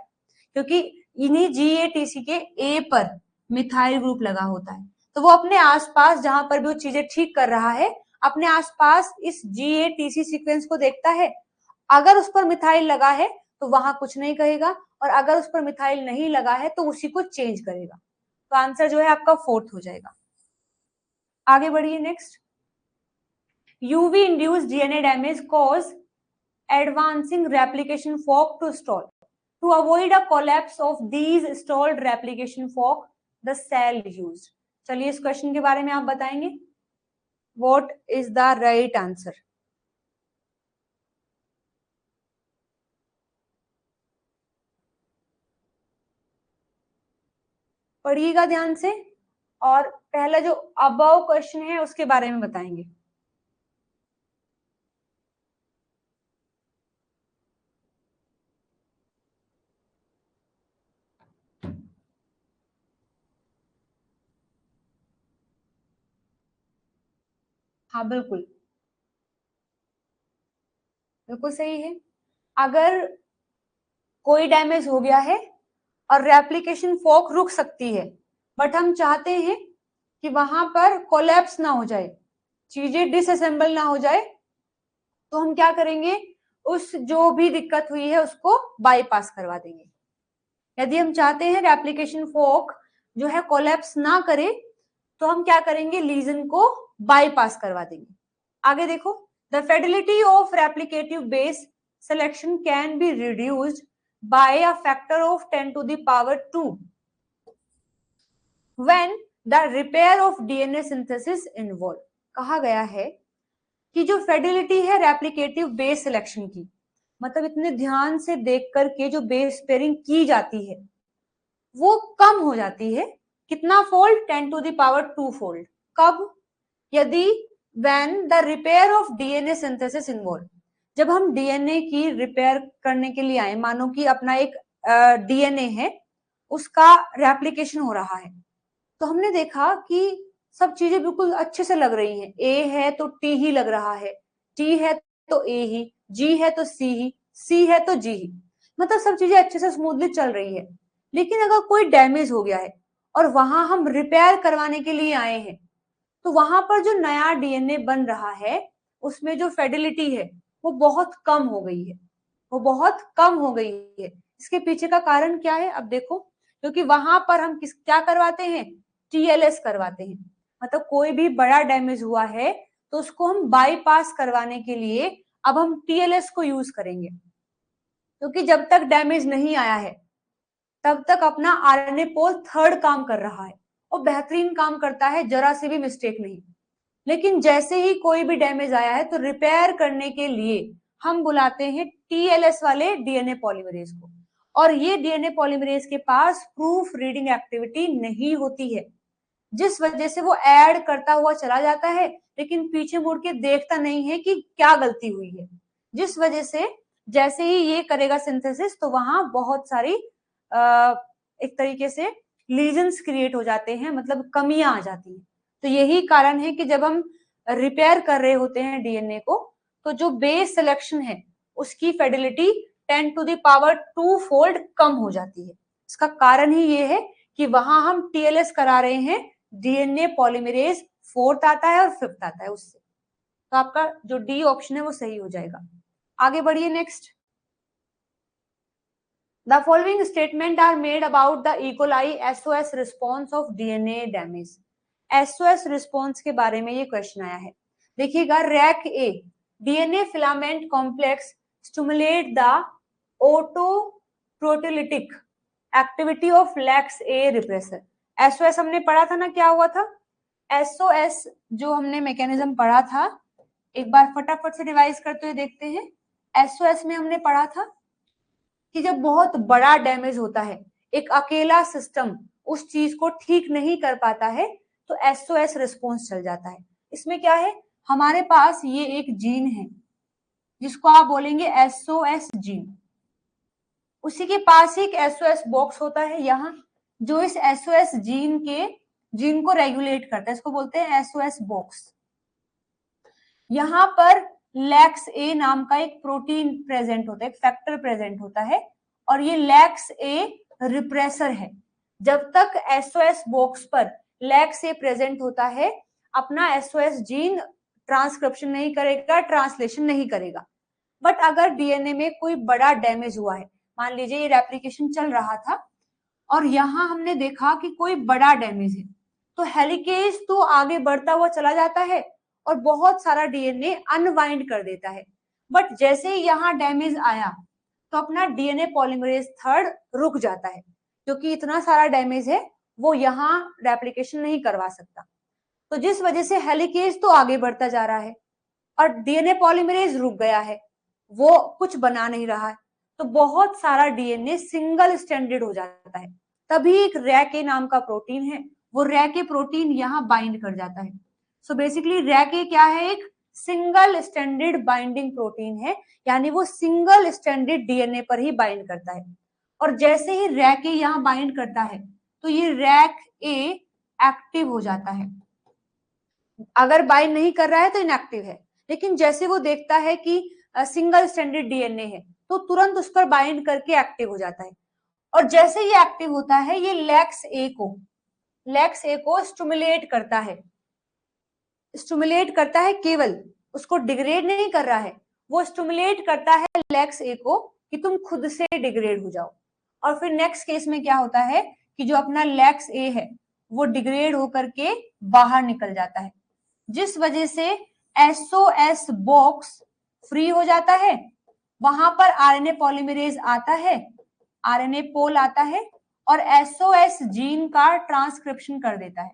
क्योंकि इन्हीं GATC के A पर मिथाइल ग्रुप लगा होता है, तो वो अपने आसपास जहां पर भी वो चीजें ठीक कर रहा है, अपने आसपास इस GATC सीक्वेंस को देखता है। अगर उस पर मिथाइल लगा है तो वहां कुछ नहीं कहेगा, और अगर उस पर मिथाइल नहीं लगा है तो उसी को चेंज करेगा। तो आंसर जो है आपका 4th हो जाएगा। आगे बढ़िए next. UV induced DNA damage cause advancing replication fork to stall. To avoid a collapse of these stalled replication fork, the cell used. चलिए इस क्वेश्चन के बारे में आप बताएंगे। What is the right answer? पढ़िएगा ध्यान से, और पहला जो अबव क्वेश्चन है उसके बारे में बताएंगे। हाँ बिल्कुल, बिल्कुल सही है। अगर कोई डैमेज हो गया है और रेप्लिकेशन फोर्क रुक सकती है, बट हम चाहते हैं कि वहां पर कोलैप्स ना हो जाए, चीजें डिसअसेंबल ना हो जाए, तो हम क्या करेंगे, उस जो भी दिक्कत हुई है उसको बाईपास करवा देंगे। यदि हम चाहते हैं रेप्लिकेशन फोर्क जो है कोलैप्स ना करे, तो हम क्या करेंगे, लीजन को बाईपास करवा देंगे। आगे देखो, the fidelity of replicative base selection can be reduced by a factor of 10 to the power 2 when the repair of DNA synthesis involved. कहा गया है कि जो फेडिलिटी है रेप्लिकेटिव बेस सिलेक्शन की, मतलब इतने ध्यान से देख करके जो बेस पेयरिंग की जाती है वो कम हो जाती है। कितना fold, 10 to the power 2 fold. कब, यदि when the repair of DNA synthesis involved, जब हम डीएनए की रिपेयर करने के लिए आए, मानो कि अपना एक डीएनए है उसका रेप्लिकेशन हो रहा है, तो हमने देखा कि सब चीजें बिल्कुल अच्छे से लग रही हैं। ए है तो टी ही लग रहा है, टी है तो ए ही, जी है तो सी ही, सी है तो जी ही, मतलब सब चीजें अच्छे से स्मूथली चल रही है। लेकिन अगर कोई डैमेज हो गया है और वहां हम रिपेयर करवाने के लिए आए हैं, तो वहां पर जो नया डीएनए बन रहा है उसमें जो फेडिलिटी है वो बहुत कम हो गई है, वो बहुत कम हो गई है। इसके पीछे का कारण क्या है, अब देखो, क्योंकि वहां पर हम क्या करवाते हैं, टीएलएस करवाते हैं। मतलब कोई भी बड़ा डैमेज हुआ है तो उसको हम बाईपास करवाने के लिए अब हम टीएलएस को यूज करेंगे, क्योंकि जब तक डैमेज नहीं आया है तब तक अपना आरएनए पोल थर्ड काम कर रहा है और बेहतरीन काम करता है, जरा सी भी मिस्टेक नहीं। लेकिन जैसे ही कोई भी डैमेज आया है तो रिपेयर करने के लिए हम बुलाते हैं टीएलएस वाले डीएनए पॉलीमरेज को, और ये डीएनए पॉलीमरेज के पास प्रूफ रीडिंग एक्टिविटी नहीं होती है, जिस वजह से वो ऐड करता हुआ चला जाता है लेकिन पीछे मुड़ के देखता नहीं है कि क्या गलती हुई है। जिस वजह से जैसे ही ये करेगा सिंथेसिस तो वहां बहुत सारी एक तरीके से लीजन्स क्रिएट हो जाते हैं, मतलब कमियां आ जाती हैं। तो यही कारण है कि जब हम रिपेयर कर रहे होते हैं डीएनए को, तो जो बेस सिलेक्शन है उसकी fidelity 10 to the power 2 fold कम हो जाती है। इसका कारण ही ये है कि वहां हम टीएलएस करा रहे हैं, डीएनए पॉलीमरेज 4th आता है और 5th आता है उससे। तो आपका जो डी ऑप्शन है वो सही हो जाएगा। आगे बढ़िए next. The following statement are made about the E. coli SOS response of DNA damage. SOS response के बारे में ये क्वेश्चन आया है। देखिएगा, rec A DNA filament complex stimulate the autoproteolytic activity of lex A repressor. SOS हमने पढ़ा था ना, क्या हुआ था, एसओएस जो हमने मैकेनिज्म पढ़ा था, एक बार फटाफट से रिवाइज करते हुए देखते हैं। एसओएस में हमने पढ़ा था कि जब बहुत बड़ा डैमेज होता है, एक अकेला सिस्टम उस चीज को ठीक नहीं कर पाता है, तो एसओएस रिस्पॉन्स चल जाता है। इसमें क्या है, हमारे पास ये एक जीन है जिसको आप बोलेंगे एसओएस जीन, उसी के पास ही एक एसओएस बॉक्स होता है यहाँ, जो इस एसओएस जीन को रेगुलेट करता है, इसको बोलते हैं एसओएस बॉक्स। यहाँ पर लैक्स ए नाम का एक प्रोटीन प्रेजेंट होता है, एक फैक्टर प्रेजेंट होता है, और ये लैक्स ए रिप्रेसर है। जब तक एसओएस बॉक्स पर लैक्स ए प्रेजेंट होता है, अपना एसओएस जीन ट्रांसक्रिप्शन नहीं करेगा, ट्रांसलेशन नहीं करेगा। बट अगर डीएनए में कोई बड़ा डैमेज हुआ है, मान लीजिए ये रेप्लिकेशन चल रहा था और यहाँ हमने देखा कि कोई बड़ा डैमेज है, तो हेलिकेज तो आगे बढ़ता हुआ चला जाता है और बहुत सारा डीएनए अनवाइंड कर देता है। बट जैसे ही यहाँ डैमेज आया तो अपना डीएनए पॉलीमरेज थर्ड रुक जाता है, क्योंकि इतना सारा डैमेज है, वो यहाँ रेप्लिकेशन नहीं करवा सकता। तो जिस वजह से हेलिकेज तो आगे बढ़ता जा रहा है और डीएनए पॉलीमरेज रुक गया है, वो कुछ बना नहीं रहा है, तो बहुत सारा डीएनए सिंगल स्ट्रैंडेड हो जाता है। तभी एक रैक ए नाम का प्रोटीन है, वो रैक ए प्रोटीन यहाँ बाइंड कर जाता है। सो बेसिकली रैक ए क्या है? एक सिंगल स्ट्रैंडेड बाइंडिंग प्रोटीन है, यानी वो सिंगल स्ट्रैंडेड डीएनए पर ही बाइंड करता है। और जैसे ही रैक ए यहाँ बाइंड करता है तो ये रैक ए एक्टिव हो जाता है। अगर बाइंड नहीं कर रहा है तो इनएक्टिव है, लेकिन जैसे वो देखता है कि सिंगल स्ट्रैंडेड डीएनए है तो तुरंत उस पर बाइंड करके एक्टिव हो जाता है। और जैसे ये एक्टिव होता है, ये लैक्स ए को स्टिमुलेट करता है, केवल उसको डिग्रेड नहीं कर रहा है, वो स्टिमुलेट करता है लैक्स ए को कि तुम खुद से डिग्रेड हो जाओ। और फिर नेक्स्ट केस में क्या होता है कि जो अपना लैक्स ए है वो डिग्रेड होकर के बाहर निकल जाता है, जिस वजह से एसओएस बॉक्स फ्री हो जाता है। वहां पर आरएनए पॉलीमरेज आता है, आरएनए पोल आता है और एसओएस जीन का ट्रांसक्रिप्शन कर देता है।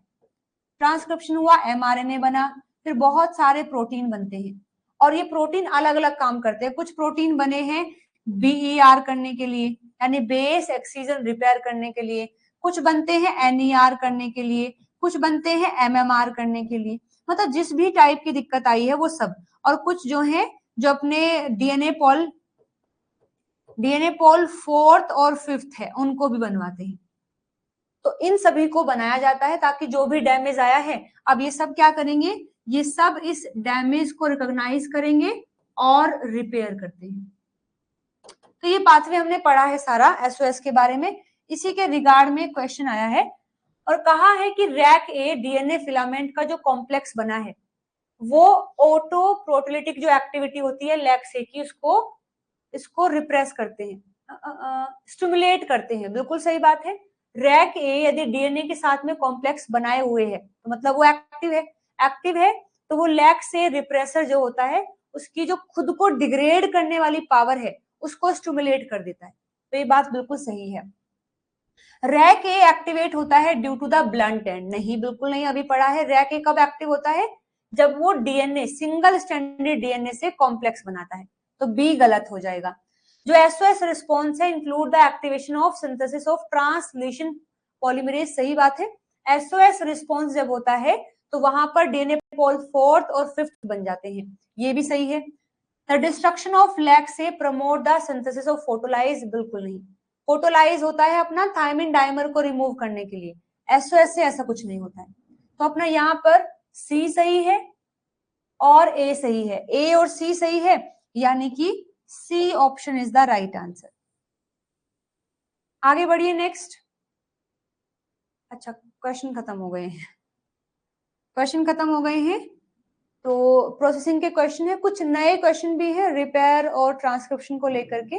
ट्रांसक्रिप्शन हुआ, एमआरएनए बना, फिर बहुत सारे प्रोटीन बनते हैं और ये प्रोटीन अलग अलग काम करते हैं। कुछ प्रोटीन बने हैं बीईआर करने के लिए, यानी बेस एक्सीजन रिपेयर करने के लिए, कुछ बनते हैं एनईआर करने के लिए, कुछ बनते हैं एमएमआर करने के लिए, मतलब जिस भी टाइप की दिक्कत आई है वो सब। और कुछ जो है जो अपने डीएनए पोल फोर्थ और फिफ्थ है उनको भी बनवाते हैं। तो इन सभी को बनाया जाता है ताकि जो भी डैमेज आया है, अब ये सब क्या करेंगे, ये सब इस डैमेज को रिकॉग्नाइज करेंगे और रिपेयर करते हैं। तो ये पाथवे हमने पढ़ा है सारा एसओएस के बारे में। इसी के रिगार्ड में क्वेश्चन आया है और कहा है कि रैक ए डीएनए फिलामेंट का जो कॉम्प्लेक्स बना है वो ऑटो प्रोटोलिटिक जो एक्टिविटी होती है लैक्स ए की, इसको रिप्रेस करते हैं, स्टिमुलेट करते हैं। बिल्कुल सही बात है। रैक ए यदि डीएनए के साथ में कॉम्प्लेक्स बनाए हुए है तो मतलब वो एक्टिव है तो वो लैक्स ए रिप्रेसर जो होता है उसकी जो खुद को डिग्रेड करने वाली पावर है उसको स्टिमुलेट कर देता है। तो ये बात बिल्कुल सही है। रैक ए एक्टिवेट होता है due to the blunt end, नहीं बिल्कुल नहीं, अभी पढ़ा है। रैक ए कब एक्टिव होता है? जब वो डीएनए सिंगल स्ट्रैंडेड डीएनए से कॉम्प्लेक्स बनाता है, तो बी गलत हो जाएगा। जो एसओएस रिस्पॉन्स है include the activation of synthesis of translation polymerase, सही बात है। एसओएस रिस्पॉन्स जब होता है तो वहां पर डीएनए पोल फोर्थ और फिफ्थ बन जाते हैं, ये भी सही है। द डिस्ट्रक्शन ऑफ लैक्स से promote the synthesis of photolysis, बिल्कुल नहीं। फोटोलाइज होता है अपना थायमिन डाइमर को रिमूव करने के लिए, एसओएस से ऐसा कुछ नहीं होता है। तो अपना यहाँ पर सी सही है और ए सही है, ए और सी सही है, यानी कि C option is the right answer. आगे बढ़िए नेक्स्ट। अच्छा क्वेश्चन खत्म हो गए हैं, तो प्रोसेसिंग के क्वेश्चन है, कुछ नए क्वेश्चन भी है रिपेयर और ट्रांसक्रिप्शन को लेकर के,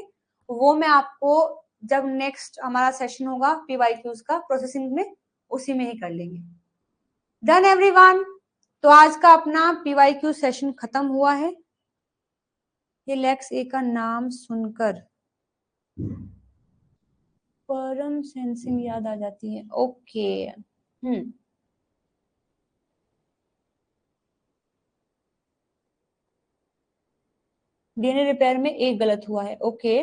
वो मैं आपको जब नेक्स्ट हमारा सेशन होगा पीवाईक्यूज का प्रोसेसिंग में, उसी में ही कर लेंगे। डन एवरीवन, तो आज का अपना पीवाईक्यू सेशन खत्म हुआ है। ये लैक्स ए का नाम सुनकर परम सेंसिंग याद आ जाती है। ओके डीएनए रिपेयर में एक गलत हुआ है, ओके।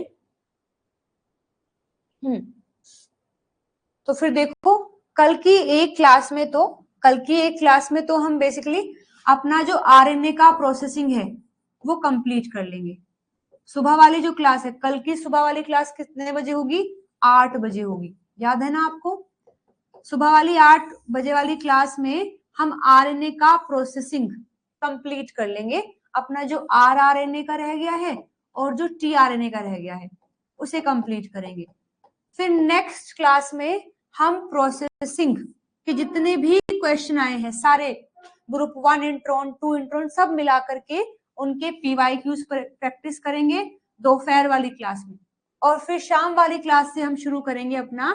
तो फिर देखो कल की एक क्लास में तो हम बेसिकली अपना जो आरएनए का प्रोसेसिंग है वो कंप्लीट कर लेंगे। सुबह वाली जो क्लास है, कल की सुबह वाली क्लास कितने बजे होगी? 8 बजे होगी, याद है ना आपको? सुबह वाली 8 बजे वाली क्लास में हम आरएनए का प्रोसेसिंग कंप्लीट कर लेंगे। अपना जो आरआरएनए का रह गया है और जो टीआरएनए का रह गया है उसे कंप्लीट करेंगे। फिर नेक्स्ट क्लास में हम प्रोसेसिंग के जितने भी क्वेश्चन आए हैं सारे ग्रुप 1 इंट्रोन 2 इंट्रोन सब मिला करके उनके PYQs पर प्रैक्टिस करेंगे दोपहर वाली क्लास में। और फिर शाम वाली क्लास से हम शुरू करेंगे अपना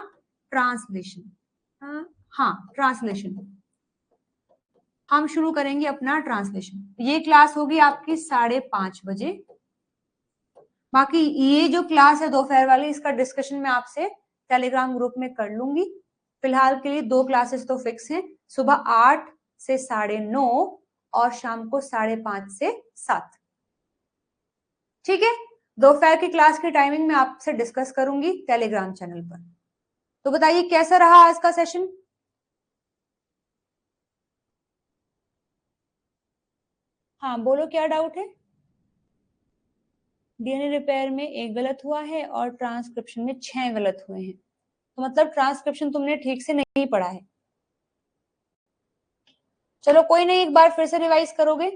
ट्रांसलेशन। हाँ ट्रांसलेशन हम शुरू करेंगे अपना ट्रांसलेशन। ये क्लास होगी आपकी 5:30 बजे। बाकी ये जो क्लास है दोपहर वाली इसका डिस्कशन मैं आपसे टेलीग्राम ग्रुप में कर लूंगी। फिलहाल के लिए 2 क्लासेस तो फिक्स हैं, सुबह 8 से 9:30 और शाम को 5:30 से 7। ठीक है, दोपहर की क्लास की टाइमिंग मैं आपसे डिस्कस करूंगी टेलीग्राम चैनल पर। तो बताइए कैसा रहा आज का सेशन? हाँ बोलो क्या डाउट है? डीएनए रिपेयर में 1 गलत हुआ है और ट्रांसक्रिप्शन में 6 गलत हुए हैं, तो मतलब ट्रांसक्रिप्शन तुमने ठीक से नहीं पढ़ा है। चलो कोई नहीं, एक बार फिर से रिवाइज करोगे,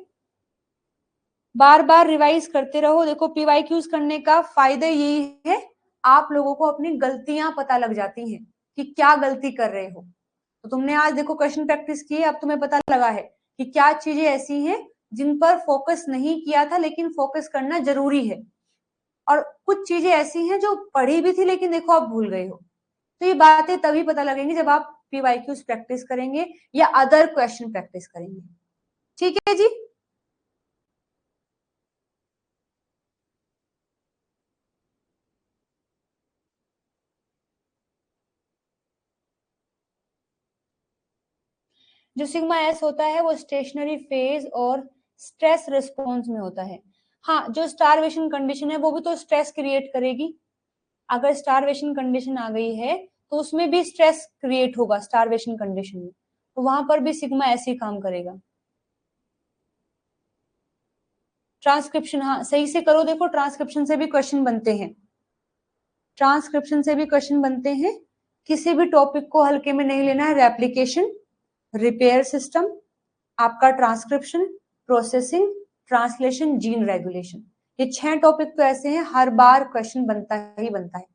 बार बार रिवाइज करते रहो। देखो PYQs करने का फायदा यही है, आप लोगों को अपनी गलतियां पता लग जाती हैं कि क्या गलती कर रहे हो। तो तुमने आज देखो क्वेश्चन प्रैक्टिस की, अब तुम्हें पता लगा है कि क्या चीजें ऐसी हैं जिन पर फोकस नहीं किया था लेकिन फोकस करना जरूरी है, और कुछ चीजें ऐसी हैं जो पढ़ी भी थी लेकिन देखो आप भूल गए हो। तो ये बातें तभी पता लगेंगी जब आप PYQs प्रैक्टिस करेंगे या अदर क्वेश्चन प्रैक्टिस करेंगे। ठीक है जी। जो सिग्मा एस होता है वो स्टेशनरी फेज और स्ट्रेस रिस्पॉन्स में होता है। हाँ, जो स्टारवेशन कंडीशन है वो भी तो स्ट्रेस क्रिएट करेगी। अगर स्टारवेशन कंडीशन आ गई है तो उसमें भी स्ट्रेस क्रिएट होगा स्टारवेशन कंडीशन में, तो वहां पर भी सिग्मा ऐसे ही काम करेगा। ट्रांसक्रिप्शन, हाँ सही से करो। देखो ट्रांसक्रिप्शन से भी क्वेश्चन बनते हैं, ट्रांसक्रिप्शन से भी क्वेश्चन बनते हैं। किसी भी टॉपिक को हल्के में नहीं लेना है। रेप्लिकेशन, रिपेयर सिस्टम, आपका transcription, processing, translation, gene regulation, ये 6 टॉपिक तो ऐसे हैं हर बार क्वेश्चन बनता ही बनता है।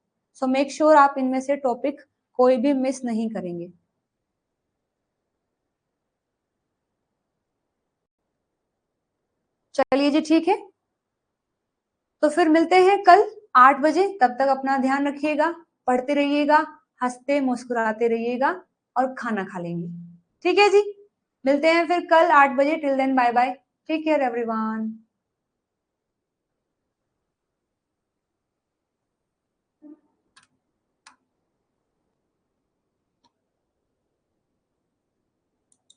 सो मेक श्योर आप इनमें से टॉपिक कोई भी मिस नहीं करेंगे। चलिए जी ठीक है, तो फिर मिलते हैं कल 8 बजे। तब तक अपना ध्यान रखिएगा, पढ़ते रहिएगा, हंसते मुस्कुराते रहिएगा और खाना खा लेंगे। ठीक है जी, मिलते हैं फिर कल 8 बजे। Till then bye bye, take care everyone.